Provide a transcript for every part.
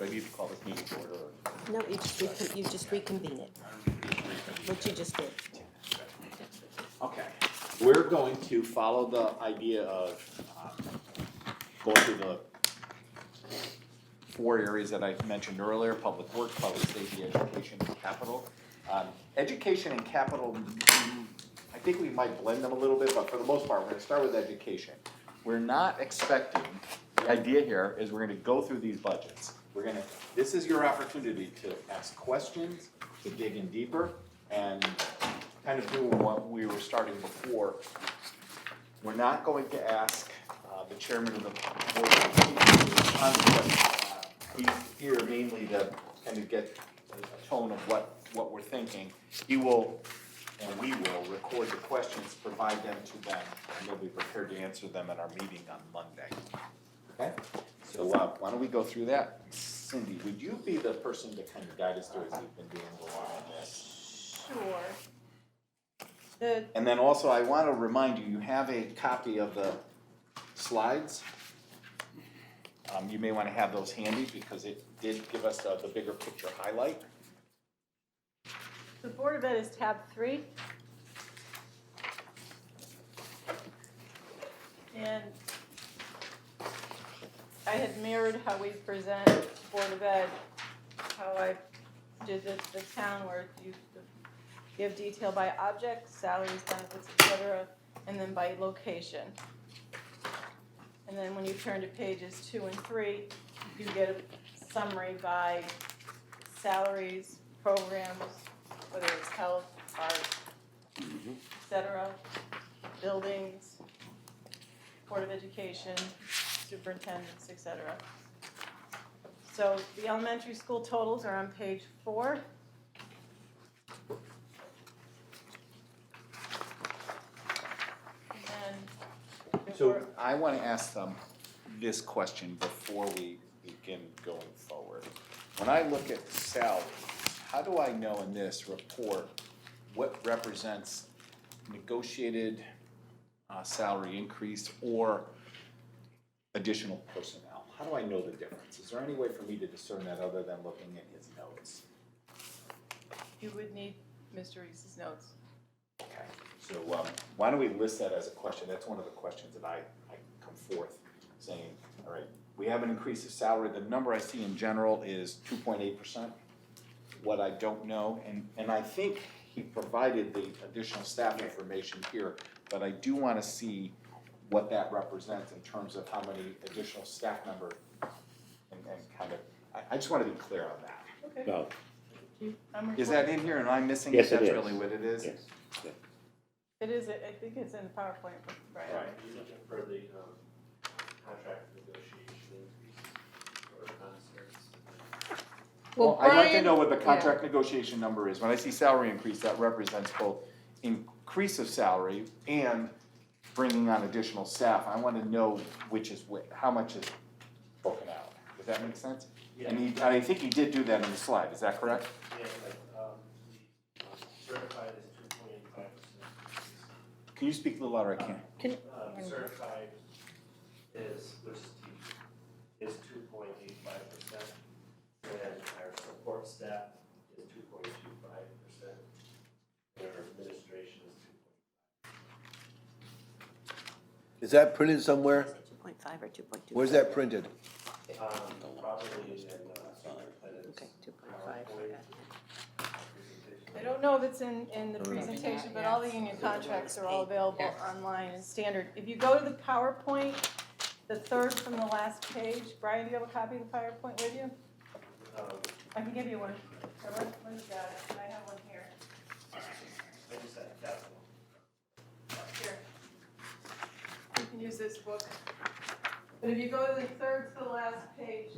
I need to call this meeting to order. No, you just reconvene it, what you just did. Okay, we're going to follow the idea of going through the 4 areas that I mentioned earlier: public works, public safety, education, and capital. Education and capital, I think we might blend them a little bit, but for the most part, we're gonna start with education. We're not expecting, the idea here is we're gonna go through these budgets. This is your opportunity to ask questions, to dig in deeper, and kind of doing what we were starting before. We're not going to ask the chairman of the board on the question. He's here mainly to kind of get a tone of what we're thinking. He will, and we will, record the questions, provide them to them, and they'll be prepared to answer them at our meeting on Monday. Okay? So why don't we go through that? Cindy, would you be the person to kind of guide us through as we've been doing along on this? Sure. And then also, I want to remind you, you have a copy of the slides. You may want to have those handy because it did give us the bigger picture highlight. The Board of Ed is tab 3. And I had mirrored how we present Board of Ed, how I did the town where you give detail by object, salaries, benefits, etc., and then by location. And then when you turn to pages 2 and 3, you get a summary by salaries, programs, whether it's health, art, etc., buildings, Board of Education, superintendents, etc. So the elementary school totals are on page 4. So I want to ask them this question before we begin going forward. When I look at salaries, how do I know in this report what represents negotiated salary increase or additional personnel? How do I know the difference? Is there any way for me to discern that other than looking at his notes? You would need Mr. Reese's notes. Okay, so why don't we list that as a question? That's one of the questions that I come forth saying, all right, we have an increase of salary. The number I see in general is 2.8%. What I don't know, and I think he provided the additional staff information here, but I do want to see what that represents in terms of how many additional staff members and kind of, I just want to be clear on that. Okay. No, Is that in here and I'm missing Yes, it? That's it is. really what it is? yes, yeah. It is, I think it's in the PowerPoint, right? Right. You're looking for the contract negotiation or concerts. Well, I'd like to know what the contract negotiation number is. When I see salary increase, that represents both increase of salary and bringing on additional staff. I want to know which is which, how much is broken out. Does that make sense? Yeah. And I think he did do that in the slide, is that correct? Yeah, like, the certified is 2.85%. Can you speak a little louder? I can't. Certified is, which is 2.85%, and our support staff is 2.25%, and our administration is Is that printed somewhere? 2.5 or 2.2? Where's that printed? 2.2. Probably in superintendent's Okay, 2.5 for that. presentation. I don't know if it's in the presentation, but all the union contracts are all available online and standard. If you go to the PowerPoint, the third from the last page, Brian, do you have a copy of the PowerPoint with you? I can give you one. Where's that? I have one here. I just had that one. Here. You can use this book. But if you go to the third to the last page,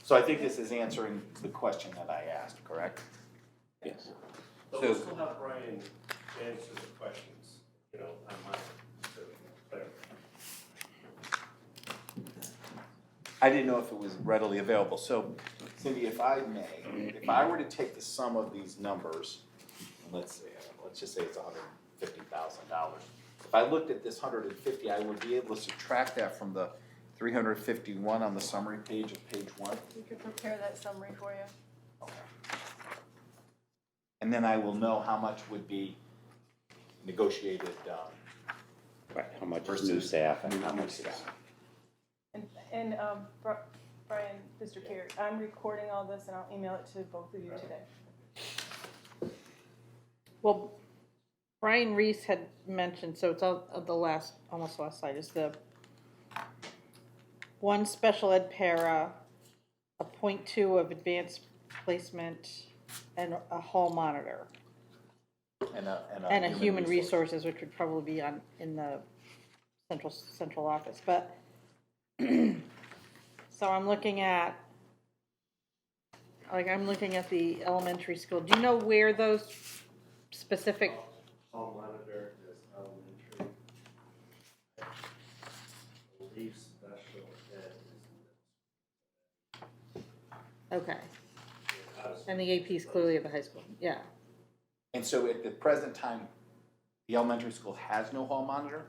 So I think this is answering the question that I asked, correct? Yes. But we'll still have Brian answer the questions, you know, on mine, so clarify. I didn't know if it was readily available. So Cindy, if I may, if I were to take the sum of these numbers, and let's just say it's $150,000. If I looked at this 150, I would be able to subtract that from the 351 on the summary page of page 1. We could prepare that summary for you. Okay. And then I will know how much would be negotiated, Right, how much is versus new staff and new how much staff. And Brian, Mr. Carey, I'm recording all this and I'll email it to both of you today. Well, Brian Reese had mentioned, so it's on the last, almost last slide, is the one special ed para, a 0.2 of advanced placement, and a hall monitor, And and a human resources, which would probably be in the central office, but, so I'm looking at the elementary school. Do you know where those specific, Hall monitor is elementary. I believe special ed okay, is. and the AP is clearly at the high school, yeah. And so at the present time, the elementary school has no hall monitor?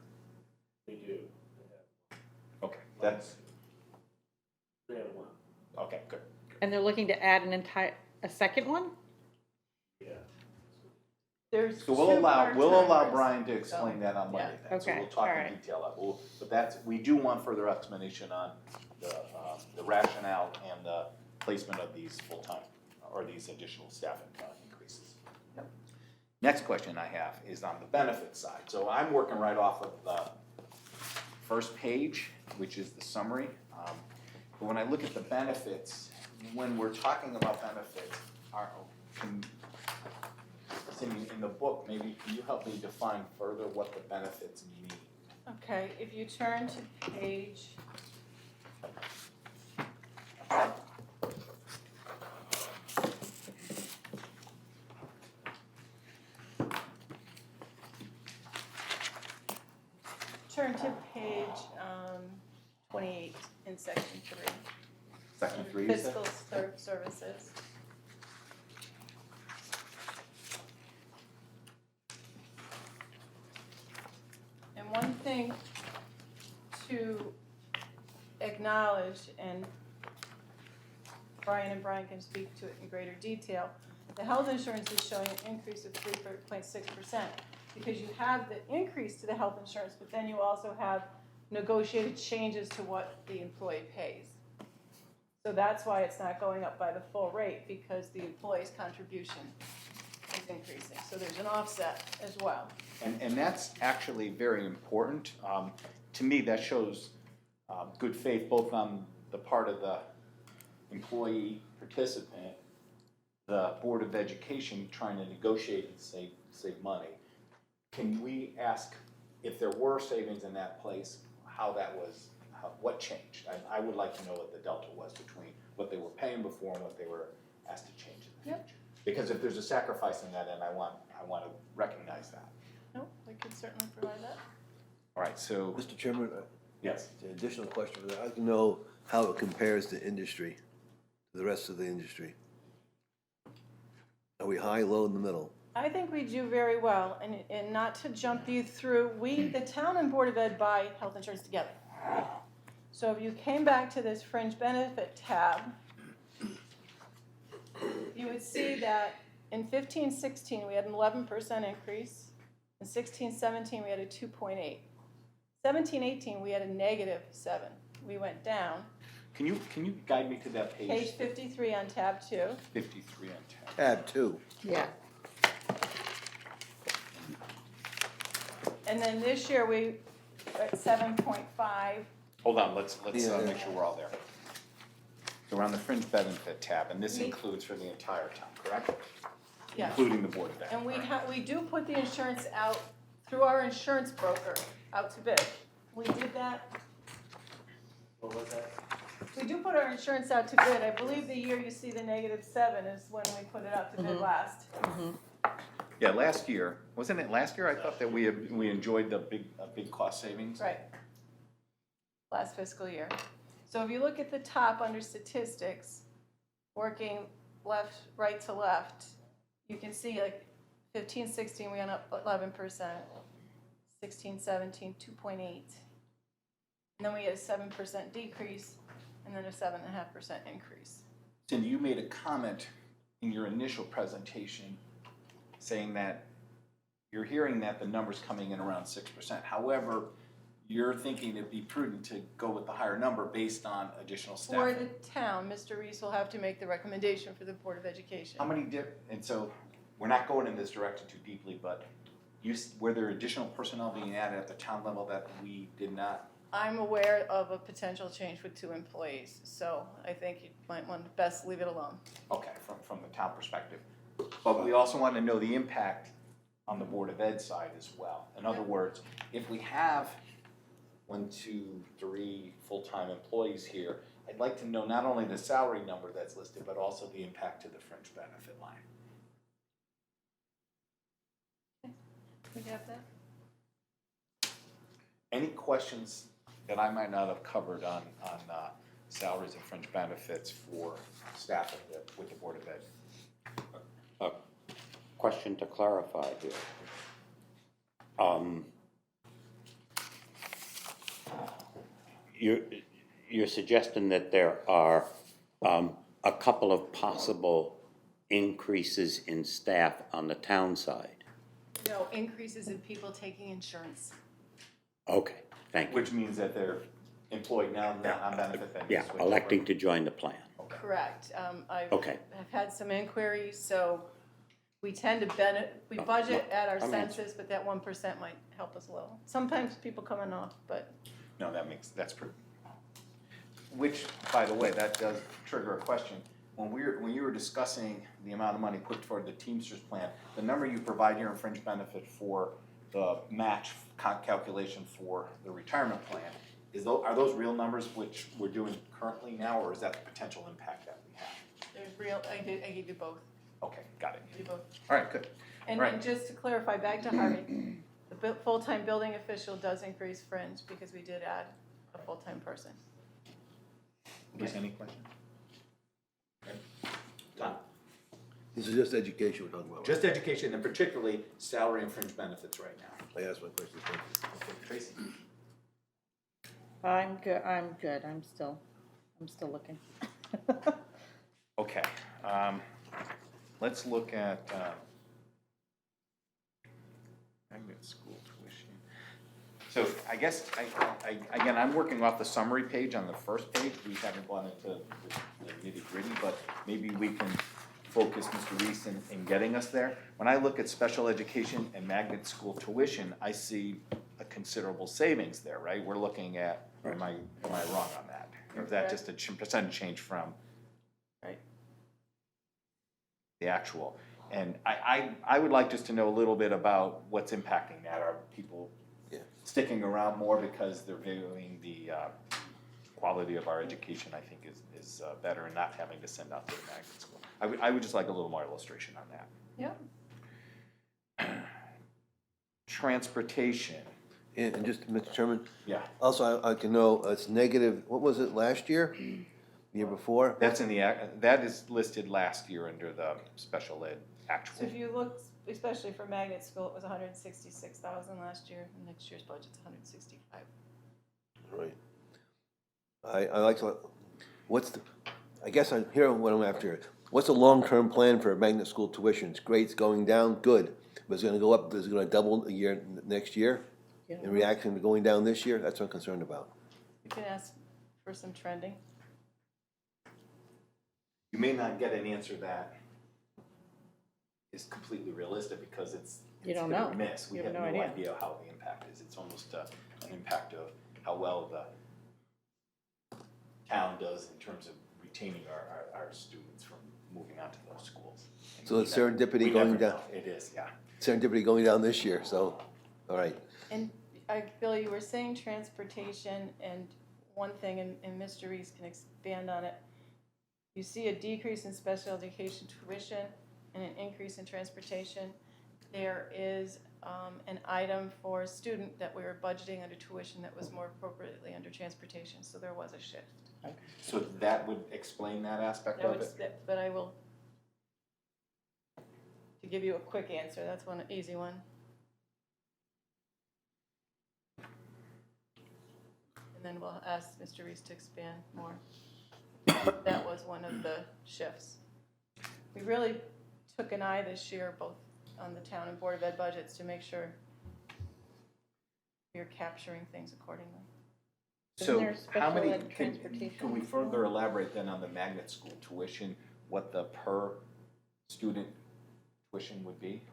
We do. Okay, that's, They have one, okay, good. And they're looking to add a second one? yeah. There's So we'll two allow part-timers. Brian to explain that on Monday then. So Okay, we'll talk in alright. detail. But we do want further explanation on the rationale and the placement of these full-time, or these additional staff increases. Next question I have is on the benefit side. So I'm working right off of the first page, which is the summary. But when I look at the benefits, when we're talking about benefits, Cindy, in the book, maybe can you help me define further what the benefits mean? Okay, if you turn to page. Turn to page 28 in section 3. Section 3, you said? Fiscal services. And one thing to acknowledge, and Brian can speak to it in greater detail, the health insurance is showing an increase of 3.6%, because you have the increase to the health insurance, but then you also have negotiated changes to what the employee pays. So that's why it's not going up by the full rate, because the employee's contribution is increasing. So there's an offset as well. And that's actually very important. To me, that shows good faith both on the part of the employee participant, the Board of Education trying to negotiate and save money. Can we ask if there were savings in that place, how that was, what changed? I would like to know what the delta was between what they were paying before and what they were asked to change in the Yep. future. Because if there's a sacrifice in that, and I want to recognize that. No, we can certainly provide that. All right, so, Mr. Chairman, yes. an additional question for that. I'd like to know how it compares to industry, to the rest of the industry. Are we high, low, in the middle? I think we do very well, and not to jump you through, the town and Board of Ed buy health insurance together. So if you came back to this fringe benefit tab, you would see that in 15-16, we had an 11% increase. In 16-17, we had a 2.8. 17-18, we had a -7. We went down. Can you guide me to that page? Page 53 on tab 2. 53 on tab. Tab 2. Yeah. And then this year, we are at 7.5. Hold on, let's Yeah. make sure we're all there. So we're on the fringe benefit tab, and this We- includes for the entire town, correct? Yeah. Including the Board of Ed. And we do put the insurance out through our insurance broker, out to bid. We did that, What was that? we do put our insurance out to bid. I believe the year you see the -7 is when we put it out to bid last. Yeah, last year, wasn't it last year? I thought that we enjoyed the big cost savings. Right. Last fiscal year. So if you look at the top under statistics, working right to left, you can see like 15-16, we went up 11%, 16-17, 2.8. And then we had a 7% decrease, and then a 7.5% increase. Cindy, you made a comment in your initial presentation saying that you're hearing that the number's coming in around 6%. However, you're thinking it'd be prudent to go with the higher number based on additional For staffing. the town, Mr. Reese will have to make the recommendation for the Board of Education. How many and so, we're not going in this direction too deeply, but were there additional personnel being added at the town level that we did not? I'm aware of a potential change with 2 employees, so I think you might want to best leave it alone. Okay, from the town perspective. But we also want to know the impact on the Board of Ed side as well. In other words, if we have 1, 2, 3 full-time employees here, I'd like to know not only the salary number that's listed, but also the impact to the fringe benefit line. We have that? Any questions that I might not have covered on salaries and fringe benefits for staff with the Board of Ed? A question to clarify here. You're suggesting that there are a couple of possible increases in staff on the town side? No, increases in people taking insurance. Okay, thank you. Which means that they're employed now, not on benefit then. Yeah, switch over. electing to join the plan. Correct. I've Okay. had some inquiries, so we tend to we budget at our I'm answering. census, but that 1% might help us a little. Sometimes people coming off, but No, that's pretty. Which, by the way, that does trigger a question. When you were discussing the amount of money put toward the Teamsters plan, the number you provide here in fringe benefit for the match calculation for the retirement plan, are those real numbers which we're doing currently now, or is that the potential impact that we have? there's real, I gave you both. Okay, got it. I gave you both. All right, good. And Right. just to clarify, back to Harvey, the full-time building official does increase fringe because we did add a full-time person. Is any question? Okay. Tom? This is just education we're talking about. Just education, and particularly salary and fringe benefits right now. I asked my question, thank you. Okay, Tracy? I'm good, I'm still looking. Okay, let's look at, magnet school tuition. So I guess, again, I'm working off the summary page on the first page. We haven't gone into the nitty-gritty, but maybe we can focus Mr. Reese in getting us there. When I look at special education and magnet school tuition, I see a considerable savings there, right? We're looking at, or am I wrong on that? Or is that just a percentage change from Right. the actual? And I would like just to know a little bit about what's impacting that. Are people sticking around more because they're valuing the quality of our education, I think is better, and not having to send out to the magnet school? I would just like a little more illustration on that. Yeah. Transportation. And just, Mr. Chairman, Yeah, also I can know, it's negative, what was it, last year? The year before? that's that is listed last year under the special ed So actual. if you look, especially for magnet school, it was 166,000 last year, and next year's budget's 165. Right. I like to, I guess I'm hearing what I'm after. What's the long-term plan for magnet school tuitions? Grades going down, good, but it's gonna go up, is it gonna double next year? Yeah. In reaction to going down this year? That's what I'm concerned about. You can ask for some trending. You may not get an answer that is completely realistic because it's You don't hit or know. miss. We You have have no no idea. idea how the impact is. It's almost an impact of how well the town does in terms of retaining our students from moving on to those schools. And So it's we never- serendipity we going never down. know. It is, yeah. Serendipity going down this year, so, all right. And Bill, you were saying transportation, and one thing, and Mr. Reese can expand on it. You see a decrease in special education tuition and an increase in transportation. There is an item for a student that we were budgeting under tuition that was more appropriately under transportation, so there was a shift. So that would explain that aspect That of would, it? but I will, to give you a quick answer, that's one easy one. And then we'll ask Mr. Reese to expand more. That was one of the shifts. We really took an eye this year, both on the town and Board of Ed budgets, to make sure we're capturing things accordingly. Isn't So there how special many, ed transportation? can we further elaborate then on the magnet school tuition, what the per student tuition would be?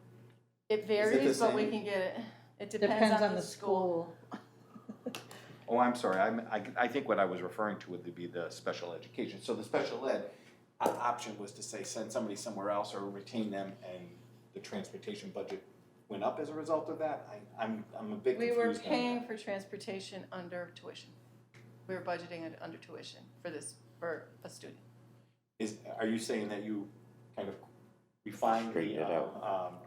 It the varies, but we same? can get it. It depends on the school. Oh, I'm sorry, I think what I was referring to would be the special education. So the special ed option was to say send somebody somewhere else or retain them, and the transportation budget went up as a result of that? I'm a bit We confused. were paying for transportation under tuition. We were budgeting it under tuition for a student. Are you saying that you kind of refined Straightened the it out.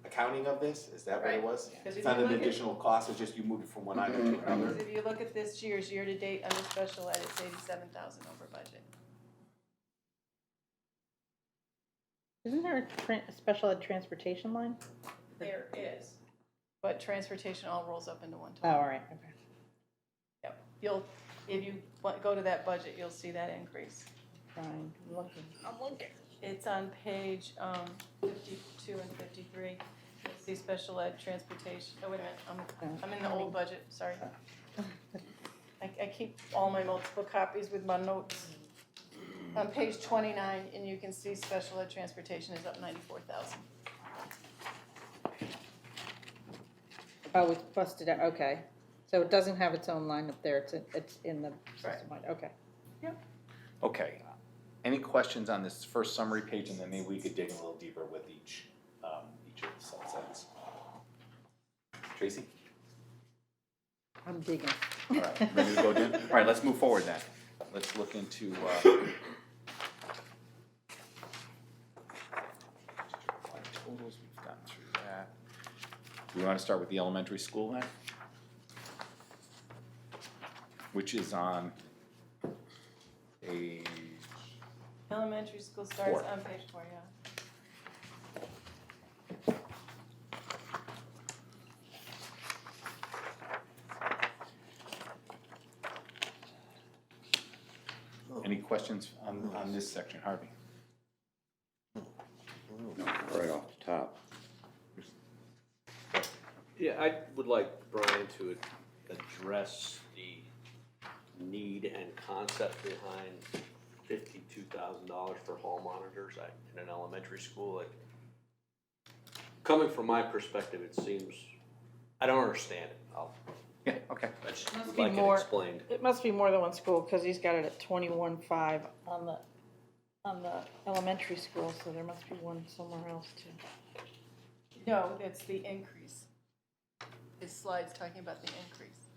accounting of this? Is that what it Right. was? Because if It's not you an look at- additional cost, it's just you moved it from one item to another? Because if you look at this year's year-to-date under special ed, it's 87,000 over budget. Isn't there a special ed transportation line? There is, but transportation all rolls up into one Oh, total. all right, okay. Yep, if you go to that budget, you'll see that increase. Fine, I'm looking. It's on page 52 and 53. You'll see special ed transportation. Oh, wait a minute, I'm in the old budget, sorry. I keep all my multiple copies with my notes. On page 29, and you can see special ed transportation is up 94,000. Oh, it's busted out, okay. So it doesn't have its own line up there, it's in the system line, okay. Okay, any questions on this first summary page, and then maybe we could dig a little deeper with each of the subsets. Tracy? I'm digging. All right, ready to go, Dan? All right, let's move forward then. Let's look into, totals, we've gotten through that. Do we want to start with the elementary school then? Which is on page, Elementary school starts 4. on page 4, yeah. any questions on this section, Harvey? Right off the top. Yeah, I would like Brian to address the need and concept behind $52,000 for hall monitors in an elementary school. Like, coming from my perspective, it seems, I don't understand it. Yeah, okay. I just Must would be like it more- explained. It must be more than one school, because he's got it at 21.5 on the elementary school, so there must be one somewhere else too. No, that's the increase. This slide's talking about the increase,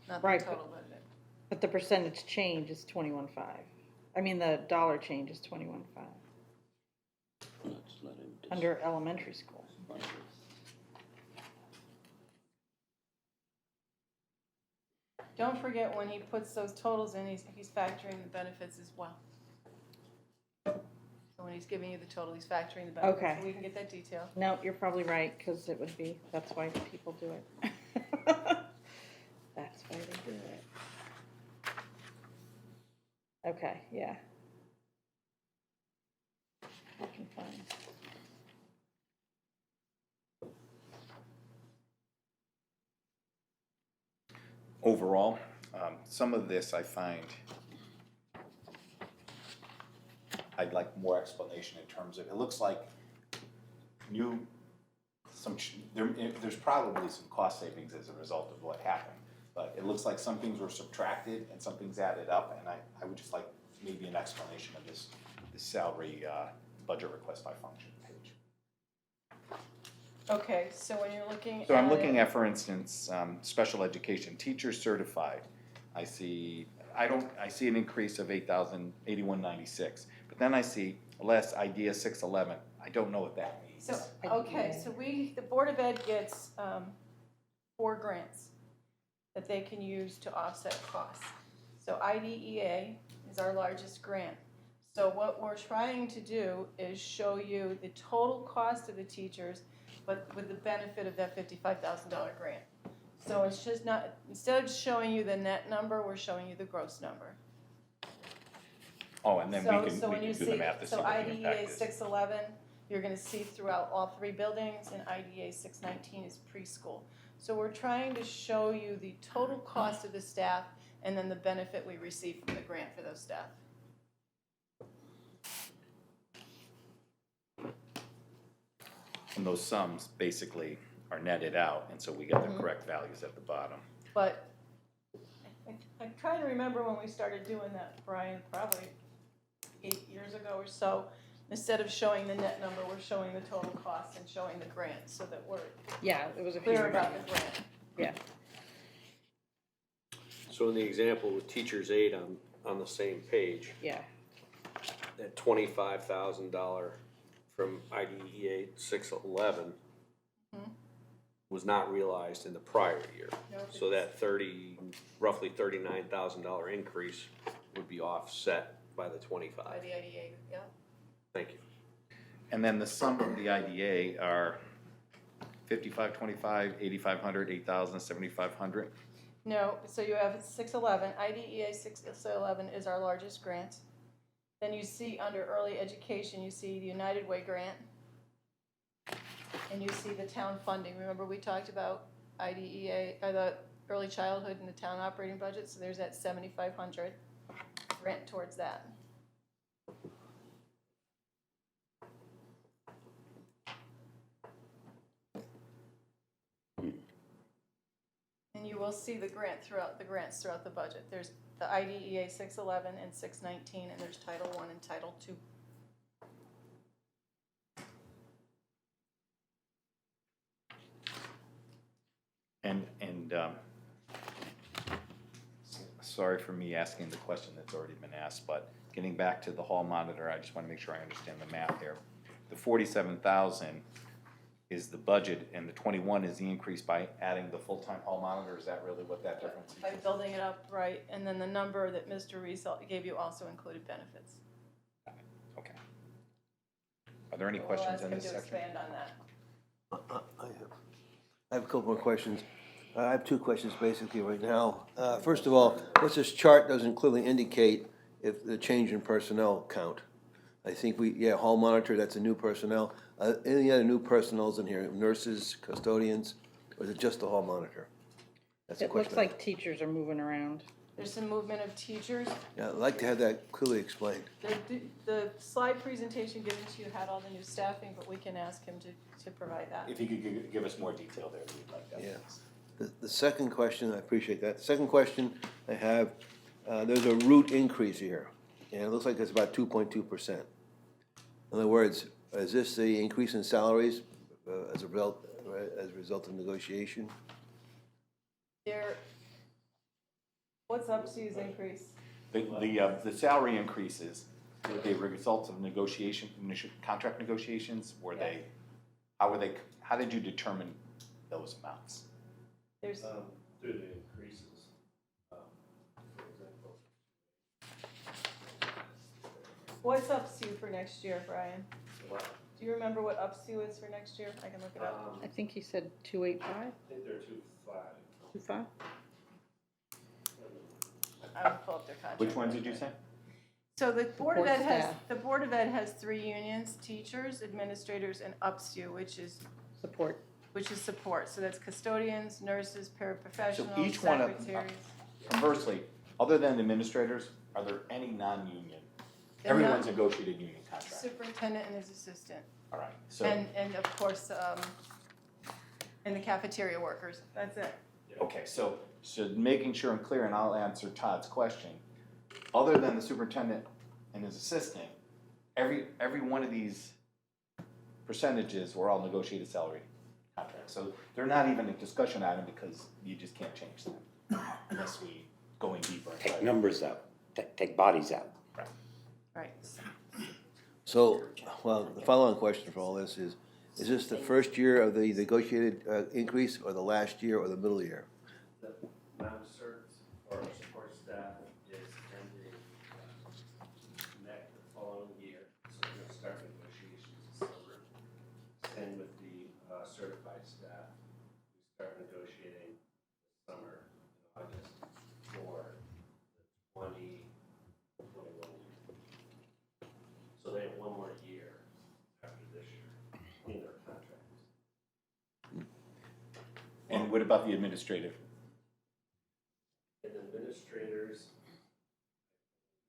not the Right, total budget. But the percentage change is 21.5. I mean, the dollar change is 21.5 Let's let him under elementary school. Don't forget, when he puts those totals in, he's factoring the benefits as well. So when he's giving you the total, he's factoring the benefits. Okay. So we can get that detail. No, you're probably right, because it would be, that's why people do it. That's why they do it. Okay, yeah. I can find. Overall, some of this I find I'd like more explanation in terms of, it looks like there's probably some cost savings as a result of what happened, but it looks like some things were subtracted and some things added up, and I would just like maybe an explanation of this salary budget request by function page. Okay, so when you're looking at. So I'm looking at, for instance, special education, teachers certified. I see an increase of 8196, but then I see less idea 611. I don't know what that means. So, okay, so the Board of Ed gets 4 grants that they can use to offset costs. So IDEA is our largest grant. So what we're trying to do is show you the total cost of the teachers, but with the benefit of that $55,000 grant. So it's just not, instead of showing you the net number, we're showing you the gross number. Oh, and then So we when can you do the see, math to see so what the impact IDEA is. 611, you're gonna see throughout all three buildings, and IDEA 619 is preschool. So we're trying to show you the total cost of the staff and then the benefit we receive from the grant for those staff. And those sums basically are netted out, and so we get the correct values at the bottom. But I'm trying to remember when we started doing that, Brian, probably 8 years ago or so. Instead of showing the net number, we're showing the total cost and showing the grant so that we're Yeah, it was a few clear years about ago. the grant. Yeah, So in the example with teacher's aid on the same page, yeah. that $25,000 from IDEA 611 was not realized in the prior year. Nope, So that roughly $39,000 increase would be offset by the 25. By the IDA, yeah. Thank you. And then the sum of the IDA are 5525, 8500, 8000, 7500. No, so you have 611, IDEA 611 is our largest grant. Then you see under early education, you see the United Way grant. And you see the town funding. Remember we talked about IDEA, the early childhood and the town operating budget, so there's that 7,500 grant towards that. And you will see the grants throughout the budget. There's the IDEA 611 and 619, and there's Title I and Title II. And sorry for me asking the question that's already been asked, but getting back to the hall monitor, I just want to make sure I understand the math here. The 47,000 is the budget, and the 21 is the increase by adding the full-time hall monitor. Is that really what that difference is? By building it up right, and then the number that Mr. Reese gave you also included benefits. Okay. Are there any We'll questions ask in him this to section? expand on that. I have a couple more questions. I have two questions basically right now. First of all, what's this chart doesn't clearly indicate if the change in personnel count. I think hall monitor, that's a new personnel. Any other new personnel's in here, nurses, custodians, or is it just the hall monitor? That's the It question. looks like teachers are moving around. There's some movement of teachers. Yeah, I'd like to have that clearly explained. The slide presentation given to you had all the new staffing, but we can ask him to provide that. If you could give us more detail there, we'd like that. Yeah. The second question, I appreciate that. Second question I have, there's a root increase here, and it looks like it's about 2.2%. In other words, is this the increase in salaries as a result of negotiation? What's UPSU's increase? The salary increases, were they results of contract negotiations? Were they, how did you determine those amounts? There's, Due to increases, for example. what's UPSU for next year, Brian? What? Do you remember what UPSU is for next year? I can look it up. I think he said 285, I think they're too flat. 25? I will pull up their contract. Which ones did you say? So the Board of Support Ed has 3 unions, teachers, administrators, and UPSU, which is Support. So that's custodians, nurses, paraprofessionals, each one of- secretaries. Conversely, other than administrators, are there any non-union? Everyone's negotiated union contract. Superintendent and his assistant. All right, so, And of course, and the cafeteria workers, that's it. okay, so making sure I'm clear, and I'll answer Todd's question. Other than the superintendent and his assistant, every one of these percentages were all negotiated salary contracts. So they're not even a discussion item because you just can't change them unless we go in deeper. Take numbers out, take bodies out. Right. So, well, the follow-on question for all this is this the first year of the negotiated increase, or the last year, or the middle year? The non-cert or support staff is ending the following year, so we're gonna start negotiations this summer. Same with the certified staff, we start negotiating summer, August, for the 2021 year. So they have one more year after this year in their contracts. And what about the administrative? And administrators,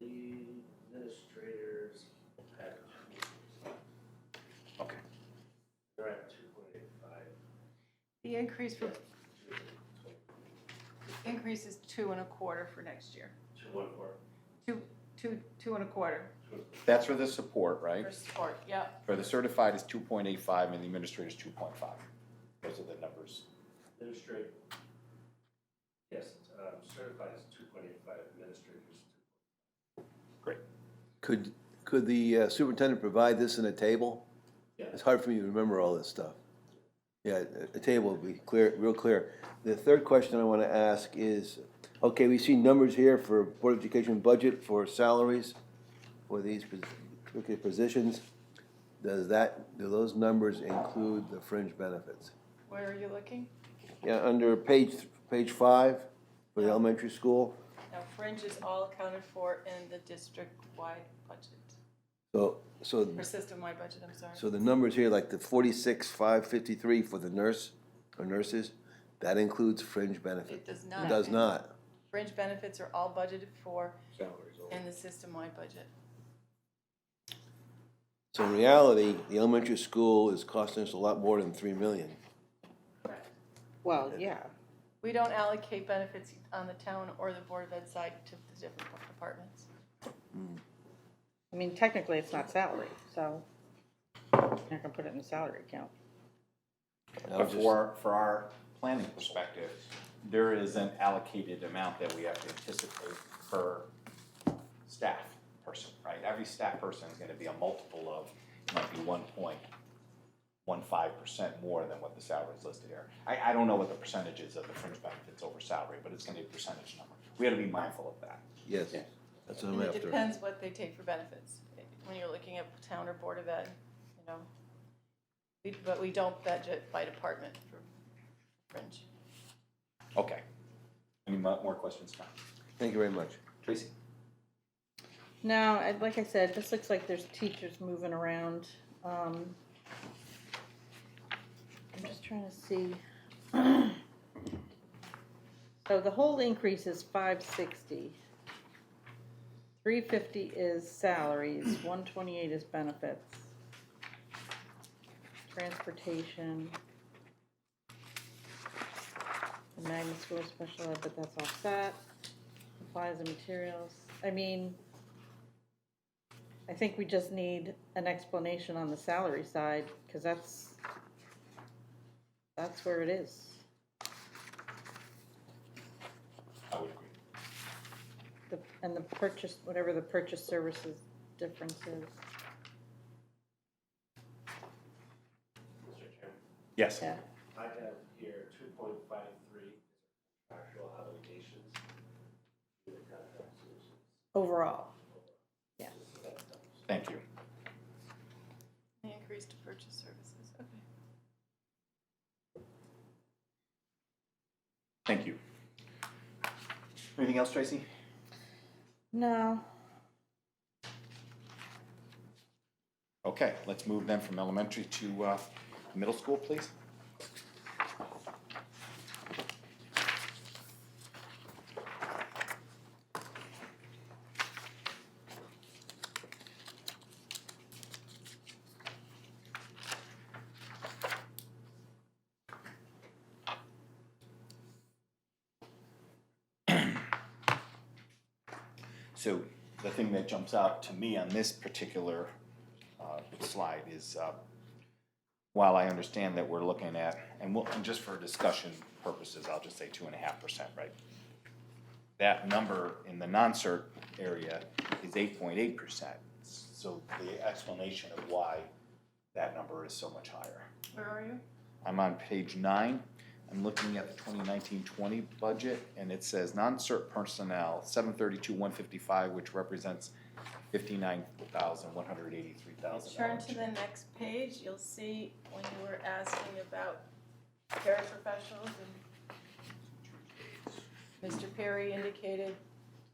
the administrators have, Okay. they're at 2.85. The increase for, increase is 2.25 for next year. 2.14. Two and a quarter That's for the support, right? for support, yeah. For the certified is 2.85 and the administrator is 2.5. Those are the numbers. Administrator, yes, certified is 2.85, administrators Great. Could the superintendent provide this in a table? Yeah. It's hard for me to remember all this stuff. Yeah, a table would be clear, real clear. The third question I want to ask is, okay, we see numbers here for Board of Education budget for salaries for these particular positions. Do those numbers include the fringe benefits? Where are you looking? Yeah, under page 5 for the elementary school. Now, fringe is all accounted for in the district-wide budget, So or system-wide budget, I'm sorry. So the numbers here, like the 46,553 for the nurse or nurses, that includes fringe benefits? It does not. It does not. Fringe benefits are all budgeted for Salaries only. in the system-wide budget. So in reality, the elementary school is costing us a lot more than 3 million. Correct. Well, yeah, We don't allocate benefits on the town or the Board of Ed side to the different departments. I mean, technically, it's not salary, so you're not gonna put it in the salary account. But for our planning perspective, there is an allocated amount that we have to anticipate per staff person, right? Every staff person is gonna be a multiple of, it might be 1.15% more than what the salary is listed here. I don't know what the percentage is of the fringe benefits over salary, but it's gonna be a percentage number. We gotta be mindful of that. Yes, that's what I'm And it after. depends what they take for benefits, when you're looking at town or Board of Ed, you know. But we don't budget by department for fringe. Okay. Any more questions, Tom? Thank you very much. Tracy? No, like I said, this looks like there's teachers moving around. I'm just trying to see. So the whole increase is 560. 350 is salaries, 128 is benefits. Transportation. The magnet school special ed, but that's offset. Supplies and materials. I mean, I think we just need an explanation on the salary side, because that's where it is. I would agree. And the purchase, whatever the purchase services difference is. Mr. Chairman, Yes. Yeah. I have here 2.53 actual obligations to the contract solutions. Overall. Yeah. Thank you. The increase to purchase services, okay. Thank you. Anything else, Tracy? No. Okay, let's move then from elementary to middle school, please. So the thing that jumps out to me on this particular slide is, while I understand that we're looking at, and just for discussion purposes, I'll just say 2.5%, right? That number in the non-cert area is 8.8%. So the explanation of why that number is so much higher. Where are you? I'm on page 9. I'm looking at the 2019-20 budget, and it says non-cert personnel, 732,155, which represents $59,183,000. Turn to the next page, you'll see when you were asking about paraprofessionals and Mr. Perry indicated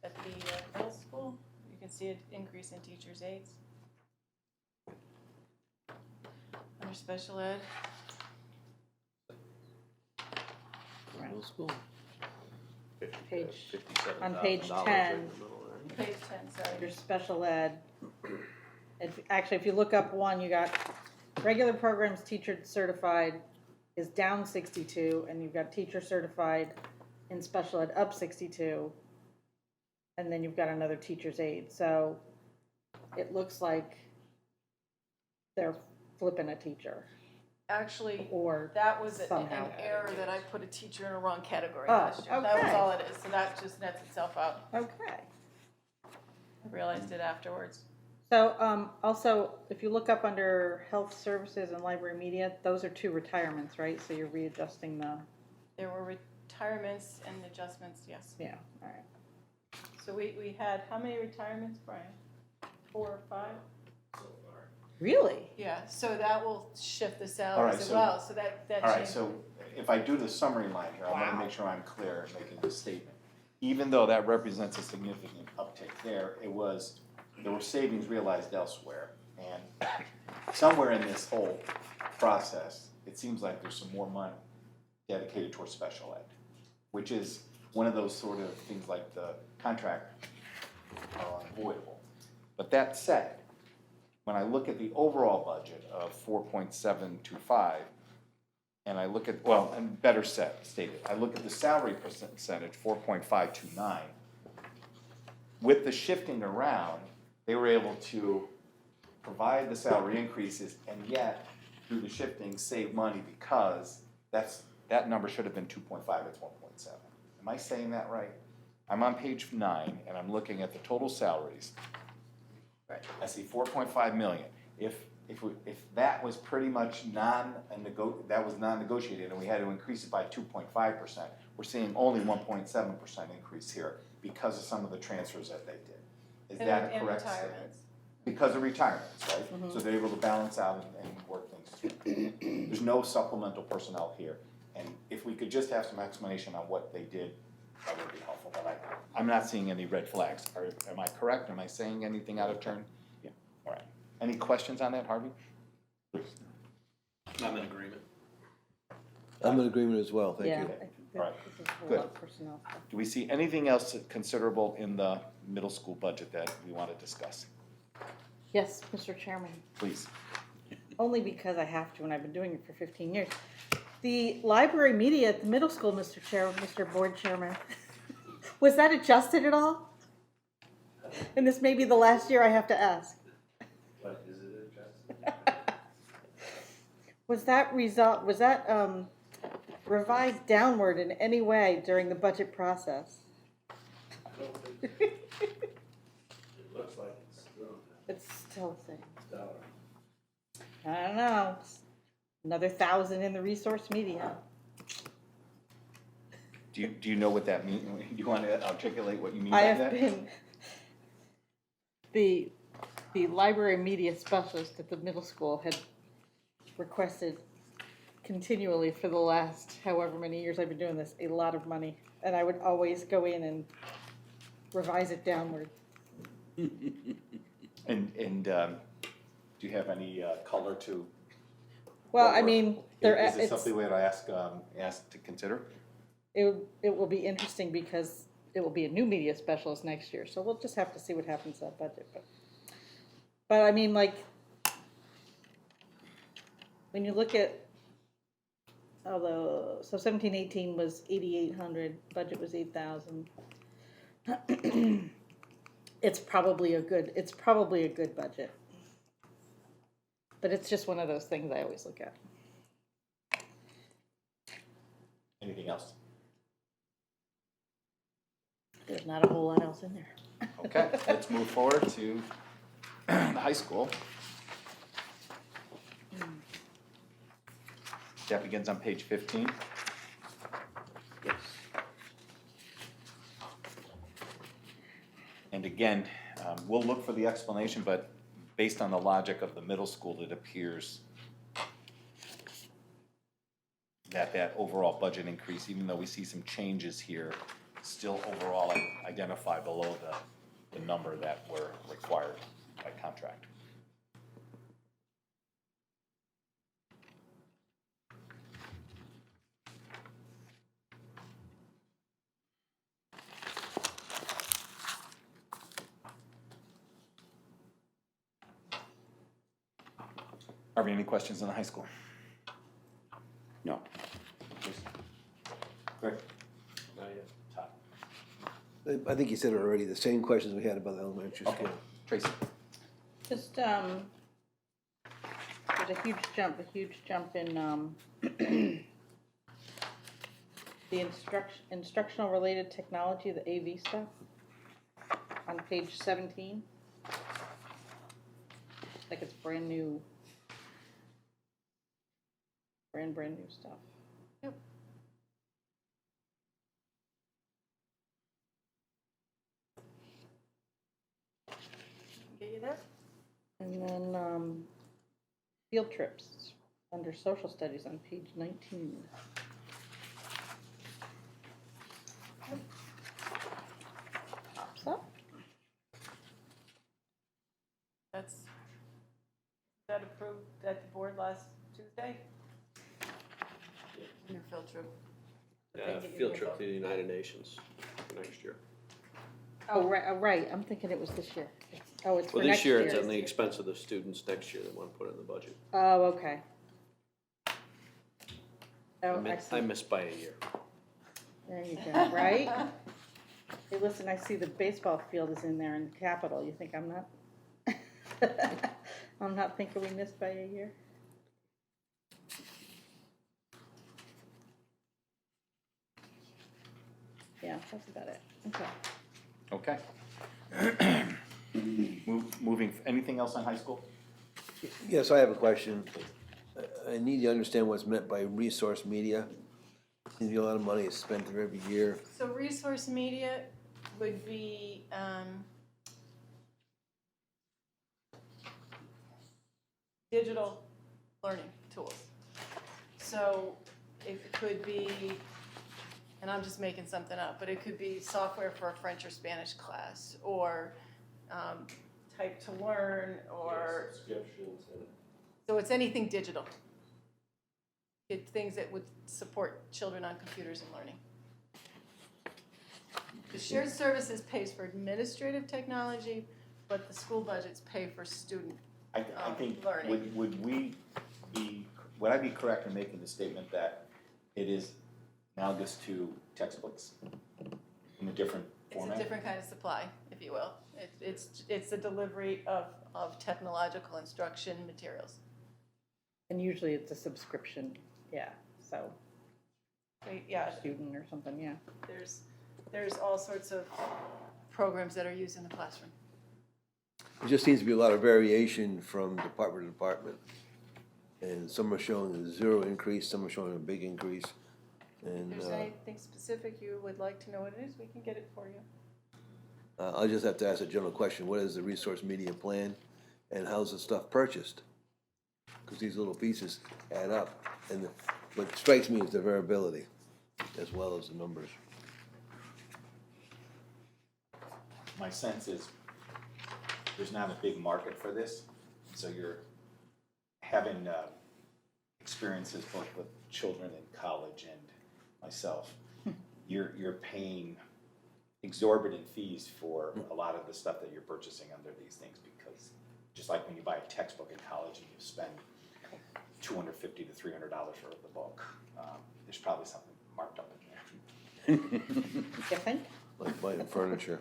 at the middle school, you can see an increase in teachers' aides. Under special ed, Middle school. Page- $57,000 on page right 10. in the middle there. page 10, sorry. Your special ed. Actually, if you look up one, you got regular programs teacher certified is down 62, and you've got teacher certified in special ed up 62, and then you've got another teacher's aide. So it looks like they're flipping a teacher, Actually, or that was an somehow. error that I put a teacher in a wrong category Oh, last year. That was okay. all it is, so that just nets itself out. Okay. I realized it afterwards. So, also, if you look up under health services and library media, those are 2 retirements, right? So you're readjusting the, There were retirements and adjustments, yes. yeah, all right. So we had, how many retirements, Brian? 4 or 5? So far. Really? Yeah, so that will shift the All salaries right, as so- well, so that All right, changes. so if I do the summary line here, I wanna Wow. make sure I'm clear in making this statement. Even though that represents a significant uptick there, there were savings realized elsewhere. And somewhere in this whole process, it seems like there's some more money dedicated towards special ed, which is one of those sort of things like the contract are unavoidable. But that said, when I look at the overall budget of 4.725, and I look at, well, and better stated, I look at the salary percentage, 4.529. With the shifting around, they were able to provide the salary increases and yet, through the shifting, save money because that number should have been 2.5, it's 1.7. Am I saying that right? I'm on page 9 and I'm looking at the total salaries. Right. I see 4.5 million. If that was pretty much non-negotiated and we had to increase it by 2.5%, we're seeing only 1.7% increase here because of some of the transfers that they did. Is that a And correct statement? retirements. Because of retirements, right? So they're able to balance out and work things through. There's no supplemental personnel here. And if we could just have some explanation on what they did, that would be helpful. But I'm not seeing any red flags. Am I correct? Am I saying anything out of turn? Yeah. All right. Any questions on that, Harvey? Please. I'm in agreement. I'm in agreement as well, thank Yeah, you. I think All right, this is a whole good. lot of personnel stuff. Do we see anything else considerable in the middle school budget that we want to discuss? Yes, Mr. Chairman, Please. only because I have to, and I've been doing it for 15 years. The library media at the middle school, Mr. Board Chairman, was that adjusted at all? And this may be the last year I have to ask. But is it adjusted? Was that revised downward in any way during the budget process? I don't think so. It looks like it's still It's still the same. salary. I don't know. Another 1,000 in the resource media. Do you know what that means? Do you want to articulate what you mean I by have that? been the library media specialist at the middle school had requested continually for the last however many years I've been doing this a lot of money, and I would always go in and revise it downward. And do you have any color to? Well, what I we're- mean, there Is it it's something we would ask to consider? it will be interesting because it will be a new media specialist next year, so we'll just have to see what happens to that budget. But I mean, like, when you look at, although, so 17-18 was 8,800, budget was 8,000. It's probably a good budget. But it's just one of those things I always look at. Anything else? There's not a whole lot else in there. Okay, let's move forward to the high school. That begins on page 15. Yes. And again, we'll look for the explanation, but based on the logic of the middle school, it appears that overall budget increase, even though we see some changes here, still overall identify below the number that were required by contract. Are there any questions on the high school? No. Great. Not yet. Todd? I think you said it already, the same questions we had about the elementary Okay, school. Tracy. Just, there's a huge jump in, the instructional related technology, the AV stuff, on page 17. Like it's brand new stuff. Get you there? And then, field trips, under social studies on page 19. Pops up. That's, that approved at the board last Tuesday? Your field trip. Thank you. Field trip to the United Nations for next year. Oh, right, I'm thinking it was this year. Oh, it's for Well, next this year it's on the expense of the students, next year they want to put it in the budget. Oh, okay. Oh, I see. I missed by a year. There you go, right? Hey, listen, I see the baseball field is in there in the Capitol. You think I'm not? I'm not thinking we missed by a year? Yeah, that's about it. Okay. Okay. Moving, anything else on high school? Yes, I have a question. I need to understand what's meant by resource media. Seems to be a lot of money is spent there every year. So resource media would be, digital learning tools. So it could be, and I'm just making something up, but it could be software for a French or Spanish class, or type to learn, or, Subscriptions and. so it's anything digital. It's things that would support children on computers and learning. The shared services pays for administrative technology, but the school budgets pay for student. I think, learning. would I be correct in making the statement that it is analogous to textbooks in a different format? It's a different kind of supply, if you will. It's the delivery of technological instruction materials. And usually it's a subscription, yeah, so, Yeah, student or something, yeah. there's all sorts of programs that are used in the classroom. There just seems to be a lot of variation from department to department. And some are showing a zero increase, some are showing a big increase. And If there's anything specific you would like to know what it is, we can get it for you. I'll just have to ask a general question. What is the resource media plan and how's the stuff purchased? Because these little pieces add up. And what strikes me is the variability as well as the numbers. My sense is there's not a big market for this, so you're having experiences both with children in college and myself. You're paying exorbitant fees for a lot of the stuff that you're purchasing under these things, because just like when you buy a textbook in college and you spend $250 to $300 for the book, there's probably something marked up in there. You think? Like buying furniture.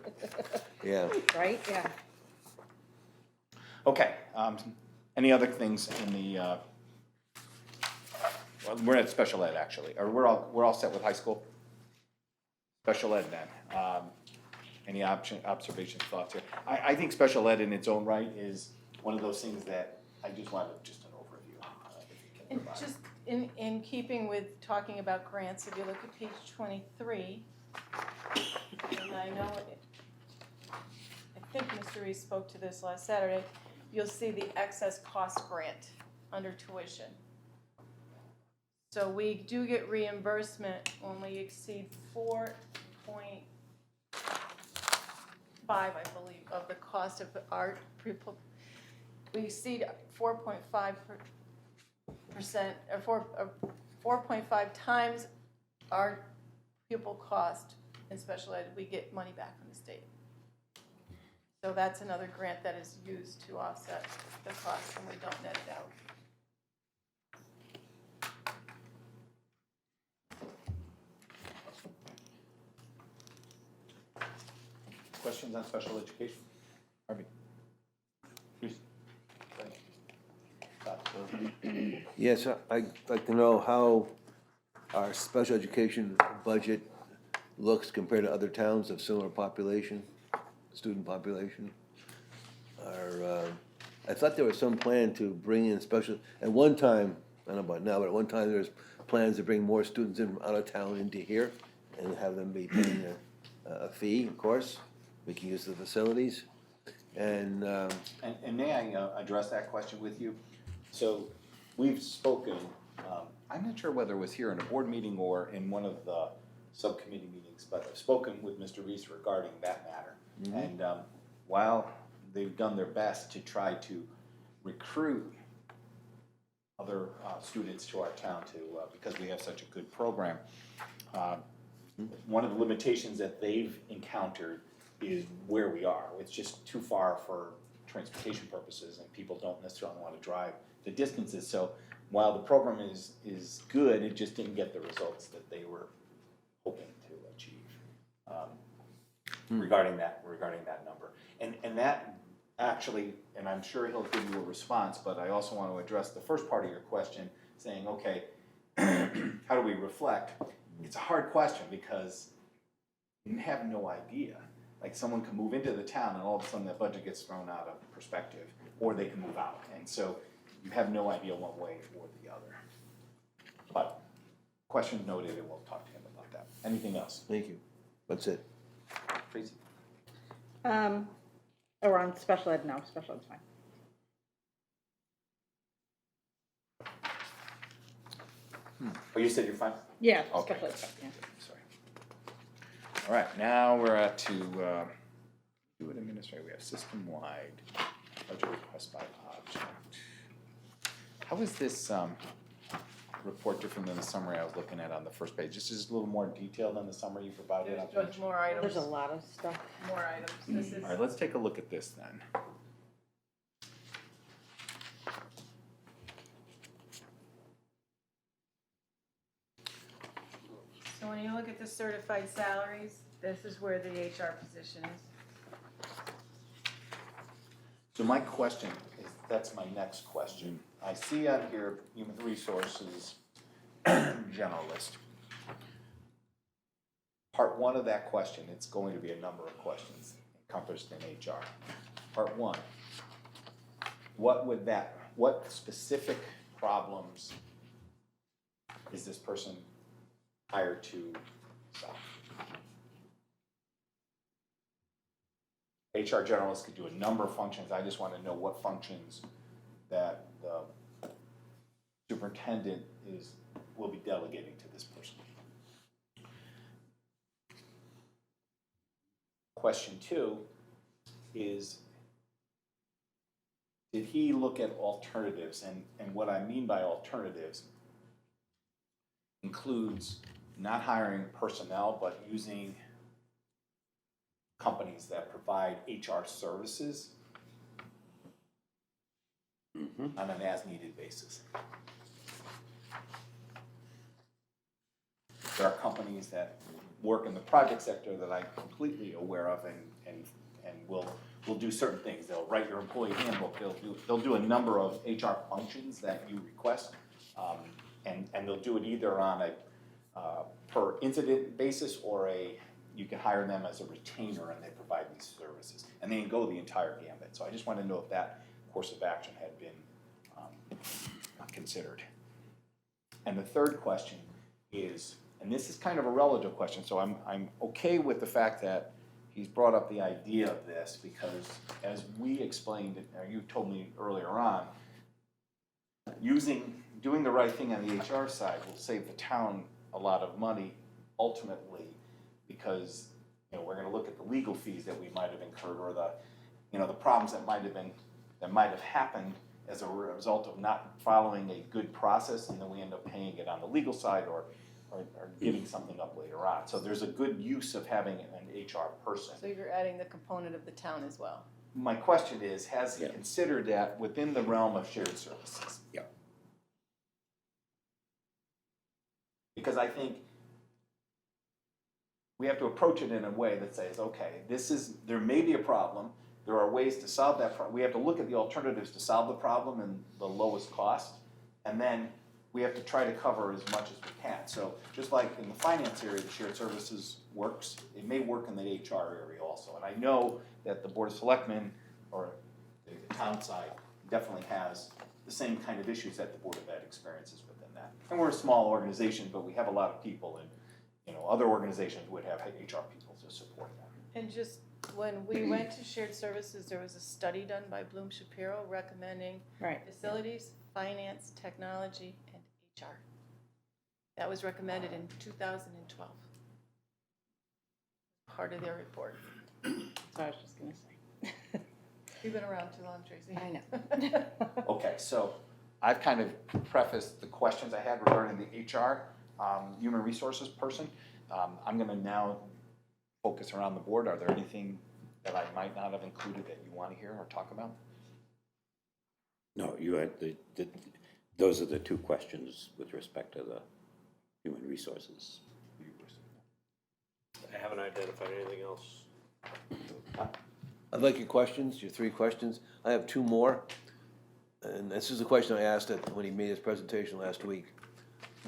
Yeah. Right, yeah. Okay, any other things in the, well, we're at special ed actually, or we're all set with high school? Special ed then, any observations, thoughts here? I think special ed in its own right is one of those things that I just wanted just an overview, if you can And provide. just in keeping with talking about grants, if you look at page 23, and I know, I think Mr. Reese spoke to this last Saturday, you'll see the excess cost grant under tuition. So we do get reimbursement when we exceed I believe, of the cost of our pupil. We exceed 4.5%, or 4.5 times our pupil cost in special ed, we get money back from the state. So that's another grant that is used to offset the cost, and we don't net it out. Questions on special education? Harvey? Please. Yes, I'd like to know how our special education budget looks compared to other towns of similar population, student population. I thought there was some plan to bring in special, at one time, I don't know about now, but at one time there was plans to bring more students in from out of town into here and have them be paying a fee, of course, making use of the facilities. And may I address that question with you? So we've spoken, I'm not sure whether it was here in a board meeting or in one of the subcommittee meetings, but I've spoken with Mr. Reese regarding that matter. And while they've done their best to try to recruit other students to our town to, because we have such a good program, one of the limitations that they've encountered is where we are. It's just too far for transportation purposes, and people don't necessarily want to drive the distances. So while the program is good, it just didn't get the results that they were hoping to achieve regarding that number. And that actually, and I'm sure he'll give you a response, but I also want to address the first part of your question, saying, okay, how do we reflect? It's a hard question because you have no idea. Like, someone can move into the town and all of a sudden that budget gets thrown out of perspective, or they can move out. And so you have no idea one way or the other. But question noted, and we'll talk to him about that. Anything else? thank you, that's it. Tracy? Or on special ed, no, special ed's fine. Oh, you said you're fine? Yeah, Okay. special ed's fine, yeah. Sorry. All right, now we're at to do it administrator. We have system-wide budget request by object. How is this report different than the summary I was looking at on the first page? This is a little more detailed than the summary you provided on There's page. more items. There's a lot of stuff. More items. This is, All right, let's take a look at this then. so when you look at the certified salaries, this is where the HR position is. So my question is, that's my next question. I see on here, human resources generalist. Part one of that question, it's going to be a number of questions encompassed in HR. Part one, what specific problems is this person hired to solve? HR generalists could do a number of functions. I just want to know what functions that the superintendent will be delegating to this person. Question two is, did he look at alternatives? And what I mean by alternatives includes not hiring personnel, but using companies that provide HR services on an as-needed basis. There are companies that work in the private sector that I'm completely aware of and will do certain things. They'll write your employee handbook, they'll do a number of HR functions that you request, and they'll do it either on a per incident basis, or you can hire them as a retainer and they provide these services. And they can go the entire gambit. So I just want to know if that course of action had been considered. And the third question is, and this is kind of a relative question, so I'm okay with the fact that he's brought up the idea of this, because as we explained, or you told me earlier on, doing the right thing on the HR side will save the town a lot of money ultimately, because you know, we're gonna look at the legal fees that we might have incurred, or the, you know, the problems that might have happened as a result of not following a good process, and then we end up paying it on the legal side, or giving something up later on. So there's a good use of having an HR person. So you're adding the component of the town as well. My question is, has he Yeah. considered that within the realm of shared services? Yeah. Because I think we have to approach it in a way that says, okay, there may be a problem, there are ways to solve that problem. We have to look at the alternatives to solve the problem and the lowest cost, and then we have to try to cover as much as we can. So just like in the finance area, the shared services works, it may work in the HR area also. And I know that the Board of Selectmen, or the town side, definitely has the same kind of issues that the Board of Ed experiences within that. And we're a small organization, but we have a lot of people, and you know, other organizations would have HR people to support that. And just when we went to shared services, there was a study done by Bloom Shapiro recommending Right. facilities, finance, technology, and HR. That was recommended in 2012. Part of their report. So I was just gonna say. You've been around too long, Tracy. I know. Okay, so I've kind of prefaced the questions I had regarding the HR, human resources person. I'm gonna now focus around the board. Are there anything that I might not have included that you want to hear or talk about? No, you had those are the two questions with respect to the human resources. I haven't identified anything else. I'd like your questions, your 3 questions. I have 2 more. And this is the question I asked when he made his presentation last week.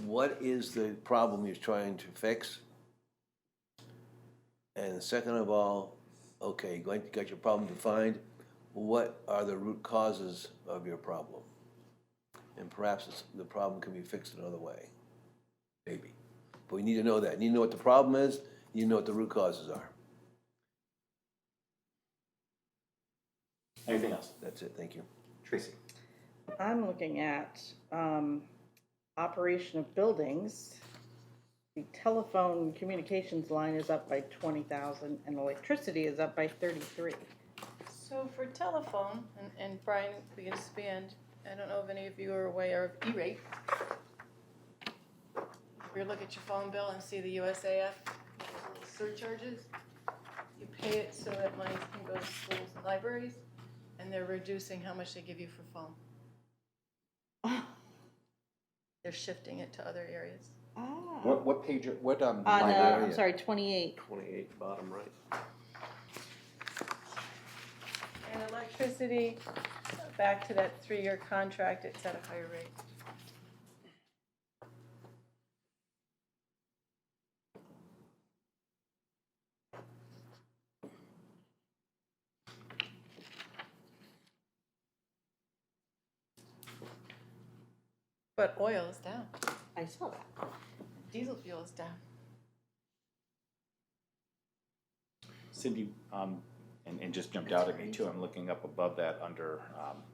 What is the problem he's trying to fix? And second of all, okay, you got your problem defined. What are the root causes of your problem? And perhaps the problem can be fixed another way. Maybe. But we need to know that. You need to know what the problem is. You need to know what the root causes are. Anything else? That's it. Thank you. Tracy? I'm looking at operation of buildings. The telephone communications line is up by 20,000 and electricity is up by 33. So for telephone, and Brian, we can expand, I don't know if any of you are aware of E-rate. If you look at your phone bill and see the USAF surcharges, you pay it so that money can go to schools and libraries, and they're reducing how much they give you for phone. They're shifting it to other areas. What page, what line? I'm sorry, 28. 28, bottom right. And electricity, back to that 3-year contract, it's at a higher rate. But oil is down, I saw that. diesel fuel is down. Cindy, and just jumped out at me too, I'm looking up above that under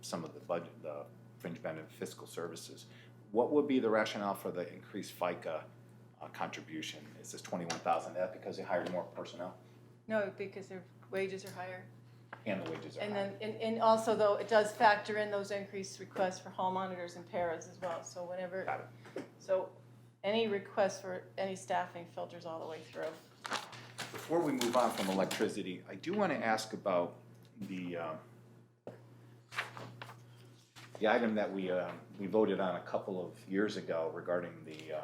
some of the budget, the fringe benefit fiscal services. What would be the rationale for the increased FICA contribution? Is this 21,000, that because they hired more personnel No, because their wages are higher. and the wages are And higher? then, and also though, it does factor in those increased requests for hall monitors and paras as well, so whenever, Got it. so any request for any staffing filters all the way through. Before we move on from electricity, I do want to ask about the item that we voted on a couple of years ago regarding the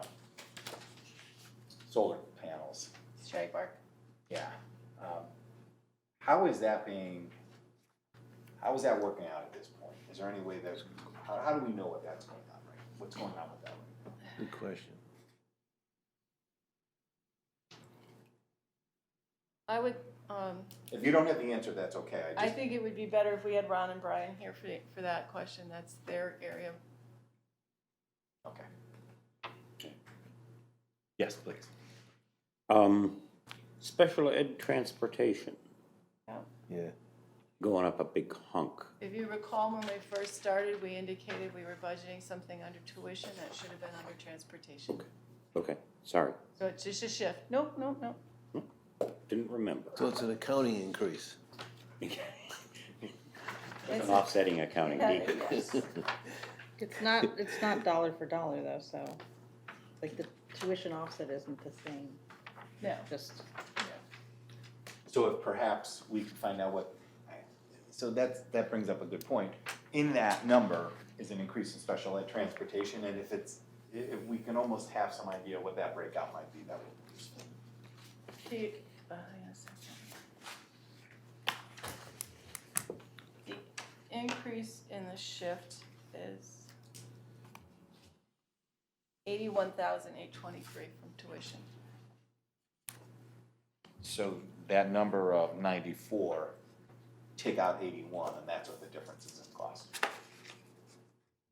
solar panels. Shag bark. Yeah. How is that working out at this point? Is there any way that, how do we know what that's going on, right? What's going on with that? Good question. I would, If you don't have the answer, that's okay. I think it would be better if we had Ron and Brian here for that question, that's their area. Okay. Yes, please. Special ed transportation Yeah. going up a big hunk. If you recall, when we first started, we indicated we were budgeting something under tuition, that should have been under transportation. Okay, sorry. So it's just a shift. Nope. didn't remember. So it's an accounting increase. It's It's an a- offsetting accounting Yeah, decrease. yes. It's not dollar for dollar though, so, like, the tuition offset isn't the same, No, just, So if perhaps we could find out what, so that brings up a good point. In that number is an increase in special ed transportation, and if we can almost have some idea what that breakout might be, that would be useful. hang on a second. The increase in the shift is 81,823 from tuition. So that number of 94, take out 81, and that's what the difference is in cost.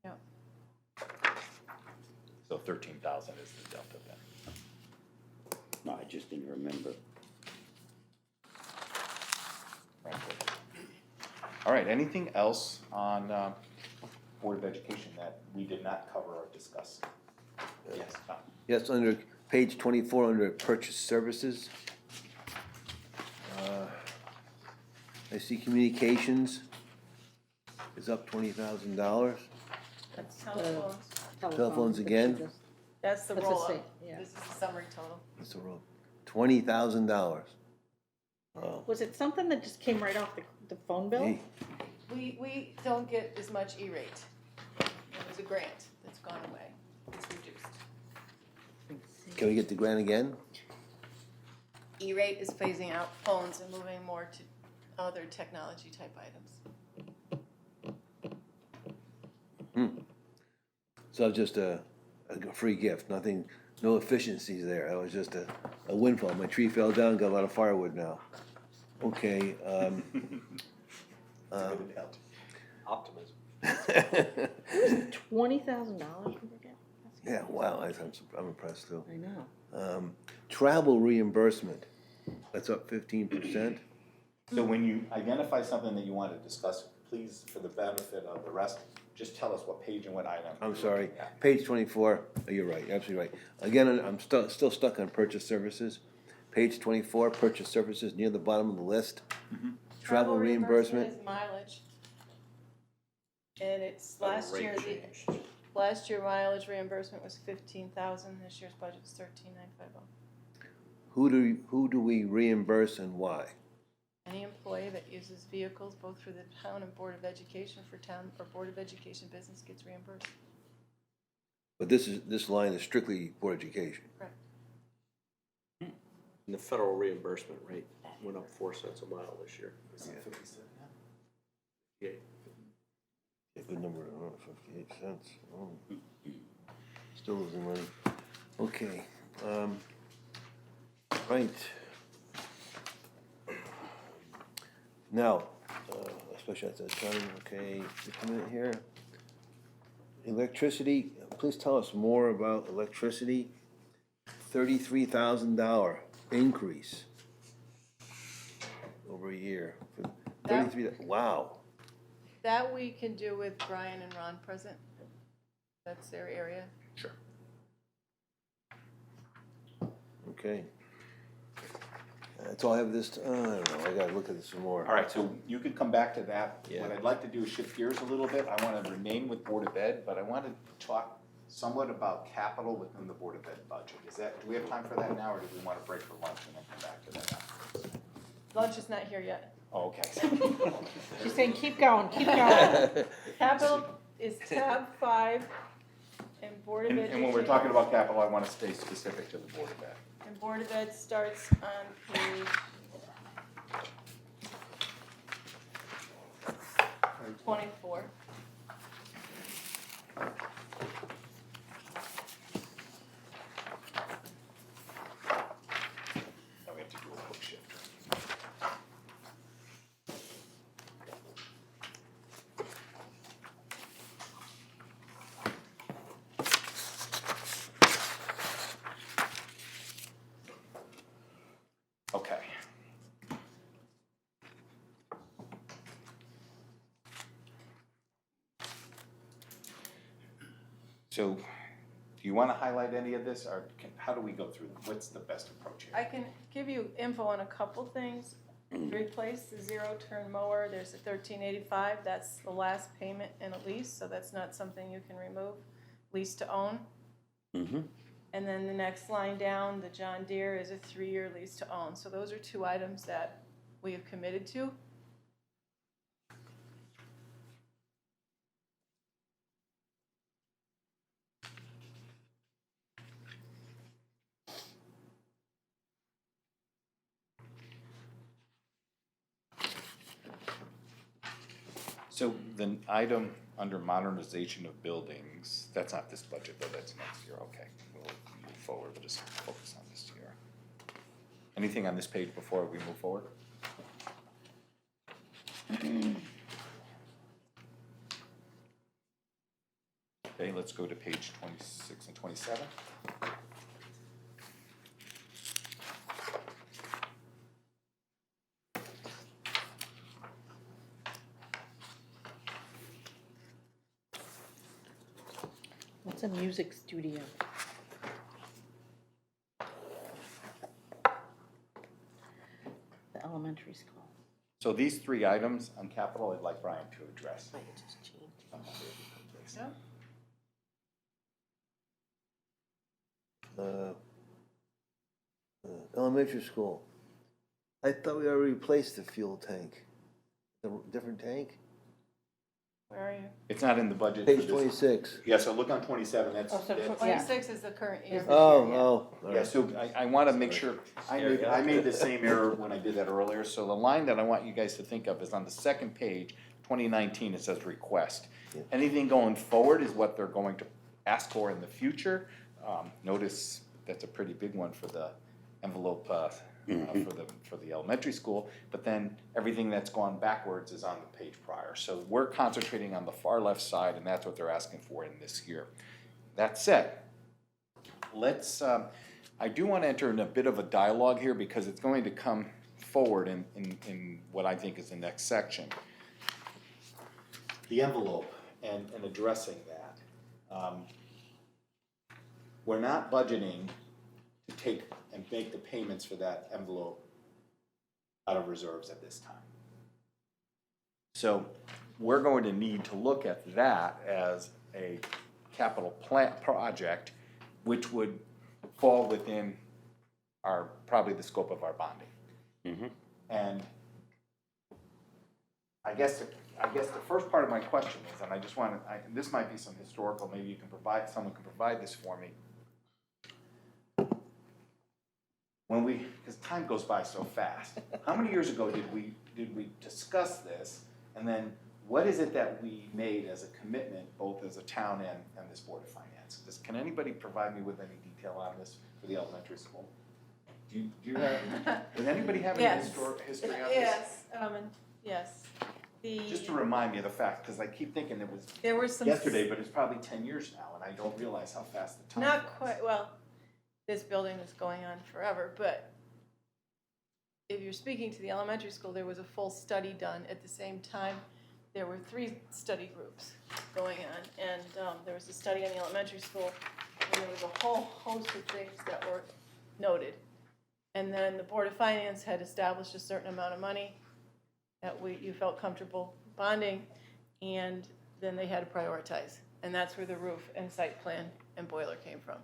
Yep. So 13,000 is the delta then. No, I just didn't remember. All right, anything else on Board of Education that we did not cover or discuss? Yes, Tom. Yes, under page 24, under purchase services. I see communications is up $20,000. that's Telephones, Telephones which again? is just- that's the That's the roll-up. same, yeah. This is the summary total. That's the roll. $20,000. Oh, Was it something that just came right off the phone bill? gee. We don't get as much E-rate. It was a grant that's gone away. It's reduced. Can we get the grant again? E-rate is phasing out phones and moving more to other technology type items. So just a free gift, nothing, no efficiencies there. That was just a windfall. My tree fell down, got a lot of firewood now. Okay, Optimism. $20,000 from the grant? yeah, wow, I'm impressed too. I know. Travel reimbursement, that's up 15%. So when you identify something that you want to discuss, please, for the benefit of the rest, just tell us what page and what item. I'm sorry, Yeah. page 24, oh, you're right, you're absolutely right. Again, I'm still stuck on purchase services. Page 24, purchase services, near the bottom of the list. Travel reimbursement, is mileage. And it's Oh, last rate year, change. last year mileage reimbursement was 15,000, this year's budget is 13,950. who do we reimburse and why? Any employee that uses vehicles both for the town and Board of Education for town or Board of Education business gets reimbursed. But this line is strictly for education. Correct. And the federal reimbursement rate went up 4 cents a mile this year. Is it 57 now? Yeah. A good number, 58 cents. Oh. Still losing money. Okay, right. Now, especially at the time, okay, just a minute here. Electricity, please tell us more about electricity. $33,000 increase over a year. That- 33, wow. That we can do with Brian and Ron present. That's their area. Sure. Okay. That's all I have this, I don't know, I gotta look at this some more. All right, so you could come back to that. Yeah. What I'd like to do is shift gears a little bit. I want to remain with Board of Ed, but I want to talk somewhat about capital within the Board of Ed budget. Do we have time for that now, or do we want to break for lunch and then come back to that afterwards? Lunch is not here yet. Oh, okay. She's saying, keep going, keep going. Capital is tab 5 and Board of And Education. when we're talking about capital, I want to stay specific to the Board of Ed. And Board of Ed starts on page 24. Now we have to do a quick shift. Okay. So, Do you wanna highlight any of this, or how do we go through them? What's the best approach here? I can give you info on a couple things. Replace the zero-turn mower, there's a $1385, that's the last payment in a lease, so that's not something you can remove. Lease to own. Mm-hmm. And then the next line down, the John Deere is a 3-year lease to own. So those are 2 items that we have committed to. So the item under modernization of buildings, that's not this budget, though, that's next year, okay. We'll move forward, we'll just focus on this year. Anything on this page before we move forward? Okay, let's go to page 26 and 27. What's a music studio? The elementary school. So these 3 items on capital, I'd like Brian to address. Might just change. Yeah. Elementary school. I thought we already replaced the fuel tank. The different tank? Where are you? It's not in the budget. for Page this. 26. Yeah, so look on 27, that's, Oh, so that's- 26 is the current year. Oh, yeah, so I wanna make sure, I made the same error when I did that earlier, so the line that I want you guys to think of is on the second page, 2019, it says request. Yeah. Anything going forward is what they're going to ask for in the future. Notice that's a pretty big one for the envelope, for the elementary school, but then everything that's gone backwards is on the page prior. So we're concentrating on the far left side, and that's what they're asking for in this year. That said, let's, I do want to enter in a bit of a dialogue here because it's going to come forward in what I think is the next section. The envelope and addressing that. We're not budgeting to take and make the payments for that envelope out of reserves at this time. So we're going to need to look at that as a capital plan project, which would fall within our, probably the scope of our bonding. Mm-hmm. And I guess the first part of my question is, and I just want to, this might be some historical, maybe you can provide, someone can provide this for me. When we, because time goes by so fast, how many years ago did we discuss this? And then what is it that we made as a commitment, both as a town and this Board of Finance? Can anybody provide me with any detail on this for the elementary school? Do you have, does anybody have any Yes. history on this? Yes, yes. Just to remind me of the fact, because I keep thinking it was There were some. yesterday, but it's probably 10 years now, and I don't realize how fast the time Not goes. quite, well, this building is going on forever, but if you're speaking to the elementary school, there was a full study done at the same time. There were 3 study groups going on, and there was a study on the elementary school, and there was a whole host of things that were noted. And then the Board of Finance had established a certain amount of money that you felt comfortable bonding, and then they had to prioritize. And that's where the roof and site plan and boiler came from.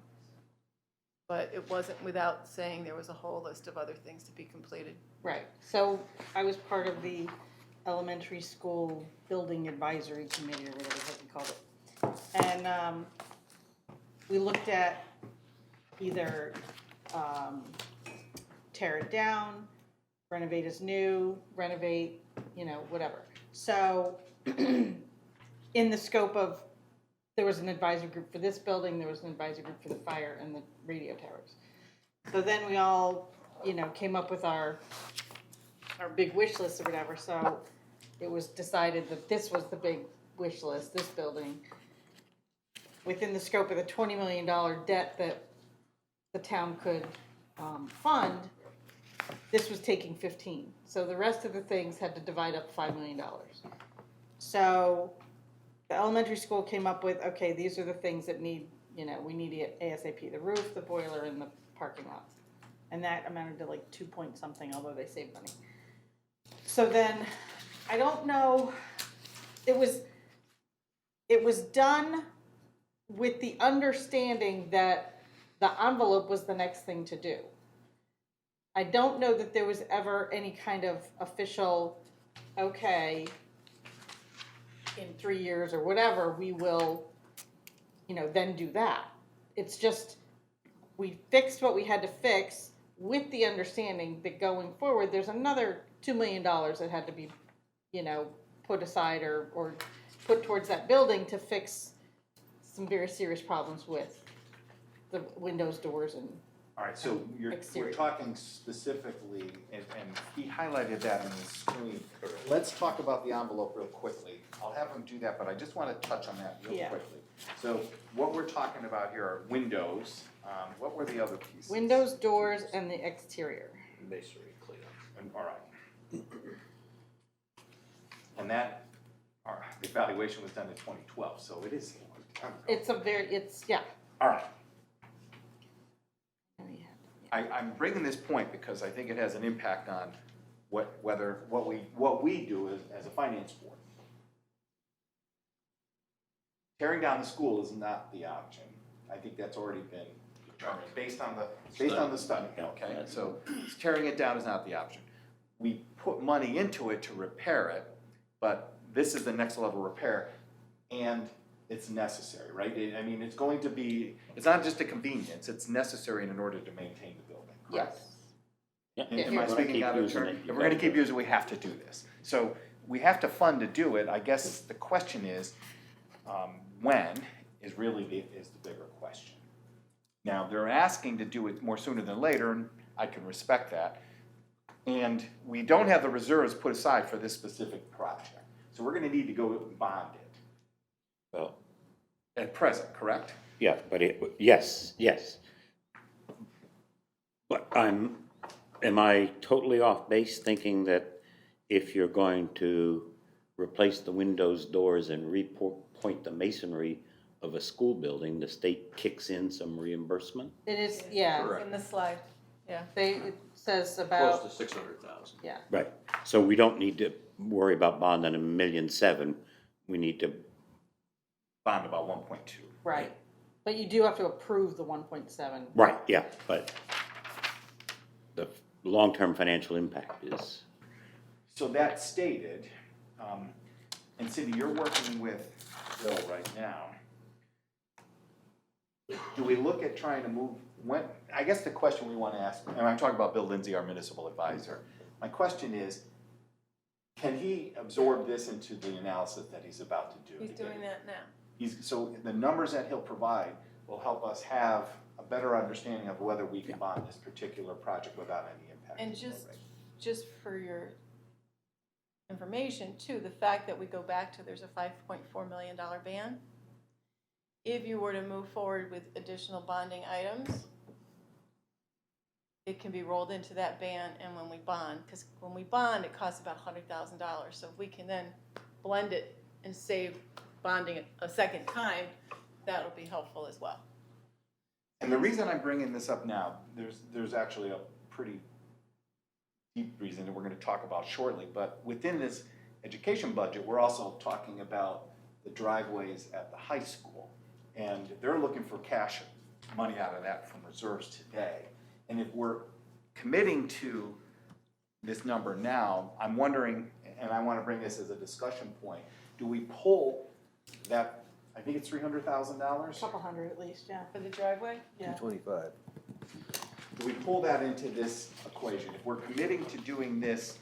But it wasn't without saying there was a whole list of other things to be completed. Right, so I was part of the elementary school building advisory committee or whatever the heck you called it. And we looked at either tear it down, renovate as new, renovate, whatever. So in the scope of, there was an advisory group for this building, there was an advisory group for the fire and the radio towers. So then we all, came up with our big wish list or whatever, so it was decided that this was the big wish list, this building. Within the scope of the $20 million debt that the town could fund, this was taking 15. So the rest of the things had to divide up $5 million. So the elementary school came up with, okay, these are the things that need you know, we need it ASAP, the roof, the boiler, and the parking lot. And that amounted to like 2 point something, although they saved money. So then, I don't know, it was done with the understanding that the envelope was the next thing to do. I don't know that there was ever any kind of official, okay, in 3 years or whatever, we will, you know, then do that. It's just, we fixed what we had to fix with the understanding that going forward, there's another $2 million that had to be, you know, put aside or put towards that building to fix some very serious problems with the windows, doors, and All right, so we're Exterior. talking specifically, and he highlighted that on the screen. Let's talk about the envelope real quickly. I'll have him do that, but I just want to touch on that real Yeah. quickly. So what we're talking about here are windows. What were the other pieces? windows, doors, and the exterior. Masonry cleanup. All right. And that, the evaluation was done in 2012, so it is a long time ago. Yeah. All right. I'm bringing this point because I think it has an impact on what we do as a finance board. Tearing down the school is not the option. I think that's already been determined based on the study, okay? So tearing it down is not the option. We put money into it to repair it, but this is the next level repair, and it's necessary, right? I mean, it's going to be, it's not just a convenience, it's necessary in order to maintain the building, correct? Yeah. Am I If we're gonna speaking keep out of using turn? it, If you we're gonna gotta keep do it. using it, we have to do this. So we have to fund to do it. I guess the question is, when is really the bigger question. Now, they're asking to do it more sooner than later, and I can respect that. And we don't have the reserves put aside for this specific project. So we're gonna need to go and bond it Well, at present, correct? yeah, but yes. But am I totally off base thinking that if you're going to replace the windows, doors, and repoint the masonry of a school building, the state kicks in some reimbursement? It is, yeah, Correct. In the slide, yeah. it says Close about, to 600,000. yeah, Right, so we don't need to worry about bonding $1.7 million, we need to, Bond about 1.2. right. But you do have to approve the 1.7. right, yeah, but the long-term financial impact is, So that stated, and Cindy, you're working with Bill right now. Do we look at trying to move, I guess the question we want to ask, and I'm talking about Bill Lindsay, our municipal advisor. My question is, can he absorb this into the analysis that he's about to do? He's doing that now. So the numbers that he'll provide will help us have a better understanding of whether we can bond this particular project without any impact. And on the just- rate. Just for your information too, the fact that we go back to there's a $5.4 million ban. If you were to move forward with additional bonding items, it can be rolled into that ban and when we bond, because when we bond, it costs about $100,000. So if we can then blend it and save bonding a second time, that'll be helpful as well. And the reason I'm bringing this up now, there's actually a pretty deep reason that we're going to talk about shortly, but within this education budget, we're also talking about the driveways at the high school. And they're looking for cash money out of that from reserves today. And if we're committing to this number now, I'm wondering, and I want to bring this as a discussion point, do we pull that, I think it's $300,000? A couple hundred at least, yeah. For the driveway? Yeah. 225. Do we pull that into this equation? If we're committing to doing this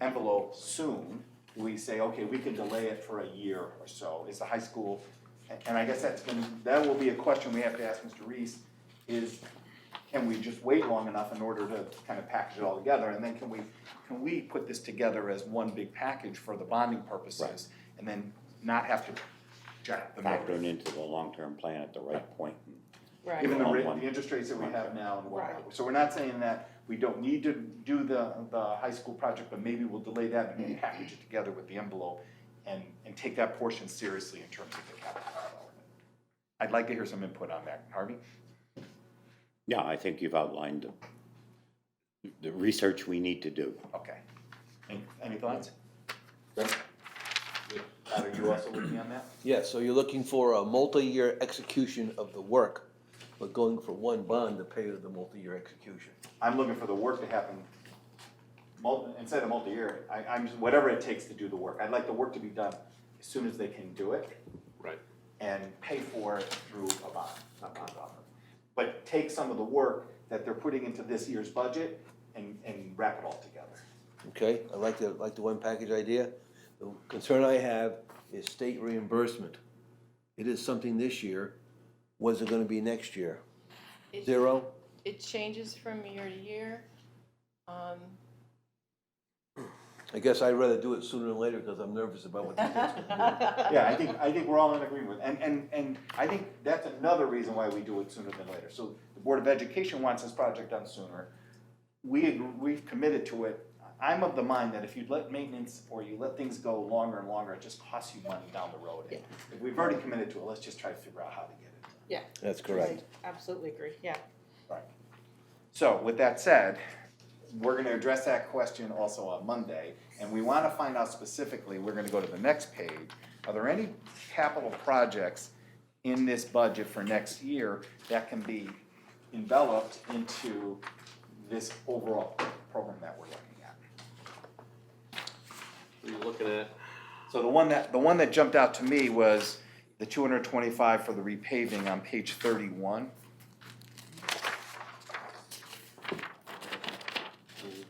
envelope soon, do we say, okay, we can delay it for a year or so? Is the high school, and I guess that will be a question we have to ask Mr. Reese, is can we just wait long enough in order to kind of package it all together? And then can we put this together as one big package for the bonding purposes? And then not have to jack the factoring numbers? into the long-term plan at the right point. Right. Given On the one. interest rates that we have now and whatnot. Right. So we're not saying that we don't need to do the high school project, but maybe we'll delay that and maybe package it together with the envelope and take that portion seriously in terms of the capital development. I'd like to hear some input on that. Harvey? Yeah, I think you've outlined the research we need to do. Okay. Any thoughts? Are you also with me on that? Yeah, so you're looking for a multi-year execution of the work, but going for one bond to pay the multi-year execution. I'm looking for the work to happen, instead of multi-year, I'm just, whatever it takes to do the work. I'd like the work to be done as soon as they can do it Right. and pay for it through a bond offer. But take some of the work that they're putting into this year's budget and wrap it all together. Okay, I like the one package idea. The concern I have is state reimbursement. It is something this year. What's it gonna be next year? It- 0? It changes from year to year. I guess I'd rather do it sooner than later because I'm nervous about what the state's gonna Yeah, I think we're all in agreement with, and I think that's another reason why we do it sooner than later. So the Board of Education wants this project done sooner. We've committed to it. I'm of the mind that if you let maintenance or you let things go longer and longer, it just costs you money down the road. And if we've already committed to it, let's just try to figure out how to get it done. Yeah. do. That's correct. Absolutely agree, yeah. Right. So with that said, we're gonna address that question also on Monday, and we wanna find out specifically, we're gonna go to the next page, are there any capital projects in this budget for next year that can be enveloped into this overall program that we're looking at? What are you looking at? So the one that jumped out to me was the 225 for the repaving on page 31.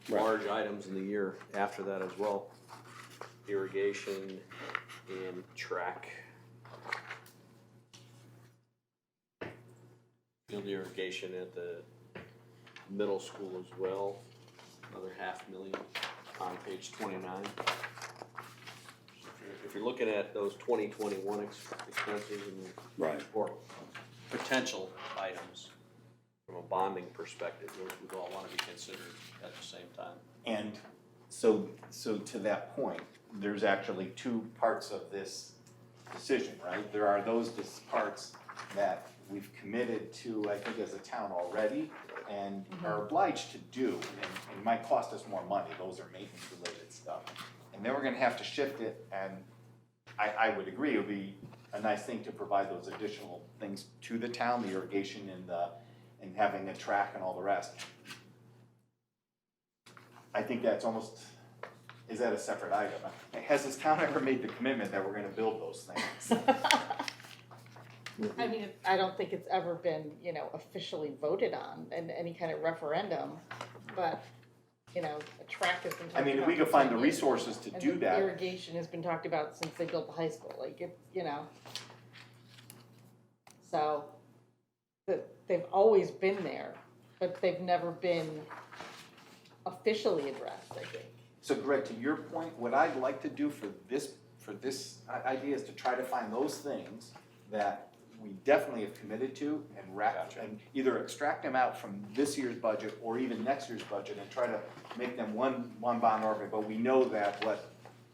Large items in the year after that as well. Irrigation and track. Field irrigation at the middle school as well, another $500,000 on page 29. If you're looking at those 2021 expenses and Right. or potential items from a bonding perspective, those would all want to be considered at the same time. And so to that point, there's actually two parts of this decision, right? There are those parts that we've committed to, I think, as a town already, and are obliged to do, and might cost us more money, those are maintenance related stuff. And then we're gonna have to shift it, and I would agree, it would be a nice thing to provide those additional things to the town, the irrigation and having a track and all the rest. I think that's almost, is that a separate item? Has this town ever made the commitment that we're gonna build those things? I mean, I don't think it's ever been, officially voted on in any kind of referendum, but, a track has been talked about. I mean, if we for could find 10 the years. resources to And do the that, irrigation has been talked about since they built the high school, so, they've always been there, but they've never been officially addressed, I think. so Greg, to your point, what I'd like to do for this idea is to try to find those things that we definitely have committed to and and either extract them out from this year's budget or even next year's budget and try to make them one bond ordinance, but we know that what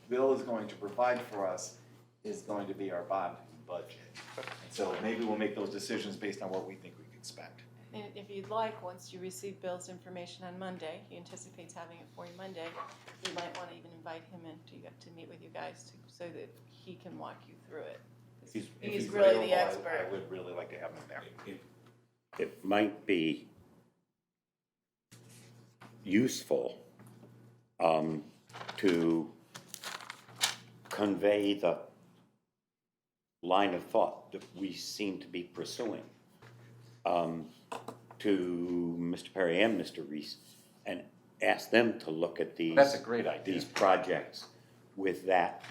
Bill is going to provide for us is going to be our bond budget. And so maybe we'll make those decisions based on what we think we can spend. And if you'd like, once you receive Bill's information on Monday, he anticipates having it for you Monday, you might want to even invite him in to meet with you guys so that he can walk you through it. 'Cause If he's really the available, I expert. would really like to have him there. It might be useful to convey the line of thought that we seem to be pursuing to Mr. Perry and Mr. Reese and ask them to look at That's a great idea. these projects with that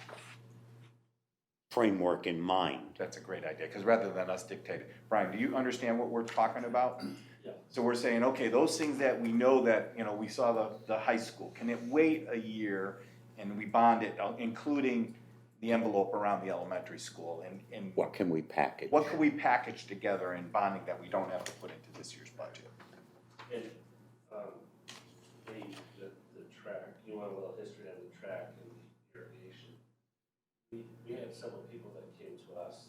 framework in mind. That's a great idea, because rather than us dictating. Brian, do you understand what we're talking about? Yeah. So we're saying, okay, those things that we know that, we saw the high school, can it wait a year and we bond it, including the envelope around the elementary school? And What can we package? what could we package together in bonding that we don't have to put into this year's budget? And, the track, you want a little history on the track and irrigation. We had several people that came to us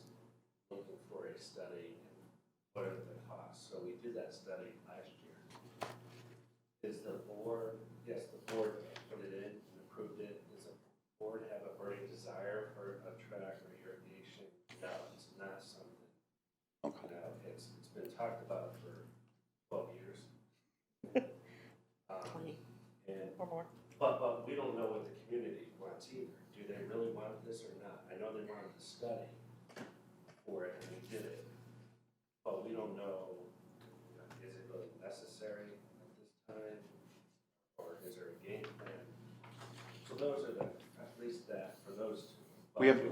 looking for a study and what are the costs? So we did that study last year. Is the board, yes, the board put it in and approved it. Does the board have a burning desire for a track or irrigation? No, it's not something. Okay. No, it's been talked about for 12 years. And, Or more. but we don't know what the community wants either. Do they really want this or not? I know they wanted the study for it and we did it. But we don't know, is it really necessary at this time? Or is there a game plan? So those are at least that, for those two.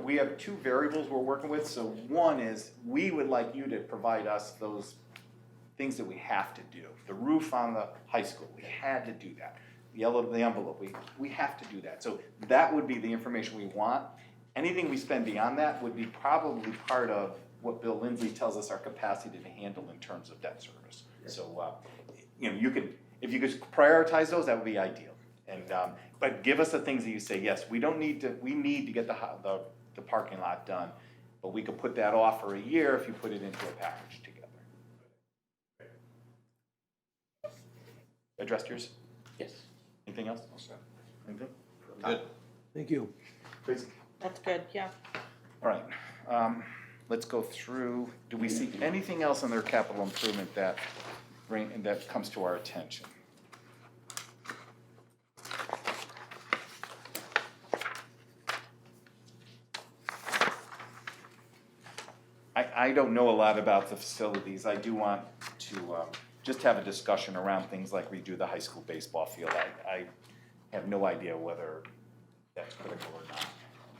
We have two variables we're working with. So one is, we would like you to provide us those things that we have to do. The roof on the high school, we had to do that. The envelope, we have to do that. So that would be the information we want. Anything we spend beyond that would be probably part of what Bill Lindsley tells us our capacity to handle in terms of debt service. So, you could, if you could prioritize those, that would be ideal. And, but give us the things that you say, yes, we need to get the parking lot done, but we could put that off for a year if you put it into a package together. Addressed yours? Yes. Anything else? Anything? Good. Thank you. Tracy? That's good, yeah. All right, let's go through, do we see anything else in their capital improvement that comes to our attention? I don't know a lot about the facilities. I do want to just have a discussion around things like redo the high school baseball field. I have no idea whether that's critical or not.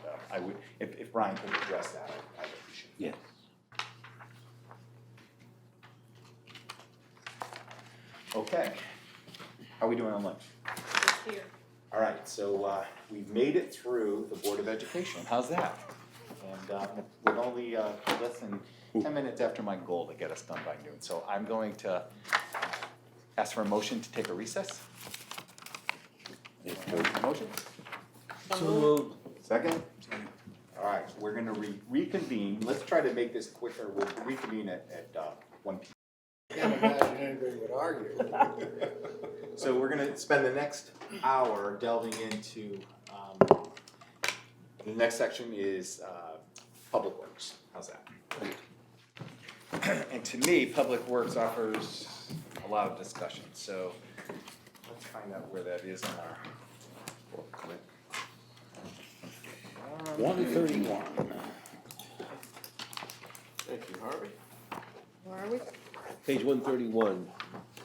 And, I would, if Brian could address that, I'd appreciate it. Yes. Okay. How are we doing on lunch? It's here. All right, so we've made it through the Board of Education. How's that? And we're only less than 10 minutes after my goal to get us done by noon. So I'm going to ask for a motion to take a recess. Motion? So moved. Second? All right, we're gonna reconvene. Let's try to make this quicker. We'll reconvene at 1 p.m. Can't imagine anybody would argue. So we're gonna spend the next hour delving into, the next section is Public Works. How's that? And to me, Public Works offers a lot of discussion, so let's find out where that is in our booklet. 131. Thank you, Harvey. Where are we? Page 131,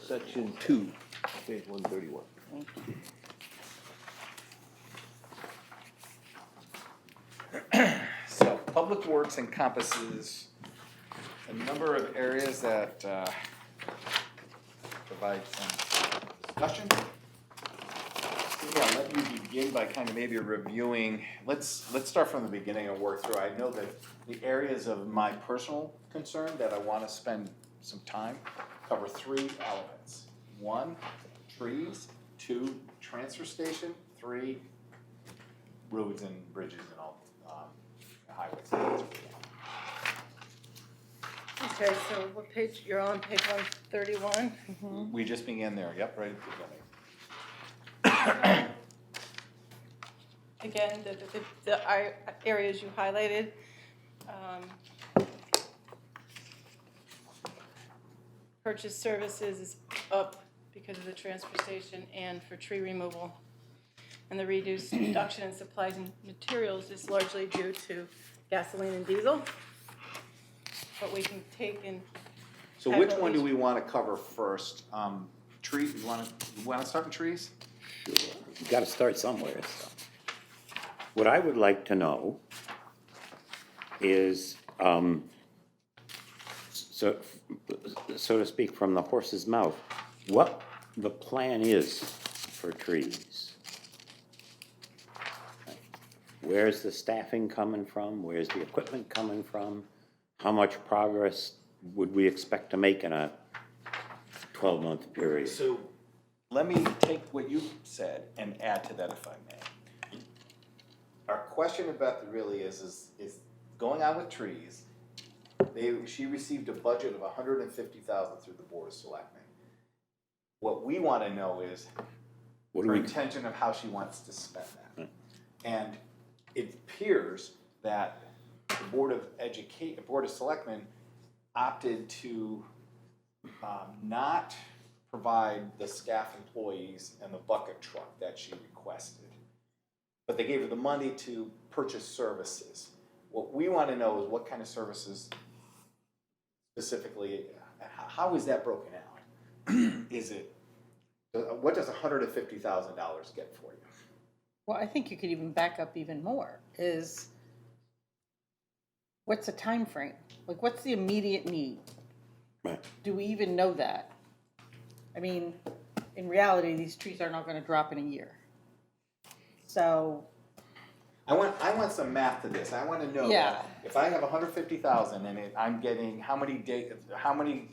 section 2, page 131. So, Public Works encompasses a number of areas that provide some discussion. Yeah, I'll let you begin by kind of maybe reviewing, let's start from the beginning and work through. I know that the areas of my personal concern that I want to spend some time cover 3 elements. 1, trees. 2, transfer station. 3, roads and bridges and all, highways. Okay, so what page, you're on page 131? We just began there, yep, right at the beginning. Again, the areas you highlighted. Purchase services is up because of the transfer station and for tree removal. And the reduction in supplies and materials is largely due to gasoline and diesel. But we can take and. So have which at one do least- we want to cover first? Trees, you want to start with trees? Sure. You gotta start somewhere, so. What I would like to know is, so to speak, from the horse's mouth, what the plan is for trees. Where's the staffing coming from? Where's the equipment coming from? How much progress would we expect to make in a 12-month period? So let me take what you said and add to that if I may. Our question about really is going on with trees, She received a budget of $150,000 through the Board of Selectmen. What we wanna know is What do her we, intention of how she wants to spend that. And it appears that the Board of Selectmen opted to not provide the staff employees and the bucket truck that she requested. But they gave her the money to purchase services. What we wanna know is what kind of services specifically, how is that broken out? Is it, what does $150,000 get for you? Well, I think you could even back up even more, is what's the time frame? Like, what's the immediate need? right, Do we even know that? I mean, in reality, these trees are not gonna drop in a year. So, I want some math to this. I want to know Yeah. that if I have 150,000 and I'm getting how many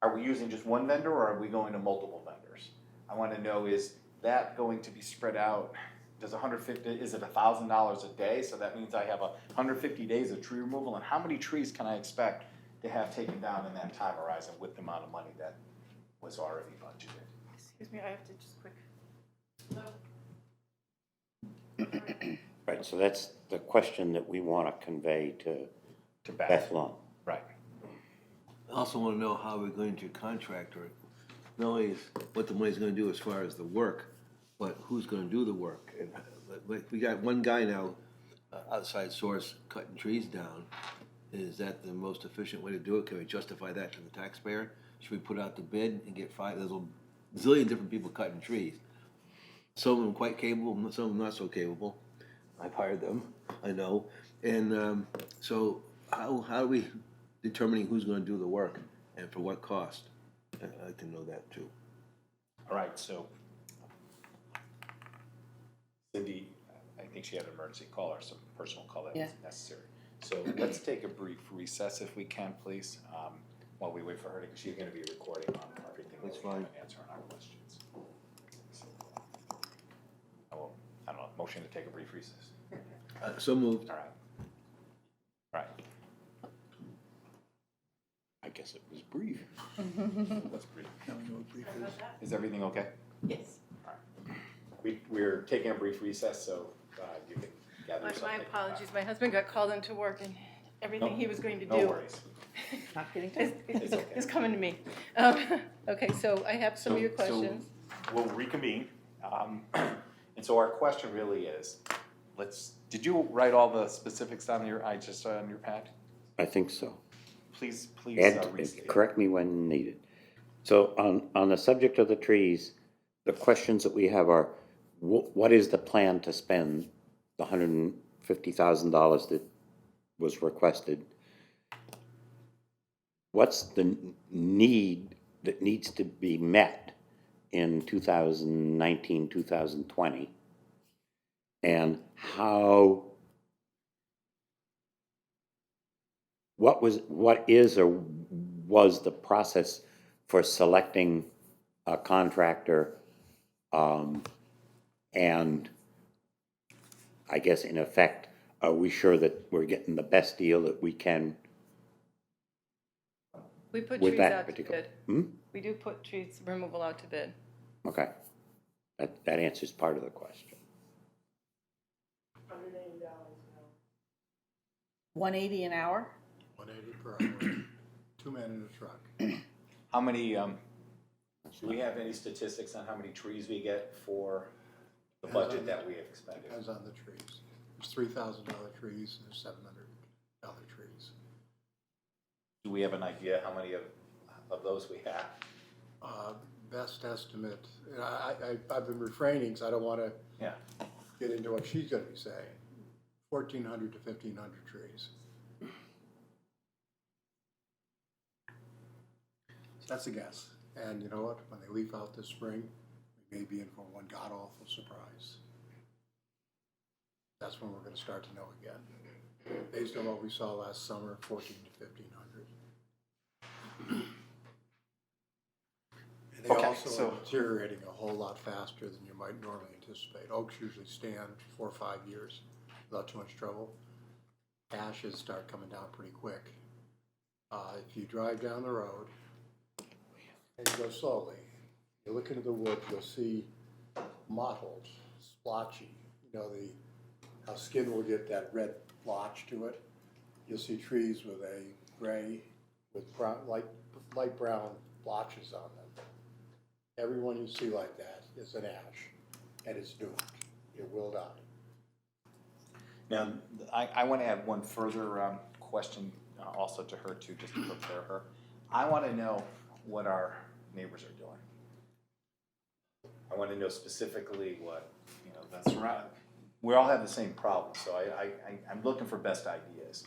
are we using just one vendor or are we going to multiple vendors? I want to know, is that going to be spread out? Is it $1,000 a day? So that means I have 150 days of tree removal, and how many trees can I expect to have taken down in that time horizon with the amount of money that was already budgeted? Excuse me, I have to just quick. right, so that's the question that we wanna convey to Beth Lund. Right. I also wanna know how we're going to contract her. Not only is what the money's gonna do as far as the work, but who's gonna do the work. And we got one guy now, outside source, cutting trees down. Is that the most efficient way to do it? Can we justify that to the taxpayer? Should we put out the bid and get there's a zillion different people cutting trees. Some of them quite capable, some of them not so capable. I've hired them, I know. And so how are we determining who's gonna do the work and for what cost? I'd like to know that too. All right, so Cindy, I think she had an emergency call or some personal call that was Yeah. necessary. So let's take a brief recess if we can, please, while we wait for her, because she's gonna be recording on everything. That's that we have fine. and answering our questions. I don't know, motion to take a brief recess. So moved. All right. All right, I guess it was brief. let's brief. Is everything okay? Yes. We're taking a brief recess, so you can gather My something. apologies, my husband got called into work and everything he was going to do. No worries. not getting to. It's okay. is coming to me. Okay, so I have some of your questions. So we'll reconvene. And so our question really is, did you write all the specifics on your pad? I think so. Please Ed, restate. correct me when needed. So on the subject of the trees, the questions that we have are, what is the plan to spend the $150,000 that was requested? What's the need that needs to be met in 2019, 2020? And what is or was the process for selecting a contractor, and I guess in effect, are we sure that we're getting the best deal that we can We put with trees that out to particular? bid. We do put trees removal out to bid. Okay, that answers part of the question. $180 an hour? 180 per hour, 2 men in a truck. How many, do we have any statistics on how many trees we get for the budget that we have expended? Depends on the trees. There's $3,000 trees and there's $700 trees. Do we have an idea how many of those we have? Best estimate, and I've been refraining because I don't want to Yeah. get into what she's going to be saying. 1,400 to 1,500 trees. That's a guess. And you know what? When they leaf out this spring, we may be in for one god-awful surprise. That's when we're going to start to know again. Based on what we saw last summer, 1,400 to 1,500. And they Okay, also so- are deteriorating a whole lot faster than you might normally anticipate. Oaks usually stand 4 or 5 years without too much trouble. Ashes start coming down pretty quick. If you drive down the road and you go slowly, you look into the woods, you'll see mottled, splotchy, how skin will get that red blotch to it. You'll see trees with a gray, with brown, light brown blotches on them. Every one you see like that is an ash, and it's doomed. It will die. Now, I want to add one further question also to her too, just to prepare her. I want to know what our neighbors are doing. I want to know specifically what, that's around. We all have the same problem, so I'm looking for best ideas.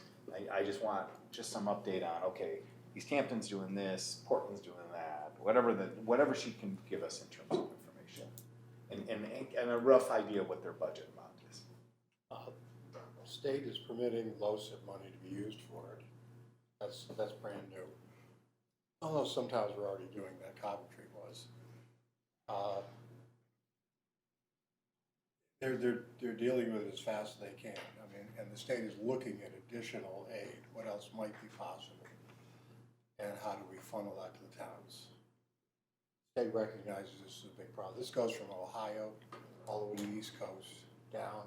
I just want some update on, okay, East Hampton's doing this, Portland's doing that, whatever she can give us in terms of information. And a rough idea of what their budget amount is. State is permitting LoCIP money to be used for it. That's brand new. Although some towns were already doing that, Coventry was. They're dealing with it as fast as they can. I mean, and the state is looking at additional aid. What else might be possible? And how do we funnel that to the towns? State recognizes this is a big problem. This goes from Ohio all the way to the East Coast, down,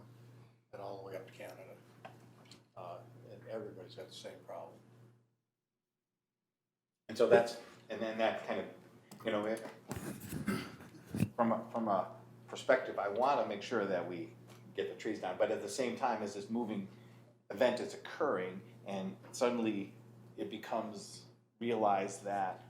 and all the way up to Canada. And everybody's got the same problem. And so and then that kind of, from a perspective, I want to make sure that we get the trees down, but at the same time, as this moving event is occurring, and suddenly it becomes realized that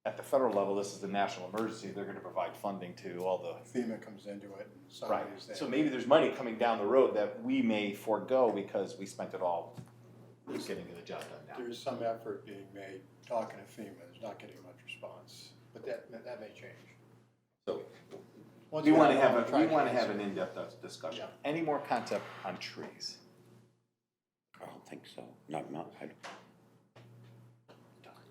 at the federal level, this is the national emergency, they're going to provide funding to all the FEMA comes into it, and right. somebody's there. So maybe there's money coming down the road that we may forego because we spent it all getting the job done now. There is some effort being made, talking to FEMA, it's not getting much response, but that may change. So Once we want to have have a- an in-depth discussion. Yeah. Any more concept on trees? I don't think so. Not, I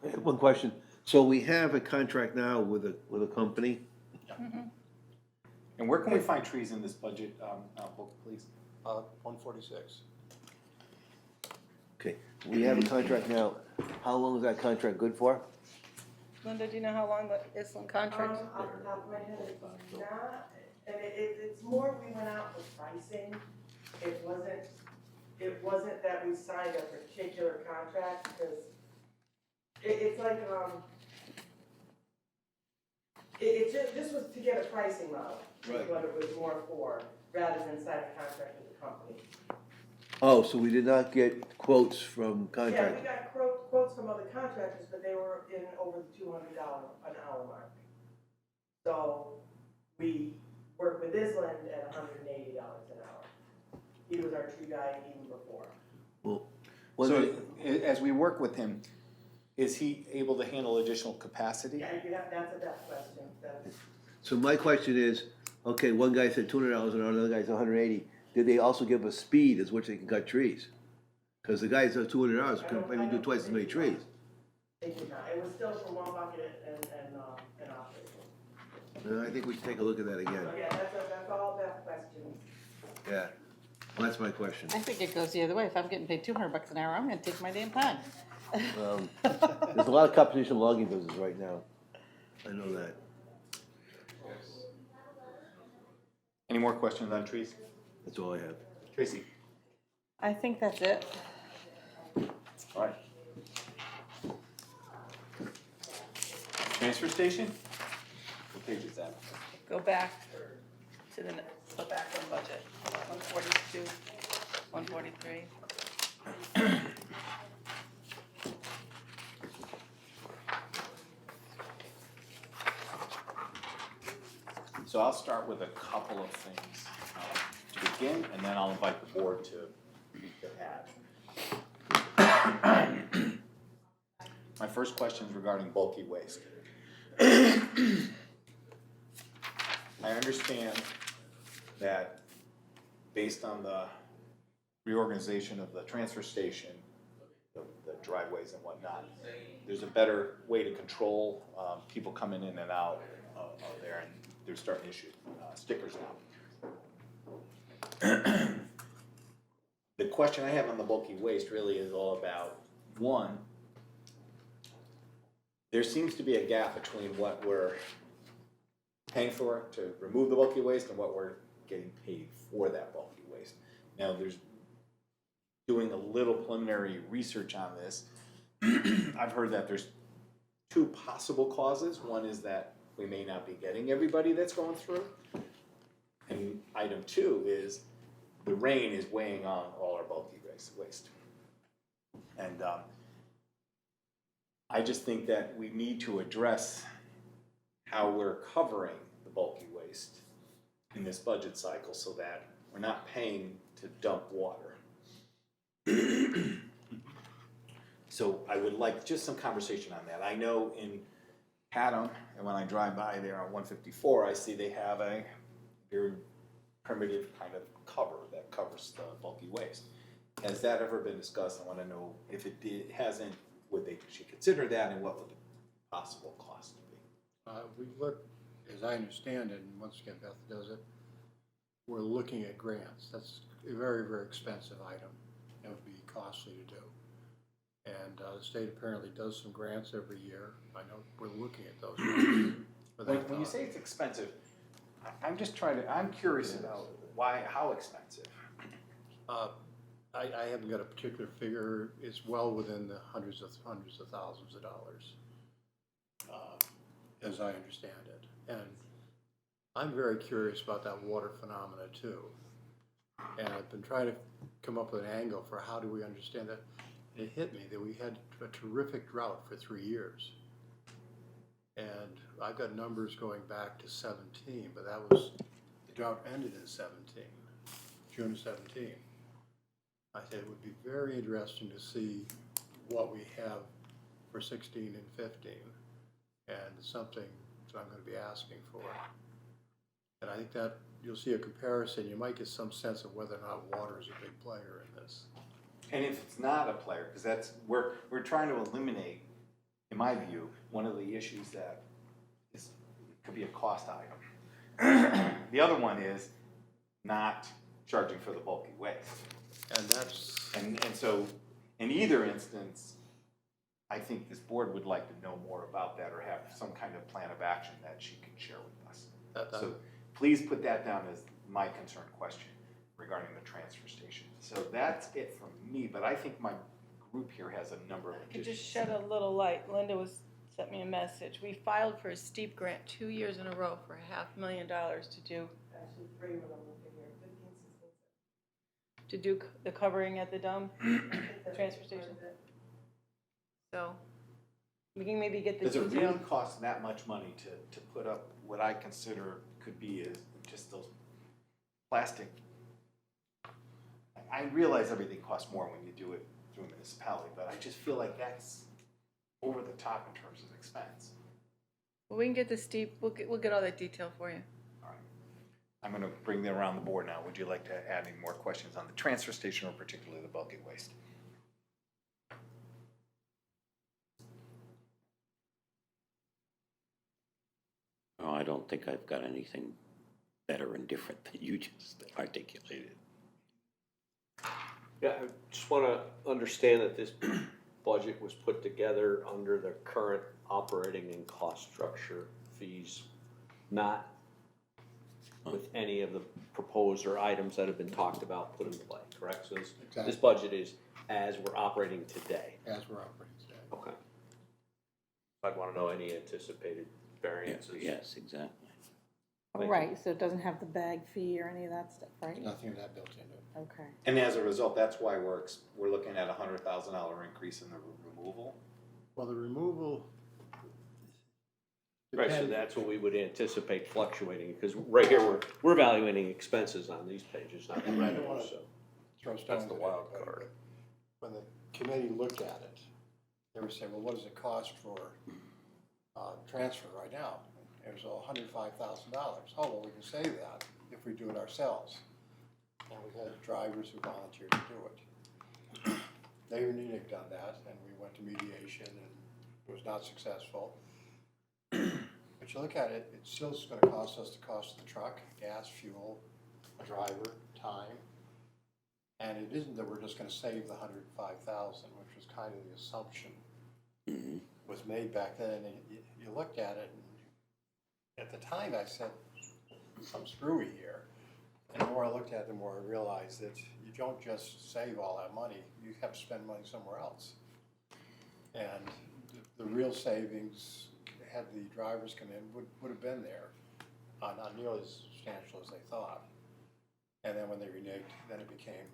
have one question. So we have a contract now with a company. And where can we find trees in this budget book, please? 146. Okay, we have a contract now. How long is that contract good for? Linda, do you know how long the Island contract? Off the top of my head, it's not, and it's more we went out with pricing. It wasn't that we signed a particular contract, because it's like, it just was to get a pricing model. Right. What it was more for, rather than sign a contract with the company. Oh, so we did not get quotes from Yeah, we contractors? got quotes from other contractors, but they were in over the $200 an hour mark. So we worked with Island at $180 an hour. He was our tree guy even before. Well, was So it, as we work with him, is he able to handle additional capacity? Yeah, that's a depth question. so my question is, okay, one guy said $200 an hour, another guy said 180. Did they also give us speed as which they can cut trees? Because the guy said $200 could maybe do twice as many trees. They did not. It was still from one bucket and operation. I think we should take a look at that again. So yeah, that's all depth questions. Yeah, well, that's my question. I think it goes the other way. If I'm getting paid $200 an hour, I'm gonna take my damn time. There's a lot of competition in the logging business right now. I know that. Any more questions on trees? That's all I have. Tracy? I think that's it. All right. Transfer station? What page is that? Go back to the back on budget, 142, 143. So I'll start with a couple of things to begin, and then I'll invite the board to add. My first question is regarding bulky waste. I understand that based on the reorganization of the transfer station, the driveways and whatnot, there's a better way to control people coming in and out of there, and they're starting to issue stickers now. The question I have on the bulky waste really is all about, one, there seems to be a gap between what we're paying for to remove the bulky waste and what we're getting paid for that bulky waste. Now, there's doing a little preliminary research on this. I've heard that there's two possible causes. One is that we may not be getting everybody that's going through. And item two is the rain is weighing on all our bulky waste. And I just think that we need to address how we're covering the bulky waste in this budget cycle so that we're not paying to dump water. So I would like just some conversation on that. I know in Haddam, and when I drive by there on 154, I see they have a very primitive kind of cover that covers the bulky waste. Has that ever been discussed? I want to know if it hasn't, would they should consider that, and what would the possible cost be? We look, as I understand it, and once again Beth does it, we're looking at grants. That's a very, very expensive item. It would be costly to do. And the state apparently does some grants every year. I know we're looking at those grants. When you say it's expensive, I'm curious about how expensive? I haven't got a particular figure. It's well within the hundreds of thousands of dollars, as I understand it. And I'm very curious about that water phenomena too. And I've been trying to come up with an angle for how do we understand that. It hit me that we had a terrific drought for 3 years. And I've got numbers going back to 17, but the drought ended in 17, June of 17. I said it would be very interesting to see what we have for 16 and 15, and it's something that I'm going to be asking for. And I think that you'll see a comparison. You might get some sense of whether or not water is a big player in this. And if it's not a player, because we're trying to eliminate, in my view, one of the issues that could be a cost item. The other one is not charging for the bulky waste. And so in either instance, I think this board would like to know more about that or have some kind of plan of action that she can share with us. So please put that down as my concern question regarding the transfer station. So that's it from me, but I think my group here has a number of I could just additions. shed a little light. Linda sent me a message. We filed for a steep grant 2 years in a row for $500,000 to do Actually, 3 when I'm looking here, 15, 16, to do the covering at the dump, 17. transfer station. So we can maybe get the Does it detail. really cost that much money to put up what I consider could be just those plastic? I realize everything costs more when you do it through a municipality, but I just feel like that's over the top in terms of expense. Well, we can get the steep. We'll get all that detail for you. All right. I'm going to bring them around the board now. Would you like to add any more questions on the transfer station or particularly the bulky waste? Oh, I don't think I've got anything better and different than you just articulated. Yeah, I just want to understand that this budget was put together under the current operating and cost structure fees, not with any of the proposed or items that have been talked about put in play, correct? So this budget is as we're operating today. As we're operating today. Okay. I'd want to know any anticipated variances. Yes, exactly. Thank you. Right, so it doesn't have the bag fee or any of that stuff, right? Nothing of that built into it. Okay. And as a result, that's why we're looking at a $100,000 increase in the removal. Well, the removal. Right, so that's what we would anticipate fluctuating, because right here, we're evaluating expenses on these pages, not the I don't wanna revenue, so. throw stones the at wild anybody, card. but when the committee looked at it, they were saying, well, what does it cost for transfer right now? It was $105,000. Oh, well, we can save that if we do it ourselves. And we had drivers who volunteered to do it. They needed to have done that, and we went to mediation, and it was not successful. But you look at it, it's still going to cost us the cost of the truck, gas, fuel, a driver, time. And it isn't that we're just going to save the $105,000, which was kind of the assumption was made back then, and you looked at it, and at the time I said, some screwy here. And the more I looked at it, the more I realized that you don't just save all that money, you have to spend money somewhere else. And the real savings, had the drivers come in, would have been there, not nearly as substantial as they thought. And then when they reneged, then it became,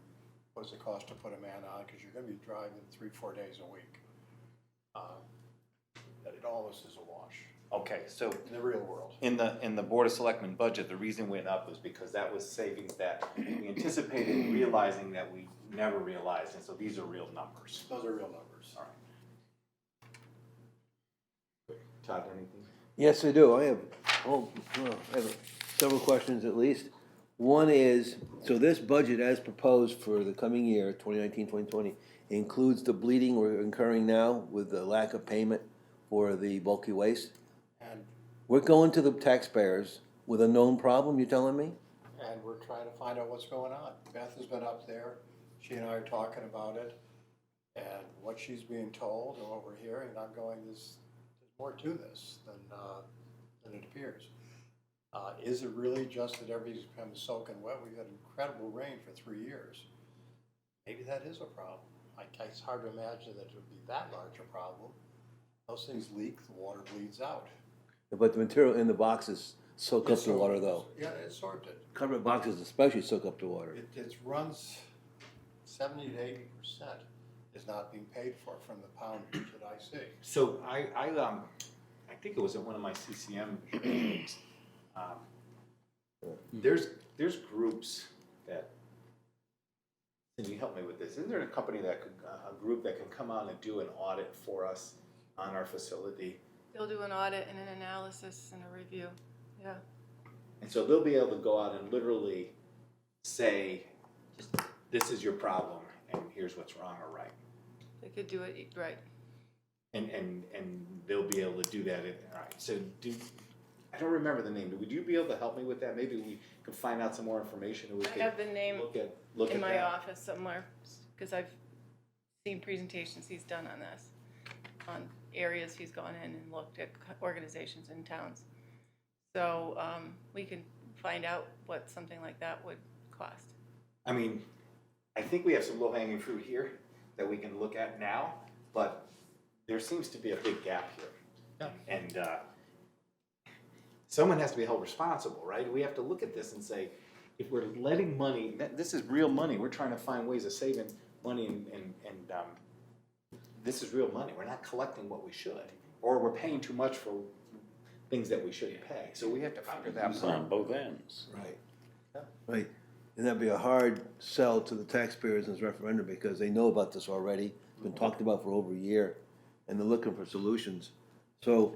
what does it cost to put a man on? Because you're gonna be driving 3-4 days a week. That it almost is a wash Okay, so in the real world. in the Board of Selectmen budget, the reason it went up was because that was savings that we anticipated realizing that we never realized, and so these are real numbers. Those are real numbers. All right. Todd, anything? Yes, I do. I have several questions at least. One is, so this budget as proposed for the coming year, 2019-2020, includes the bleeding we're incurring now with the lack of payment for the bulky waste? And, We're going to the taxpayers with a known problem, you're telling me? and we're trying to find out what's going on. Beth has been up there, she and I are talking about it, and what she's being told and what we're hearing, and I'm going, there's more to this than it appears. Is it really just that everything's become soaking wet? We've had incredible rain for 3 years. Maybe that is a problem. It's hard to imagine that it would be that large a problem. Those things leak, the water bleeds out. But the material in the boxes soak up the water though. Yeah, it's sorted. Covered boxes especially soak up the water. It runs 70 to 80% is not being paid for from the poundage that I see. So I think it was at one of my CCM meetings. There's groups that, can you help me with this? Isn't there a company that could, a group that can come on and do an audit for us on our facility? They'll do an audit and an analysis and a review, yeah. And so they'll be able to go out and literally say, this is your problem and here's what's wrong or right. They could do it, right. And they'll be able to do that. All right, so I don't remember the name. Would you be able to help me with that? Maybe we could find out some more information and we I could have the name look in at my that. office somewhere, because I've seen presentations he's done on this, on areas he's gone in and looked at organizations in towns. So we can find out what something like that would cost. I mean, I think we have some low-hanging fruit here that we can look at now, but there seems to be a big gap here. Yeah. And someone has to be held responsible, right? We have to look at this and say, if we're letting money, this is real money, we're trying to find ways of saving money and this is real money. We're not collecting what we should, or we're paying too much for things that we shouldn't pay. So we have to figure that It's out. on both ends. Right. Right. And that'd be a hard sell to the taxpayers in this referendum because they know about this already, been talked about for over a year, and they're looking for solutions. So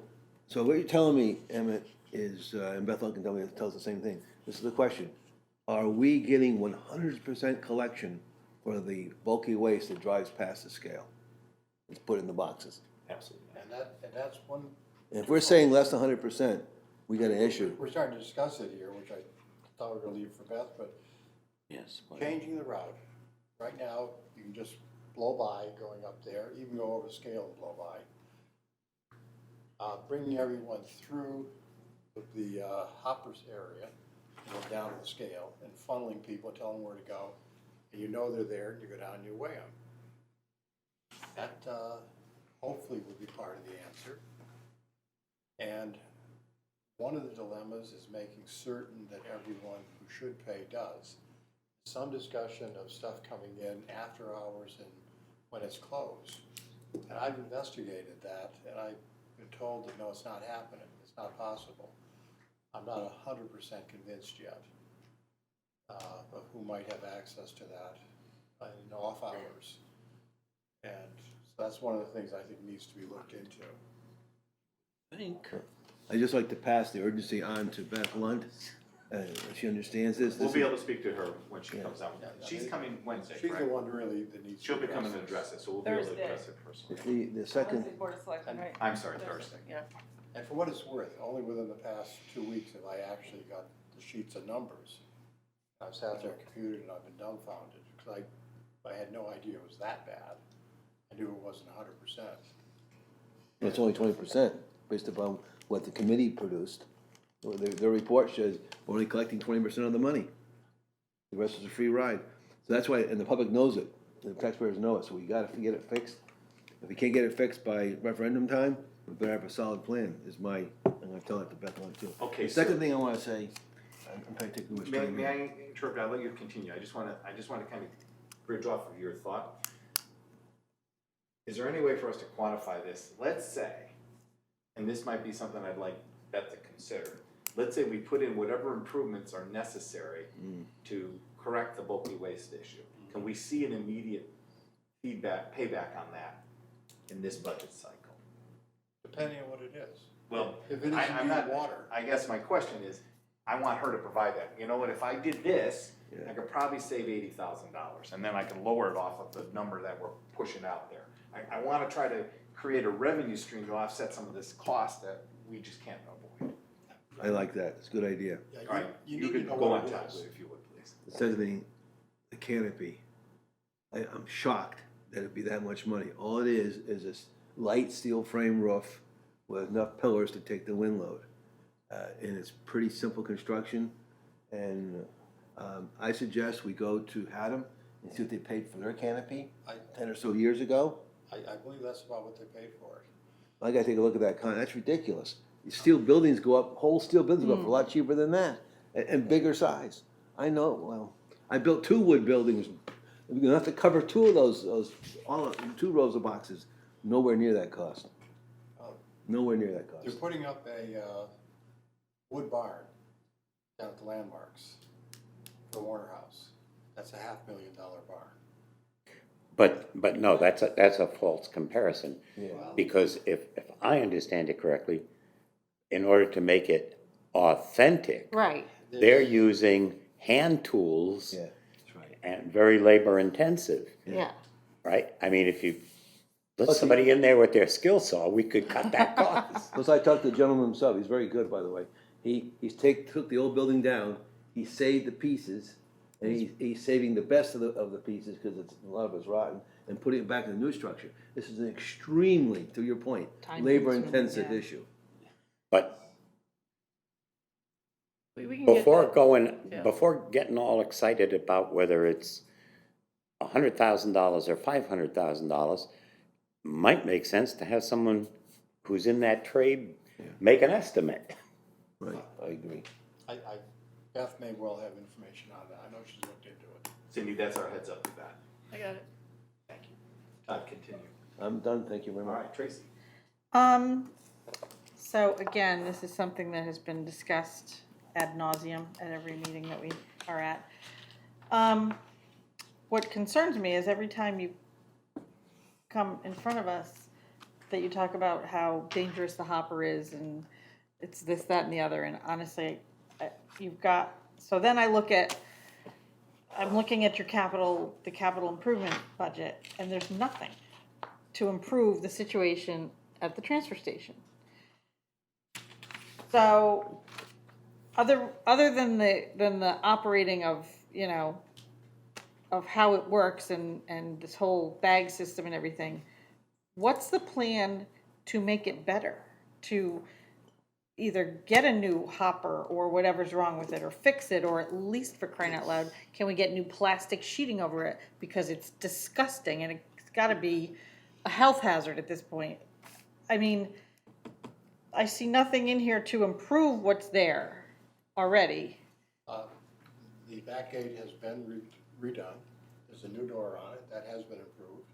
what you're telling me, Emmett, is, and Bethel can tell us the same thing. This is the question. Are we getting 100% collection for the bulky waste that drives past the scale? It's put in the boxes. Absolutely. And that's one, And if we're saying less than 100%, we got an issue. we're starting to discuss it here, which I thought we were gonna leave for Beth, but Yes. changing the route. Right now, you can just blow by going up there, even go over the scale and blow by. Bringing everyone through the hoppers area, go down to the scale, and funneling people, telling them where to go, and you know they're there, and you go down and you weigh them. That hopefully will be part of the answer. And one of the dilemmas is making certain that everyone who should pay does. Some discussion of stuff coming in after hours and when it's closed. And I've investigated that, and I've been told that no, it's not happening, it's not possible. I'm not 100% convinced yet of who might have access to that in off hours. And so that's one of the things I think needs to be looked into. I'd just like to pass the urgency on to Beth Lund. She understands this. We'll be able to speak to her when she Yeah. comes out. She's coming Wednesday, She's the correct? one really that needs to. She'll be coming to address address it, so we'll be able to Thursday. address it personally. The second, Wednesday Board of Selectmen, right? I'm sorry, Thursday. Yeah. And for what it's worth, only within the past 2 weeks have I actually got the sheets of numbers. I've sat there, computed, and I've been dumbfounded, because I had no idea it was that bad. I knew it wasn't 100%. It's only 20%, based upon what the committee produced. Well, their report shows we're only collecting 20% of the money. The rest is a free ride. So that's why, and the public knows it, the taxpayers know it, so we gotta get it fixed. If we can't get it fixed by referendum time, we better have a solid plan, I'm gonna tell that to Beth on too. Okay, The second so- thing I wanna say, I'm trying to take too much time. May I interrupt? I'll let you continue. I just wanna kind of bridge off of your thought. Is there any way for us to quantify this? Let's say, and this might be something I'd like Beth to consider. Let's say we put in whatever improvements are necessary to correct the bulky waste issue. Can we see an immediate payback on that in this budget cycle? Depending on what it is. Well, If it is I'm indeed not, water, I guess my question is, I want her to provide that. You know what, if I did this, I could probably save $80,000, and then I can lower it off of the number that we're pushing out there. I wanna try to create a revenue stream to offset some of this cost that we just can't avoid. I like that, it's a good idea. yeah, All right, you you need to could know go what on it top of is. it if you would, please. The second thing, the canopy. I'm shocked that it'd be that much money. All it is this light steel frame roof with enough pillars to take the wind load. And it's pretty simple construction. And I suggest we go to Haddam and see what they paid for their canopy 10 or so years ago. I believe that's about what they paid for it. I gotta take a look at that that's ridiculous. Steel buildings go up, whole steel buildings go up for a lot cheaper than that, and bigger size. I know, well, I built 2 wood buildings, we're gonna have to cover 2 of those, all 2 rows of boxes, nowhere near that cost. Oh. Nowhere near that They're cost. putting up a wood barn down at the Landmarks for Warner House. That's a $500,000 barn. But no, that's a false comparison. Yeah. Because if I understand it correctly, in order to make it authentic, Right. they're using hand tools Yeah, that's right. and very labor intensive, Yeah. right? I mean, if you let somebody in there with their skill saw, we could cut that cost. Plus, I talked to the gentleman himself, he's very good, by the way. He took the old building down, he saved the pieces, and he's saving the best of the pieces, because a lot of it's rotten, and putting it back in the new structure. This is an extremely, to your point, Time labor-intensive consuming, yeah. issue. But We can get that. before getting all excited about whether it's $100,000 or $500,000, might make sense to have someone who's in that trade make an estimate. Right, I agree. Beth may well have information on that. I know she's looked into it. Cindy, that's our heads up with that. I got it. Thank you. Todd, continue. I'm done, thank you very All much. right, Tracy. So again, this is something that has been discussed ad nauseum at every meeting that we are at. What concerns me is every time you come in front of us, that you talk about how dangerous the hopper is, and it's this, that, and the other, and honestly, you've got, so then I'm looking at your the capital improvement budget, and there's nothing to improve the situation at the transfer station. So, other than the operating of, of how it works and this whole bag system and everything, what's the plan to make it better? To either get a new hopper or whatever's wrong with it, or fix it, or at least, for crying out loud, can we get new plastic sheeting over it? Because it's disgusting and it's gotta be a health hazard at this point. I mean, I see nothing in here to improve what's there already. The back gate has been redone. There's a new door on it. That has been improved.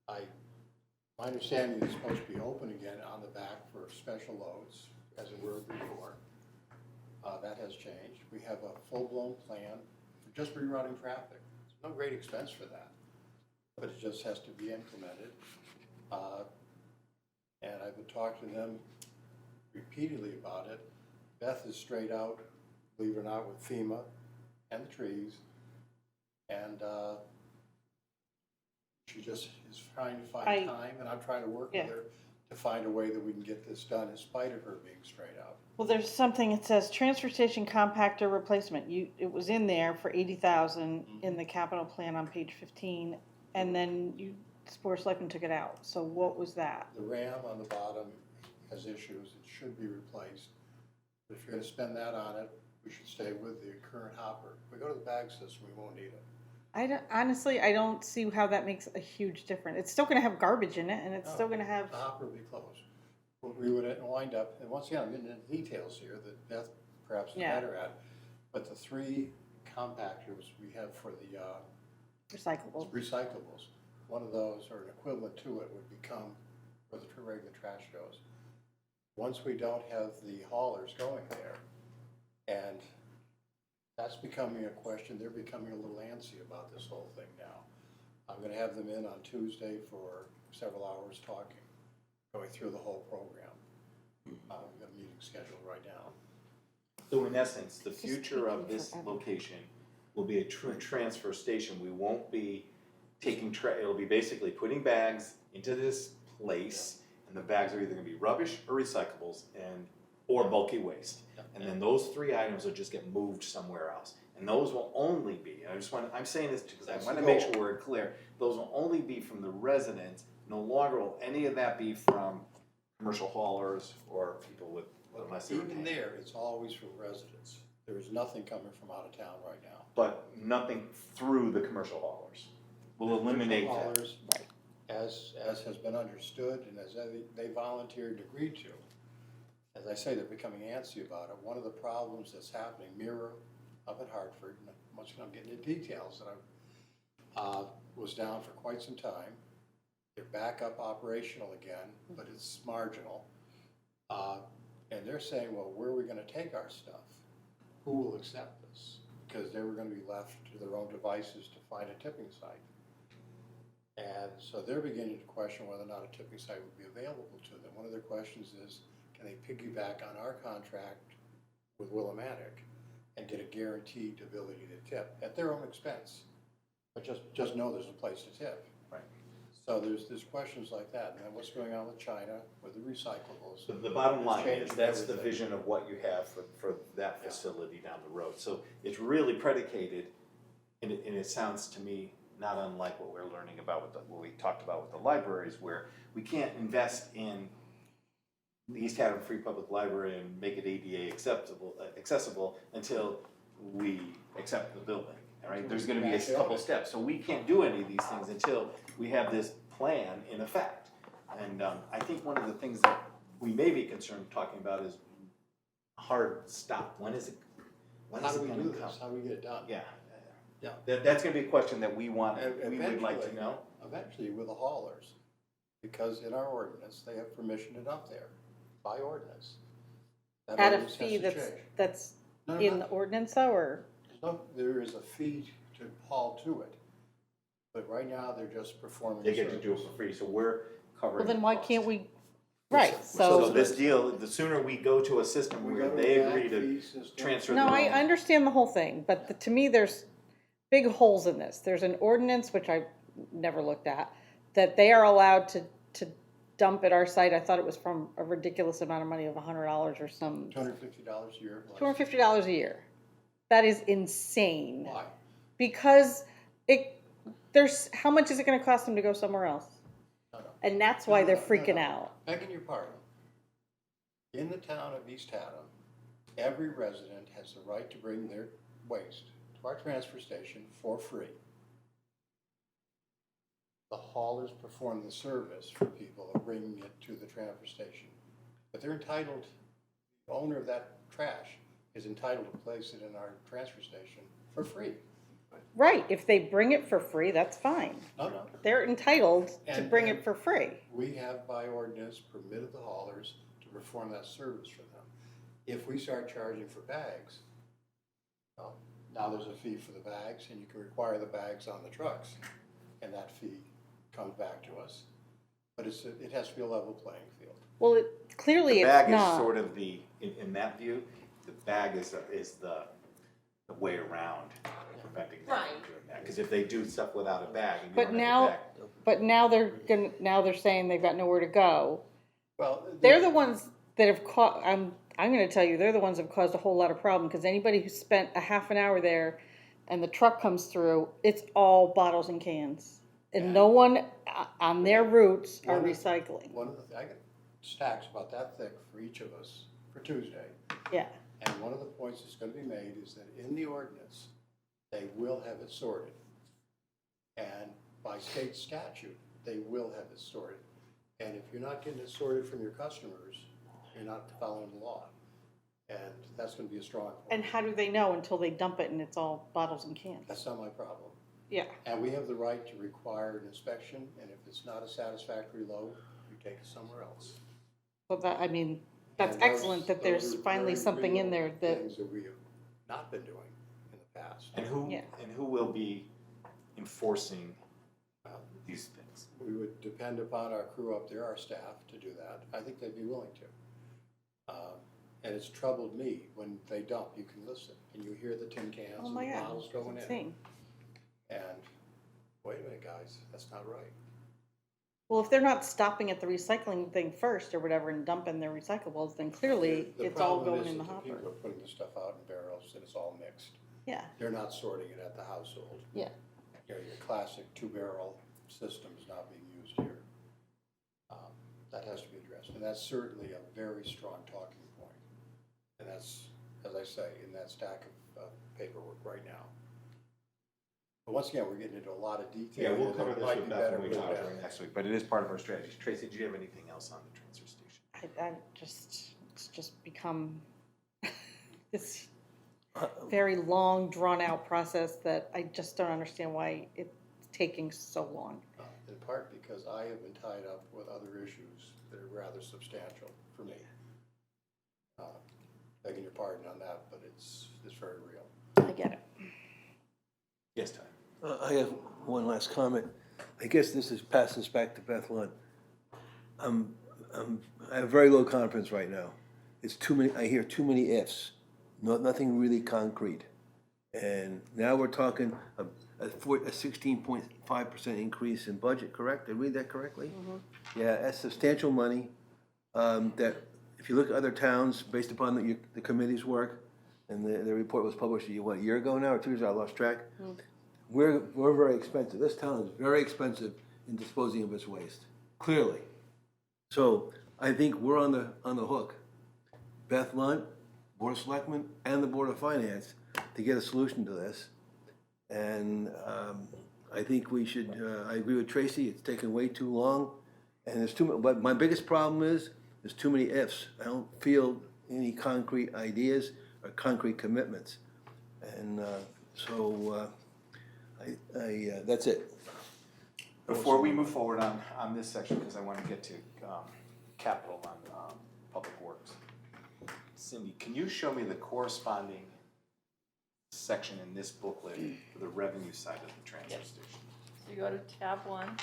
My understanding is it's supposed to be open again on the back for special loads, as it were before. That has changed. We have a full-blown plan for just rerouting traffic. There's no great expense for that, but it just has to be implemented. And I've been talking to them repeatedly about it. Beth is straight out, believe it or not, with FEMA and the trees. And she just is trying to find time, and I'm trying to work with her to find a way that we can get this done in spite of her being straight out. Well, there's something, it says transfer station compactor replacement. It was in there for $80,000 in the capital plan on page 15. And then Board of Selectmen took it out, so what was that? The ram on the bottom has issues, it should be replaced. If you're gonna spend that on it, we should stay with the current hopper. If we go to the bag system, we won't need it. Honestly, I don't see how that makes a huge difference. It's still gonna have garbage in it, and it's still gonna have, The hopper will be closed. What we would wind up, and once again, I'm getting into details here that Beth perhaps is Yeah. better at, but the 3 compactors we have for the recyclable. recyclables, one of those, or an equivalent to it, would become where the regular trash goes. Once we don't have the haulers going there, and that's becoming a question, they're becoming a little antsy about this whole thing now. I'm gonna have them in on Tuesday for several hours talking, going through the whole program. We've got a meeting scheduled right now. So in essence, the Just future of taking this forever. location will be a true transfer station. We won't be taking it'll be basically putting bags into this place, and the bags are either gonna be rubbish or recyclables or bulky waste. And then those 3 items will just get moved somewhere else. And those will only be, I'm saying this because I That's wanna the make goal. sure we're clear, those will only be from the residents. No longer will any of that be from commercial haulers or people with less. Even there, it's always from residents. There is nothing coming from out of town right now. But nothing through the commercial haulers. We'll eliminate that. Haulers, as has been understood and as they volunteered and agreed to. As I say, they're becoming antsy about it. One of the problems that's happening, Mira up in Hartford, and once again, I'm getting into details, that I was down for quite some time. They're back up operational again, but it's marginal. And they're saying, well, where are we gonna take our stuff? Who will accept this? Because they were gonna be left to their own devices to find a tipping site. And so they're beginning to question whether or not a tipping site would be available to them. One of their questions is, can they piggyback on our contract with Willimantic and get a guaranteed ability to tip at their own expense? But just know there's a place to tip. Right. So there's questions like that. And then what's going on with China, with the recyclables? The bottom line is, Changing that's the everything. vision of what you have for that facility down the road. So it's really predicated, and it sounds to me not unlike what we're learning about what we talked about with the libraries, where we can't invest in the East Haddam Free Public Library and make it ADA accessible until we accept the building, all right? There's gonna be a couple steps, so we can't do any of these things until we have this plan in effect. And I think one of the things that we may be concerned talking about is a hard stop. When is it How do we gonna do come? this? How do we get it done? Yeah. Yeah. That's gonna be a question that we would like to Eventually- know. Eventually with the haulers, because in our ordinance, they have permission to dump there, by ordinance. That At a ordinance has fee to that's, change. that's No, in no, the ordinance though, or? no, there is a fee to haul to it, but right now, they're just performing. They a get to do it service. for free, so we're covering. Well, then the why cost. can't we, right, So so, this deal, the sooner we go to a system We where go to they a agree back to fee system. transfer no, their I own. understand the whole thing, but to me, there's big holes in this. There's an ordinance, which I never looked at, that they are allowed to dump at our site. I thought it was from a ridiculous amount of money of $100 or some, $250 a year. less. $250 a year. That is insane. Why? Because there's, how much is it gonna cost them to go somewhere else? No, no. And that's why they're No, no, freaking no. out. Begging your pardon. In the town of East Haddam, every resident has the right to bring their waste to our transfer station for free. The haulers perform the service for people of bringing it to the transfer station. But they're entitled, the owner of that trash is entitled to place it in our transfer station for free. Right, if they bring it for free, that's fine. No, no. They're entitled to And- bring and- it for free. We have by ordinance permitted the haulers to perform that service for them. If we start charging for bags, well, now there's a fee for the bags, and you can require the bags on the trucks, and that fee comes back to us. But it has to be a level playing field. Well, clearly The it's bag is not. sort of in that view, the bag is the way around preventing them from doing that. Because if they do stuff without a bag and you But don't have a now, bag. but now they're saying they've got nowhere to go. Well, They're the ones that have I'm gonna tell you, they're the ones that have caused a whole lot of problem, because anybody who spent a half an hour there and the truck comes through, it's all bottles and cans. And no one on their routes are One of- recycling. I got stacks about that thick for each of us for Tuesday. Yeah, And one of the points that's gonna be made is that in the ordinance, they will have it sorted. And by state statute, they will have it sorted. And if you're not getting it sorted from your customers, you're not following the law. And that's gonna be a strong point. and how do they know until they dump it and it's all bottles and cans? That's not my problem. Yeah, And we have the right to require an inspection, and if it's not a satisfactory load, you take it somewhere else. so that, I mean, that's And those- excellent that those there's are finally very something in real there that, Things that we have not been doing in the past. And who, Yeah. and who will be enforcing these things? We would depend upon our crew up there, our staff, to do that. I think they'd be willing to. And it's troubled me when they dump, you can listen, and you hear the tin cans oh and my the God, bottles it's going in. insane. And, wait a minute, guys, that's not right. Well, if they're not stopping at the recycling thing first or whatever and dumping their recyclables, then clearly The it's all problem going is in the that hopper. People are putting the stuff out in barrels and it's all mixed. Yeah, They're not sorting it at the household. yeah. You know, your classic two-barrel system is not being used here. That has to be addressed, and that's certainly a very strong talking point. And that's, as I say, in that stack of paperwork right now. But once again, we're getting into a lot of detail. Yeah, we'll here cover that this might with be Beth better when we with talk Beth. during next week, but it is part of our strategy. Tracy, do you have anything else on the transfer station? It's just become this very long, drawn-out process that I just don't understand why it's taking so long. In part because I have been tied up with other issues that are rather substantial for me. Begging your pardon on that, but it's very real. I get it. Yes, Ty. I have one last comment. I guess this is pass this back to Beth Lunt. I have very low confidence right now. It's too many. I hear too many ifs. Nothing really concrete. And now we're talking a 16.5% increase in budget. Correct? Did I read that correctly? Yeah, that's substantial money. That if you look at other towns, based upon the committee's work, and the report was published a year ago now or 2 years ago, I lost track. We're very expensive. This town is very expensive in disposing of its waste, clearly. So I think we're on the hook. Beth Lunt, Board of Selectmen, and the Board of Finance to get a solution to this. And I think we should. I agree with Tracy. It's taken way too long, and there's too. But my biggest problem is there's too many ifs. I don't feel any concrete ideas or concrete commitments, and so. That's it. Before we move forward on this section, because I want to get to capital on public works. Cindy, can you show me the corresponding section in this booklet for the revenue side of the transfer Yes. station? So you go to tab 1.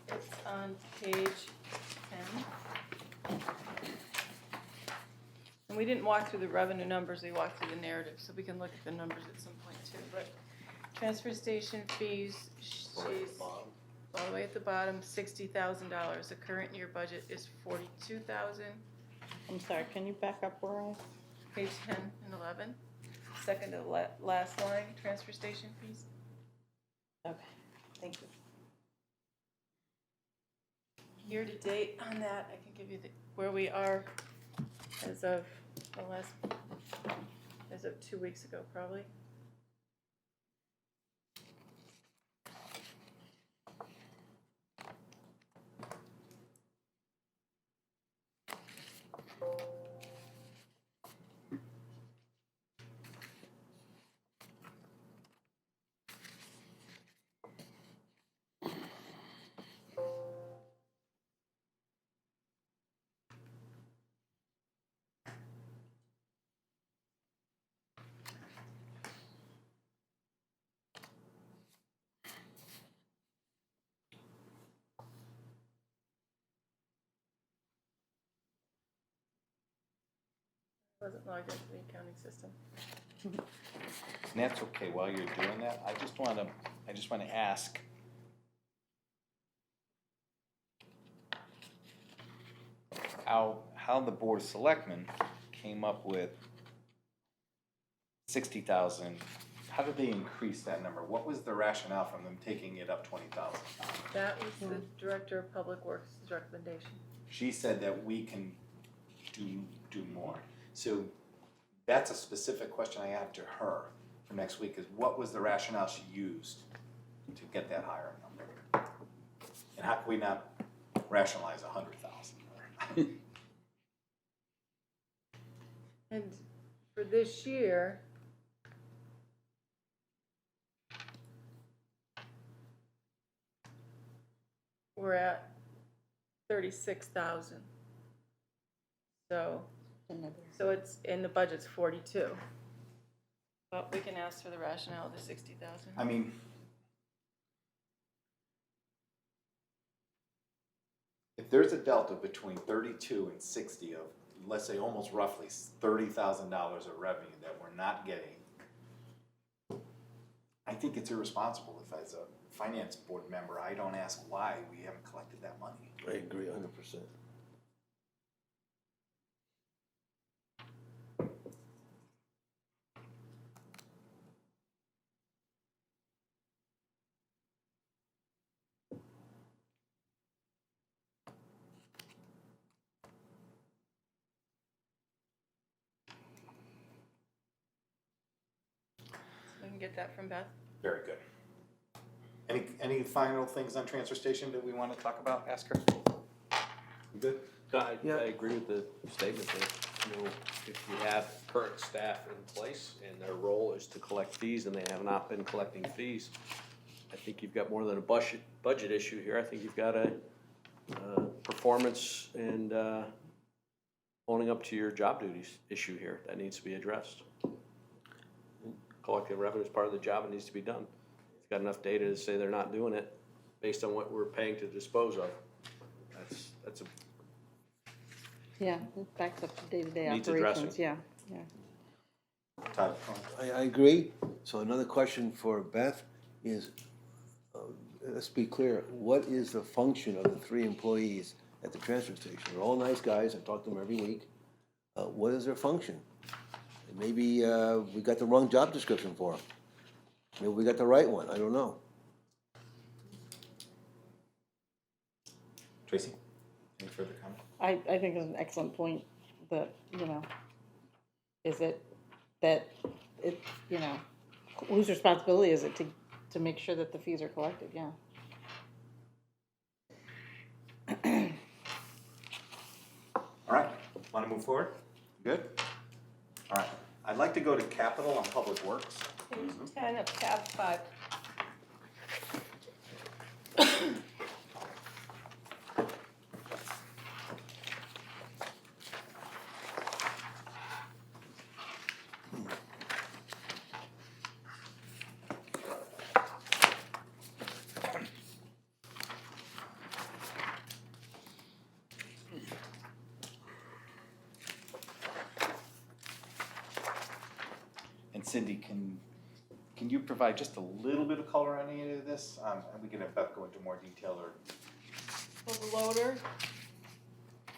It's on page 10. And we didn't walk through the revenue numbers, we walked through the narrative, so we can look at the numbers at some point too, but transfer station fees, she's all the way at the bottom, $60,000. The current year budget is $42,000. I'm sorry, can you back up where I? Page 10 and 11, second to the last line, transfer station fees. Okay, thank you. Year to date on that, I can give you where we are as of as of 2 weeks ago, probably. Wasn't logged into the accounting system. And that's okay, while you're doing that, I just wanna ask. How the Board of Selectmen came up with 60,000, how did they increase that number? What was the rationale from them taking it up 20,000? That was the Director of Public Works' recommendation. She said that we can do more. So that's a specific question I have to her for next week, is what was the rationale she used to get that higher number? And how can we not rationalize 100,000? And for this year, we're at 36,000. So it's, in the budget's 42. But we can ask for the rationale of the 60,000. I mean, if there's a delta between 32 and 60 of, let's say, almost roughly $30,000 of revenue that we're not getting, I think it's irresponsible if, as a finance board member, I don't ask why we haven't collected that money. I agree 100%. We can get that from Beth. Very good. Any final things on transfer station that we want to talk about? Ask her. You good? I Yeah. agree with the statement that, you know, if you have current staff in place and their role is to collect fees and they have not been collecting fees, I think you've got more than a budget issue here. I think you've got a performance and owning up to your job duties issue here that needs to be addressed. Collecting revenue is part of the job, it needs to be done. You've got enough data to say they're not doing it based on what we're paying to dispose of. That's a Yeah, it backs up to day-to-day Needs operations, addressing. yeah. Todd? I agree. So another question for Beth is, let's be clear, what is the function of the 3 employees at the transfer station? They're all nice guys, I talk to them every week. What is their function? Maybe we got the wrong job description for them. Maybe we got the right one, I don't know. Tracy? Any further comment? I think it's an excellent point that, you know, is it that it, you know, whose responsibility is it to make sure that the fees are collected, yeah. All right, want to move forward? Good? All right, I'd like to go to capital and public works. Page 10 of tab 5. And Cindy, can you provide just a little bit of color on any of this? And we can have Beth go into more detail, or Well, the loader,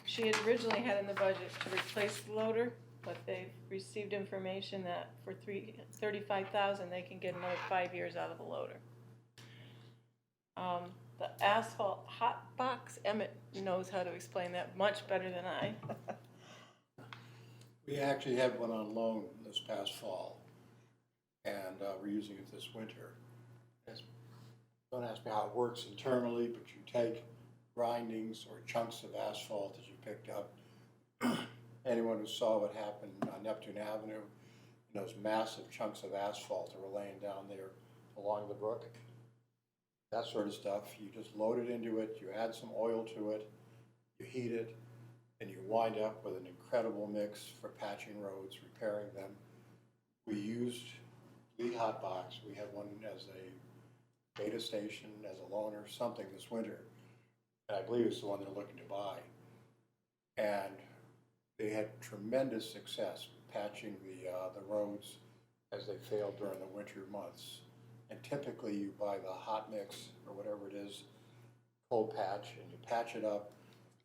she had originally had in the budget to replace the loader, but they've received information that for $35,000, they can get another 5 years out of the loader. The asphalt hot box, Emmett knows how to explain that much better than I. We actually had one on loan this past fall, and we're using it this winter. Don't ask me how it works internally, but you take grindings or chunks of asphalt that you picked up. Anyone who saw what happened on Neptune Avenue, those massive chunks of asphalt that were laying down there along the brook, that sort of stuff, you just load it into it, you add some oil to it, you heat it, and you wind up with an incredible mix for patching roads, repairing them. We used Lead Hot Box. We had one as a beta station, as a loaner, something this winter. And I believe it's the one they're looking to buy. And they had tremendous success patching the roads as they failed during the winter months. And typically you buy the hot mix or whatever it is, cold patch, and you patch it up.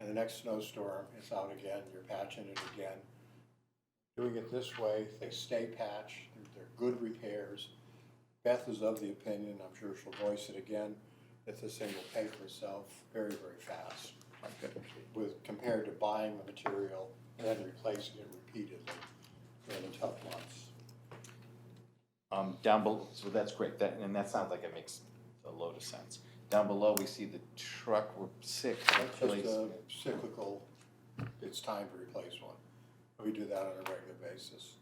And the next snowstorm, it's out again, you're patching it again. Doing it this way, they stay patched, they're good repairs, Beth is of the opinion, I'm sure she'll voice it again, that this thing will pay for itself very, very fast. Compared to buying the material and then replacing it repeatedly during the tough months. Down below, so that's great, and that sounds like it makes a load of sense. Down below, we see the truck, we're sick. That's just a cyclical, it's time to replace one. We do that on a regular basis.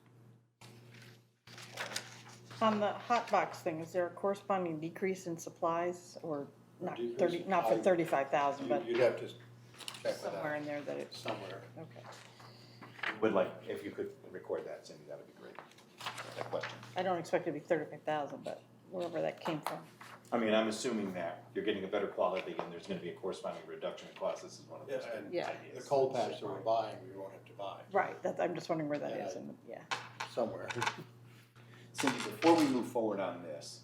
On the hot box thing, is there a corresponding decrease in supplies or not Decrease 30, in not for supply- 35,000, but You'd have to check with somewhere that, in there that it's, somewhere. okay. Would like, if you could record that, Cindy, that would be great, that question. I don't expect it to be 35,000, but wherever that came from. I mean, I'm assuming that you're getting a better quality and there's gonna be a corresponding reduction in cost, this is one of those Yeah, and Yeah. the cold patch that we're buying, we won't have to buy, Right, that's, I'm just wondering where that Yeah. is, and, yeah. somewhere. Cindy, before we move forward on this,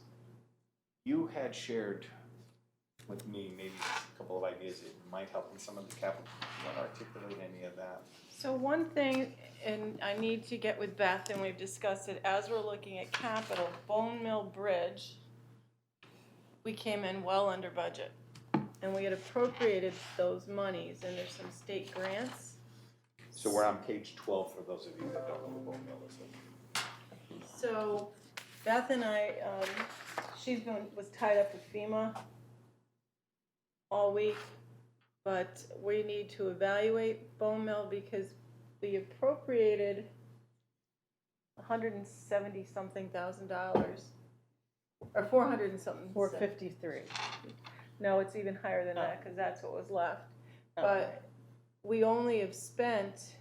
you had shared with me maybe a couple of ideas that might help in some of the capital. You want to articulate any of that? So one thing, and I need to get with Beth, and we've discussed it, as we're looking at capital, Bone Mill Bridge, we came in well under budget. And we had appropriated those monies, and there's some state grants. So we're on page 12 for those of you that don't know what bone mill is. So Beth and I, was tied up with FEMA all week, but we need to evaluate Bone Mill because we appropriated $170-something thousand, or 400 and something. 453. No, it's even higher than that, because that's what was left. Oh. But we only have spent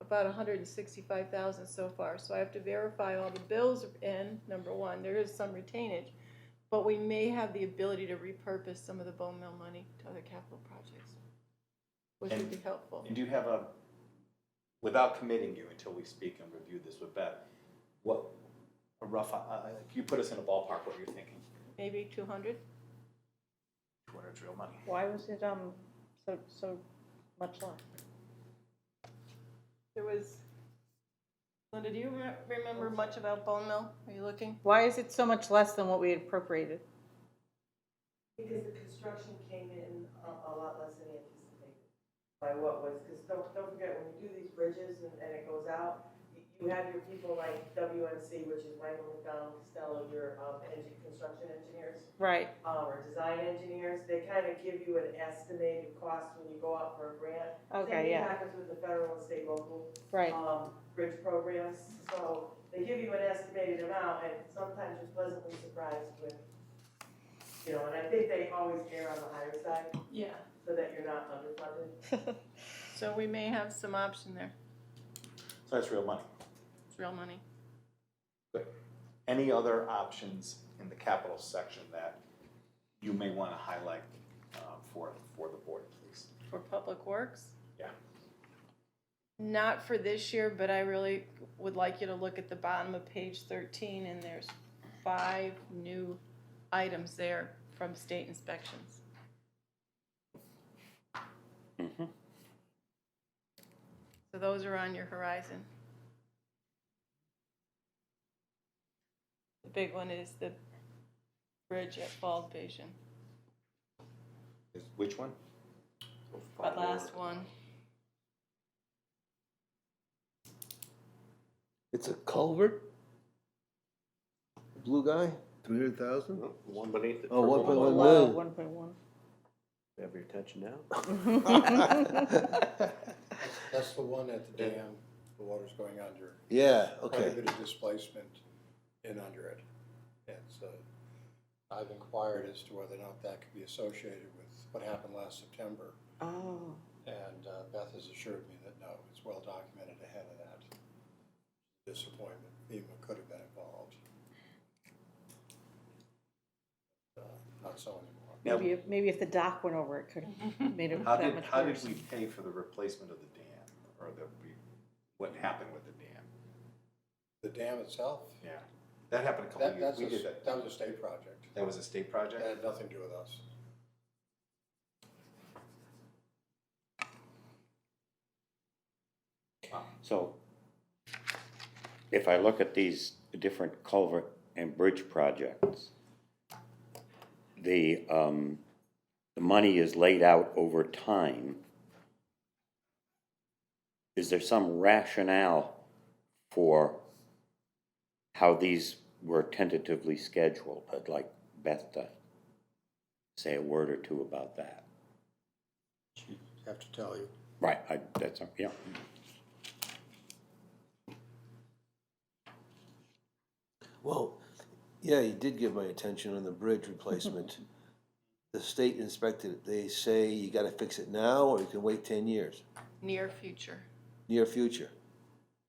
about 165,000 so far, so I have to verify all the bills are in, number one, there is some retainage, but we may have the ability to repurpose some of the bone mill money to other capital projects, which would be helpful. And do you have a, without committing you until we speak and review this with Beth, what, a rough, if you put us in a ballpark, what you're thinking? Maybe 200? 200 is real money. Why was it, so much less? There was, Linda, do you remember much about bone mill? Are you looking? Why is it so much less than what we had appropriated? Because the construction came in a lot less than anticipated by what was, because don't forget, when you do these bridges and it goes out, you have your people like WMC, which is Wangel, McDonald, Costello, your construction engineers, Right. or design engineers. They kind of give you an estimated cost when you go out for a grant. Okay, Same thing yeah. happens with the federal and state local Right. bridge programs. So they give you an estimated amount, and sometimes you're pleasantly surprised with, and I think they always err on the higher side Yeah. so that you're not underfunded. So we may have some option there. So that's real money. It's real money. Good. Any other options in the capital section that you may want to highlight for the board, please? For Public Works? Yeah. Not for this year, but I really would like you to look at the bottom of page 13, and there's 5 new items there from state inspections. Mm-hmm. So those are on your horizon. The big one is the bridge at Falls Basin. Which one? That last one. It's a culvert? Blue guy, 300,000? One beneath it. Oh, purple 1.1 one. million. 1.1. Have your attention now. That's the one at the dam, the water's going under. Yeah, Quite a okay. bit of displacement in under it. And so I've inquired as to whether or not that could be associated with what happened last September. Oh. And Beth has assured me that no, it's well documented ahead of that. Disappointment, FEMA could have been involved. Not so anymore. Now, Maybe if the dock went over, it could have made it how that did much how did worse. we pay for the replacement of the dam, or what happened with the dam? The dam itself, Yeah, that happened a couple of years. We did that. that was a state project. That was a state project. That had nothing to do with us. So, if I look at these different culvert and bridge projects, the money is laid out over time. Is there some rationale for how these were tentatively scheduled? I'd like Beth to say a word or two about that. Have to tell you. Right, yeah. Well, yeah, you did get my attention on the bridge replacement. The state inspected it, they say you gotta fix it now, or you can wait 10 years, Near future. near future.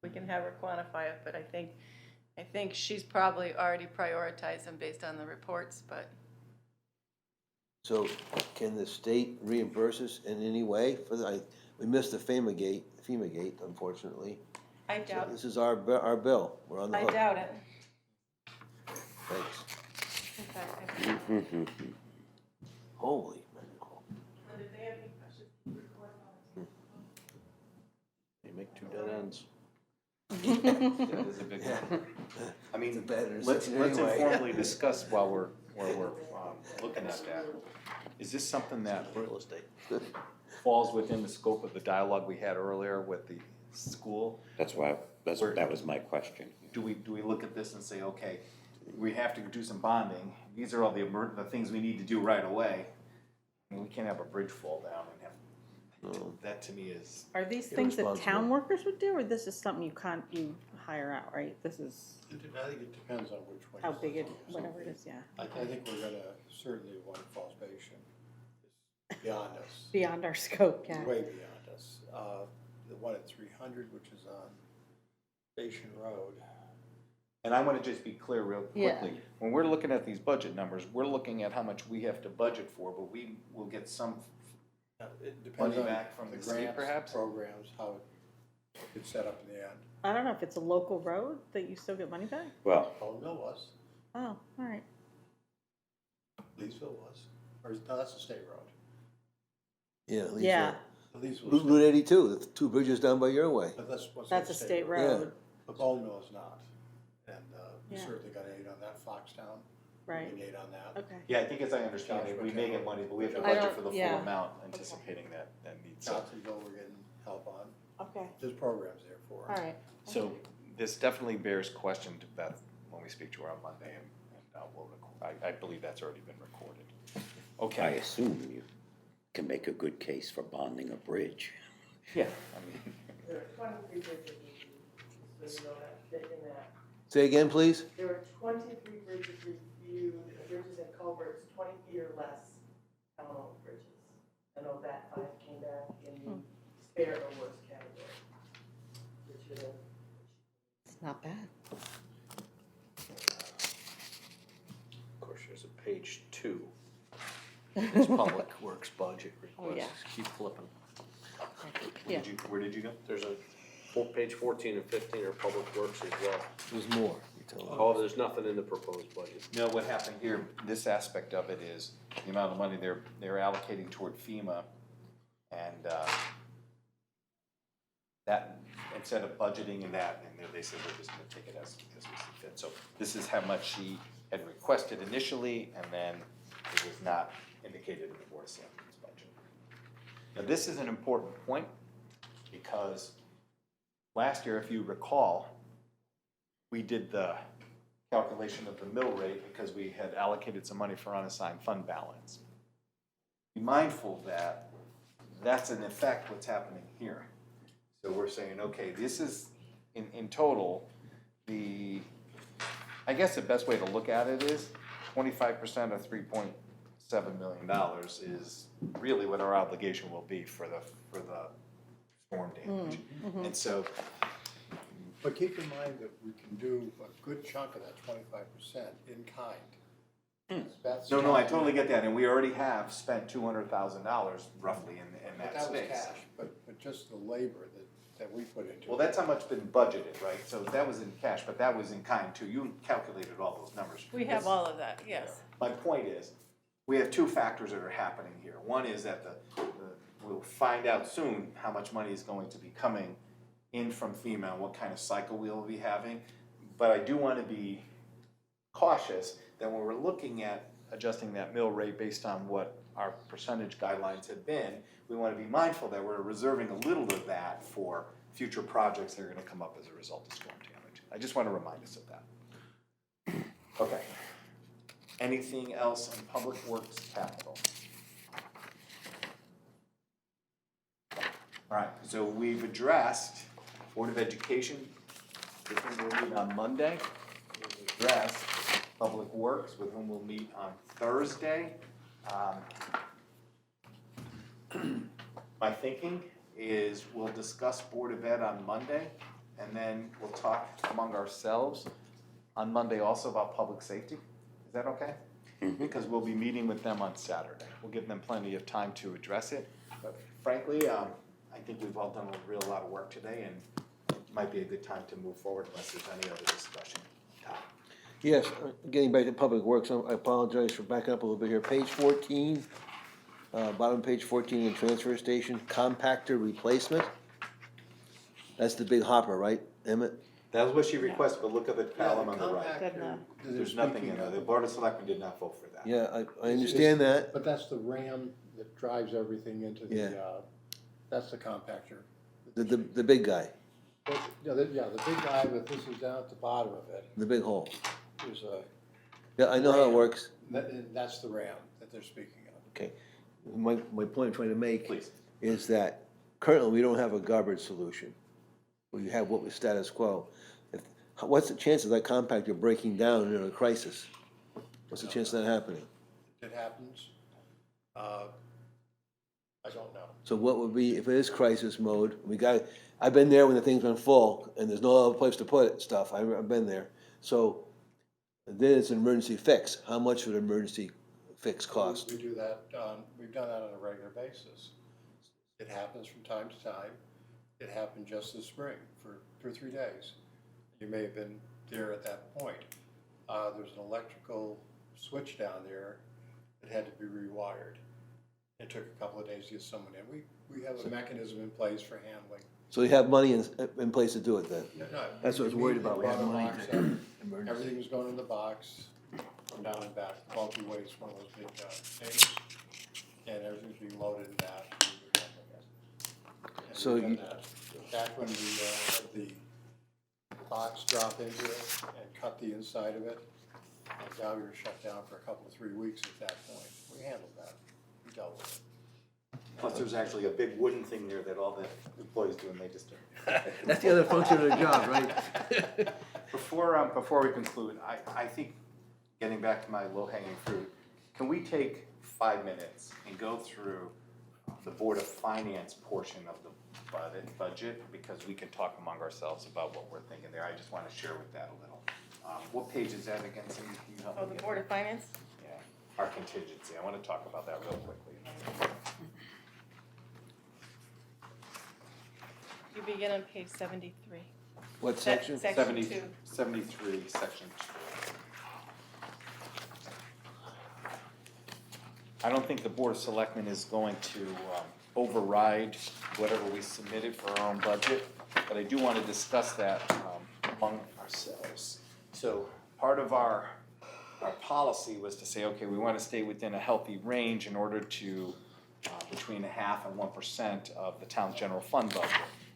We can have her quantify it, but I think she's probably already prioritized them based on the reports, but So can the state reimburse us in any way for we missed the FEMA gate, unfortunately. I So doubt, this is our bill, we're on the I hook. doubt it. Thanks. In fact, I think- Holy mackerel. They make two dead ends. That is a big one. I It's a mean, bad let's intersection anyway. informally discuss while we're looking at that. Is this something that Real estate. falls within the scope of the dialogue we had earlier with the school? That was my question. Do we look at this and say, okay, we have to do some bonding, these are all the things we need to do right away? I mean, we can't have a bridge fall down and have, that to me is, Are these things that Irresponsible. town workers would do, or this is something you hire out, right? This is I think it depends on which one. how you big it, look at. whatever it is, yeah. I think we're gonna, certainly one Falls Station is beyond us, Beyond our scope, yeah. way beyond us. The one at 300, which is on Station Road, and I wanna just be clear real Yeah. quickly. When we're looking at these budget numbers, we're looking at how much we have to budget for, but we will get some, it depends Money on back from the the state, grants, perhaps? programs, how it gets set up in the end. I don't know if it's a local road that you still get money back? Well, Bone Mill was, Oh, all right. Leesville was, or, no, that's a state road. Yeah, Leesville. Yeah, Leesville. Route 82, the two bridges down by your way. But what's that's a state road, But Bone Mill is not, and we Yeah. certainly got aid on that, Foxtown, we right, get aid on that. okay. yeah, I think as I understand it, we may get money, but we have to I budget don't- for the full yeah. amount, anticipating that need. So, Johnsonville, we're getting help on, Okay, there's programs there for all us. right. so this definitely bears question to Beth when we speak to her on Monday, and we'll I believe that's already been recorded. I Okay. assume you can make a good case for bonding a bridge. Yeah, I mean, There are 23 bridges reviewed, so you know that, in that. Say again, please? There were 23 bridges reviewed, bridges and culverts, 20 feet or less, town-owned bridges. I know that 5 came back in the spare or worse category. Which is It's not bad. Of course, there's a page 2. It's Public Works budget request. yeah. Keep flipping. Yeah. where did you go? There's page 14 and 15 are Public Works as well. There's more, you tell me. Oh, there's nothing in the proposed budget. No, what happened here, this aspect of it is the amount of money they're allocating toward FEMA, and that, instead of budgeting in that, and they said we're just gonna take it as we see fit. So this is how much she had requested initially, and then it was not indicated in the Board of Selectmen's budget. Now, this is an important point, because last year, if you recall, we did the calculation of the mill rate because we had allocated some money for unassigned fund balance. Be mindful of that, that's in effect what's happening here. So we're saying, okay, this is, in total, I guess the best way to look at it is 25% of $3.7 million is really what our obligation will be for the storm damage. And so, But keep in mind that we can do a good chunk of that 25% in kind. That's no, I not- totally get that, and we already have spent $200,000 roughly in But that that was space. cash, but just the labor that we put into it. Well, that's how much been budgeted, right? So that was in cash, but that was in kind too. You calculated all those numbers. We have all of that, yes. My point is, we have two factors that are happening here. One is that we'll find out soon how much money is going to be coming in from FEMA and what kind of cycle we'll be having. But I do want to be cautious that when we're looking at adjusting that mill rate based on what our percentage guidelines have been, we want to be mindful that we're reserving a little of that for future projects that are going to come up as a result of storm damage. I just want to remind us of that. Okay. Anything else on Public Works Capital? All right, so we've addressed Board of Education, with whom we'll meet on Monday. We've addressed Public Works, with whom we'll meet on Thursday. My thinking is we'll discuss Board of Ed on Monday, and then we'll talk among ourselves on Monday also about public safety. Is that okay? Because we'll be meeting with them on Saturday. We'll give them plenty of time to address it. But frankly, I think we've all done a real lot of work today, and it might be a good time to move forward unless there's any other discussion. Yes, getting back to Public Works, I apologize for backing up a little bit here. Page 14, bottom page 14 in transfer station, compactor replacement. That's the big hopper, right, Emmett? That was what she requested, but look at the column on the right. Good enough. There's nothing in there. The Board of Selectmen did not vote for that. Yeah, I understand that. But that's the ram that drives everything into Yeah. the, that's the compactor. The big guy, Yeah, the big guy, but this is down at the bottom of it. the big hole. There's a, Yeah, I know how it works. that's the ram that they're speaking of. Okay. My point I'm trying to make Please. is that currently we don't have a garbage solution. We have what was status quo. What's the chance of that compactor breaking down in a crisis? What's the chance of that happening? It happens. I don't know. So what would be, if it is crisis mode, I've been there when the thing's been full and there's no other place to put it, stuff, I've been there. So then it's an emergency fix. How much would an emergency fix cost? We do that, we've done that on a regular basis. It happens from time to time. It happened just this spring for 2 or 3 days. You may have been there at that point. There's an electrical switch down there that had to be rewired. It took a couple of days to get someone in. We have a mechanism in place for handling. So you have money in place to do it then? No, That's what I was worried about. We brought have a money box to- up. emergency. Everything was going in the box, from down and back, bulky waste, one of those big things. And everything's being loaded in that. And So we've done you- that. Back when we had the box drop into it and cut the inside of it, and now we were shut down for a couple of 3 weeks at that point. We handled that, we dealt with it. Plus, there's actually a big wooden thing there that all the employees do, and they just do. That's the other function of the job, right? Before we conclude, I think, getting back to my low-hanging fruit, can we take 5 minutes and go through the Board of Finance portion of the budget, because we can talk among ourselves about what we're thinking there. I just want to share with that a little. What page is that again? Cindy? Can you help me Oh, the get Board there? of Finance? Yeah, our contingency. I want to talk about that real quickly. You begin on page 73. What section? Section 2. 73, section 2. I don't think the Board of Selectmen is going to override whatever we submitted for our own budget, but I do want to discuss that among ourselves. So part of our policy was to say, okay, we want to stay within a healthy range in order to between 0.5% and 1% of the town's general fund budget.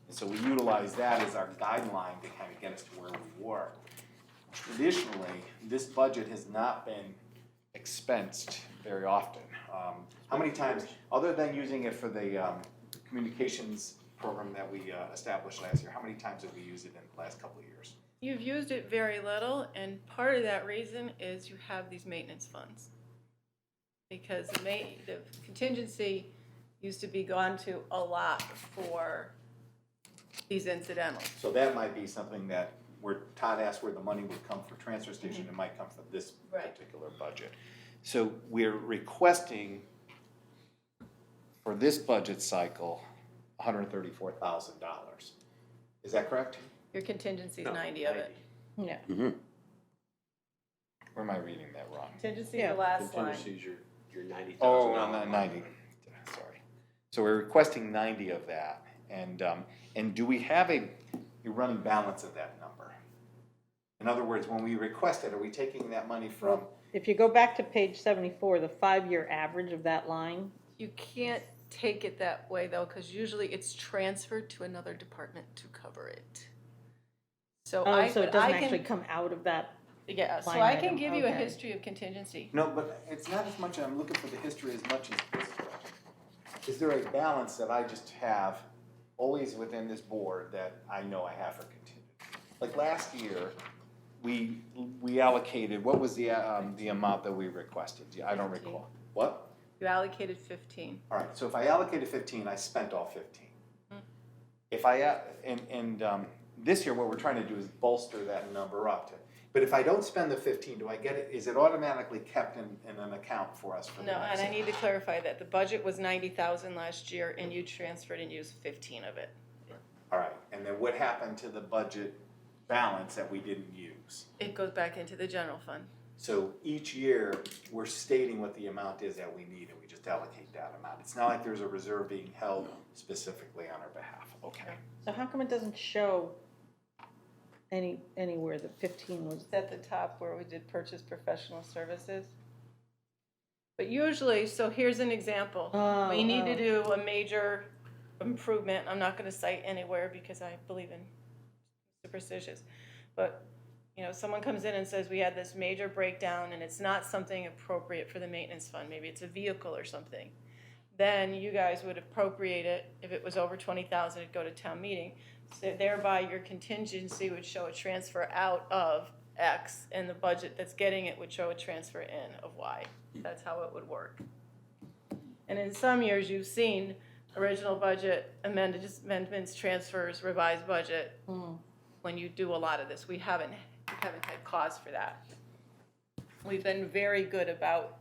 And so we utilize that as our guideline to kind of get us to where we were. Traditionally, this budget has not been expensed very often. How many times, other than using it for the communications program that we established last year, how many times have we used it in the last couple of years? You've used it very little, and part of that reason is you have these maintenance funds. Because the contingency used to be gone to a lot for these incidentals. So that might be something that, where Todd asked where the money would come for transfer station, it might come from this Right. particular budget. So we're requesting for this budget cycle, $134,000. Is that correct? Your contingency is No, 90 of it. Yeah. Or am I reading that wrong? Contingency is Yeah. the last line. Contingency's your $90,000. Oh, on the 90, sorry. So we're requesting 90 of that, and And do we have a running balance of that number? In other words, when we request it, are we taking that money from? If you go back to page 74, the 5-year average of that line, You can't take it that way though, because usually it's transferred to another department to cover it. So oh, I, so it but doesn't I actually can, come out of that. yeah, so line I can item, give you a okay. history of contingency. No, but it's not as much, I'm looking for the history as much as this. Is there a balance that I just have always within this board that I know I have for contingency? Like last year, we allocated, what was the amount that we requested? I don't recall. What? You allocated 15. All right, so if I allocated 15, I spent all 15. If this year, what we're trying to do is bolster that number up to. But if I don't spend the 15, do I get it? Is it automatically kept in an account for us for the No, next and I year? need to clarify that the budget was 90,000 last year and you transferred and used 15 of it. All right, and then what happened to the budget balance that we didn't use? It goes back into the general fund. So each year, we're stating what the amount is that we need, and we just allocate that amount. It's not like there's a reserve being held specifically on our behalf. Okay. So how come it doesn't show anywhere that 15 was? It's at the top where we did purchase professional services. But usually, so here's an example. We need to do a major improvement. I'm not gonna cite anywhere because I believe in superstitious. But, you know, someone comes in and says, we had this major breakdown and it's not something appropriate for the maintenance fund. Maybe it's a vehicle or something. Then you guys would appropriate it. If it was over 20,000, it'd go to town meeting. So thereby your contingency would show a transfer out of X and the budget that's getting it would show a transfer in of Y. That's how it would work. And in some years you've seen original budget, amendments, transfers, revised budget. When you do a lot of this, we haven't had cause for that. We've been very good about,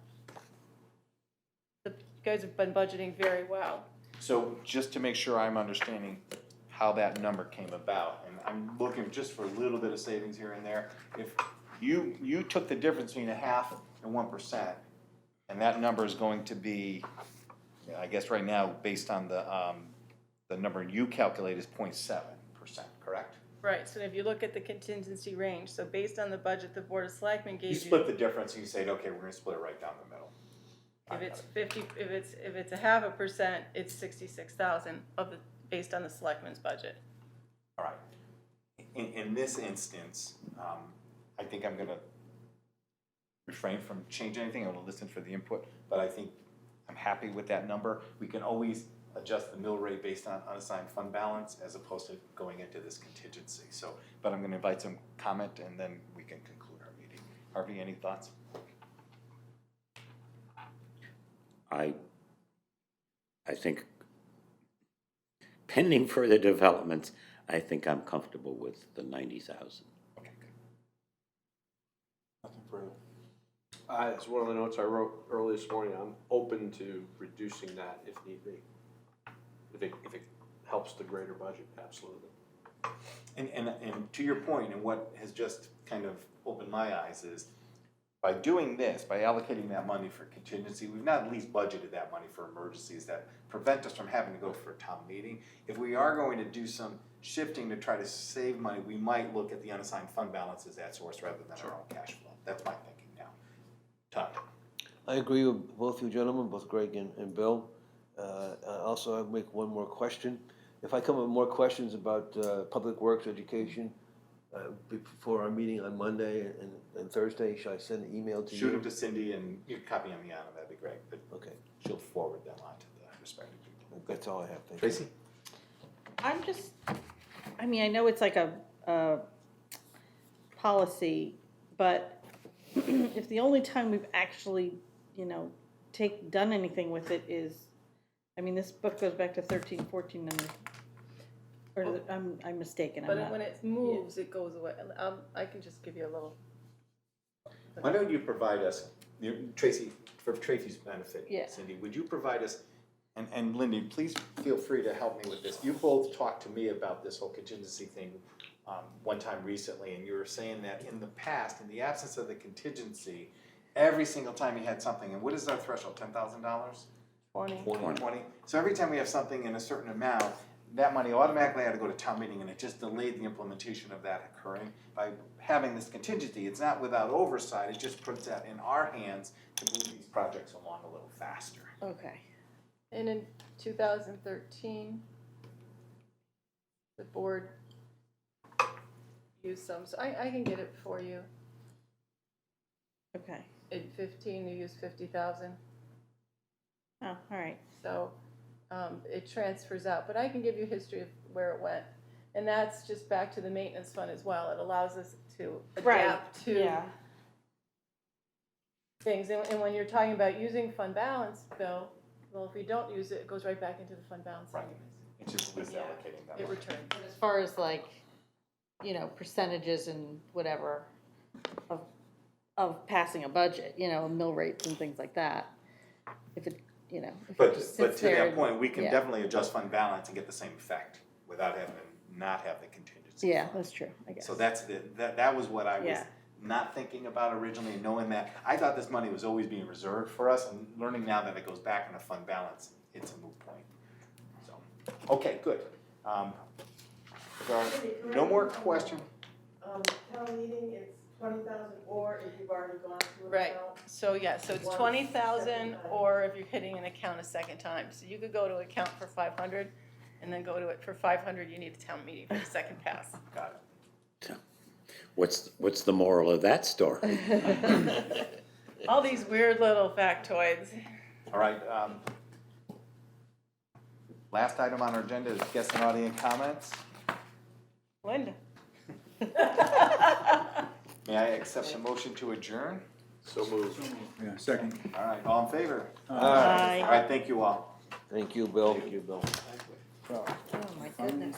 you guys have been budgeting very well. So just to make sure I'm understanding how that number came about, and I'm looking just for a little bit of savings here and there. If you took the difference between 0.5% and 1%, and that number is going to be, I guess right now, based on the number you calculate is 0.7%, correct? Right, so if you look at the contingency range, so based on the budget the Board of Selectmen gave You you. split the difference and you say, okay, we're gonna split it right down the middle. If it's 50, if it's 0.5%, it's 66,000 based on the Selectmen's budget. All right. In this instance, I think I'm gonna refrain from changing anything. I'm gonna listen for the input, but I think I'm happy with that number. We can always adjust the mill rate based on unassigned fund balance as opposed to going into this contingency. So, but I'm gonna invite some comment and then we can conclude our meeting. Harvey, any thoughts? I think pending further developments, I think I'm comfortable with the 90,000. Okay, good. Nothing further. It's one of the notes I wrote early this morning. I'm open to reducing that if need be. If it helps the greater budget, absolutely. And to your point, and what has just kind of opened my eyes is, by doing this, by allocating that money for contingency, we've not at least budgeted that money for emergencies that prevent us from having to go for a town meeting. If we are going to do some shifting to try to save money, we might look at the unassigned fund balance as that source rather than our own cash flow. That's my thinking now. Todd? I agree with both you gentlemen, both Greg and Bill. Also, I'll make one more question. If I come up with more questions about public works, education, before our meeting on Monday and Thursday, should I send an email to you? Shoot them to Cindy and you can copy on me on it, that'd be great. But Okay, she'll forward them on to the respective people. that's all I have, thank you. Tracy? I know it's like a policy, but if the only time we've actually, done anything with it is, this book goes back to 13, 14, or I'm mistaken. But when it moves, it goes away. I can just give you a little. Why don't you provide us, Tracy, for Tracy's benefit, Yeah. Cindy, would you provide us, and Lindy, please feel free to help me with this. You both talked to me about this whole contingency thing one time recently, and you were saying that in the past, in the absence of the contingency, every single time you had something, and what is our threshold, $10,000? 20. 20. So every time we have something in a certain amount, that money automatically had to go to town meeting, and it just delayed the implementation of that occurring. By having this contingency, it's not without oversight, it just puts that in our hands to move these projects along a little faster. Okay. And in 2013, the board used some, so I can get it for you. Okay. In 15, you used 50,000, Oh, all right. so it transfers out. But I can give you history of where it went. And that's just back to the maintenance fund as well. It allows us to adapt to Yeah. things. And when you're talking about using fund balance, Bill, well, if we don't use it, it goes right back into the fund balance Right. anyways. It's just misallocating that It money. returns. As far as like, you know, percentages and whatever of passing a budget, you know, mill rates and things like that. If it, you know, if it But just to sits there. that and- point, we can yeah. definitely adjust fund balance and get the same effect without having to not have the contingency. Yeah, fund. that's true, I guess. So that's that was what I was Yeah. not thinking about originally, and knowing that, I thought this money was always being reserved for us, and learning now that it goes back into fund balance, it's a moot point. So, okay, good. There are no more questions. Town meeting, it's 20,000, or if you've already gone through an Right. account. So, yeah, so it's Once, 20,000, second time. or if you're hitting an account a second time. So you could go to account for 500, and then go to it for 500, you need a town meeting for the second pass. Got it. What's the moral of that story? All these weird little factoids. All right, last item on our agenda is guest and audience comments. Linda. May I accept the motion to adjourn? So moved. Yeah, second. All right, all in favor? Aye. All right, thank you all. Thank you, Bill. Thank you, Bill. Oh, my goodness.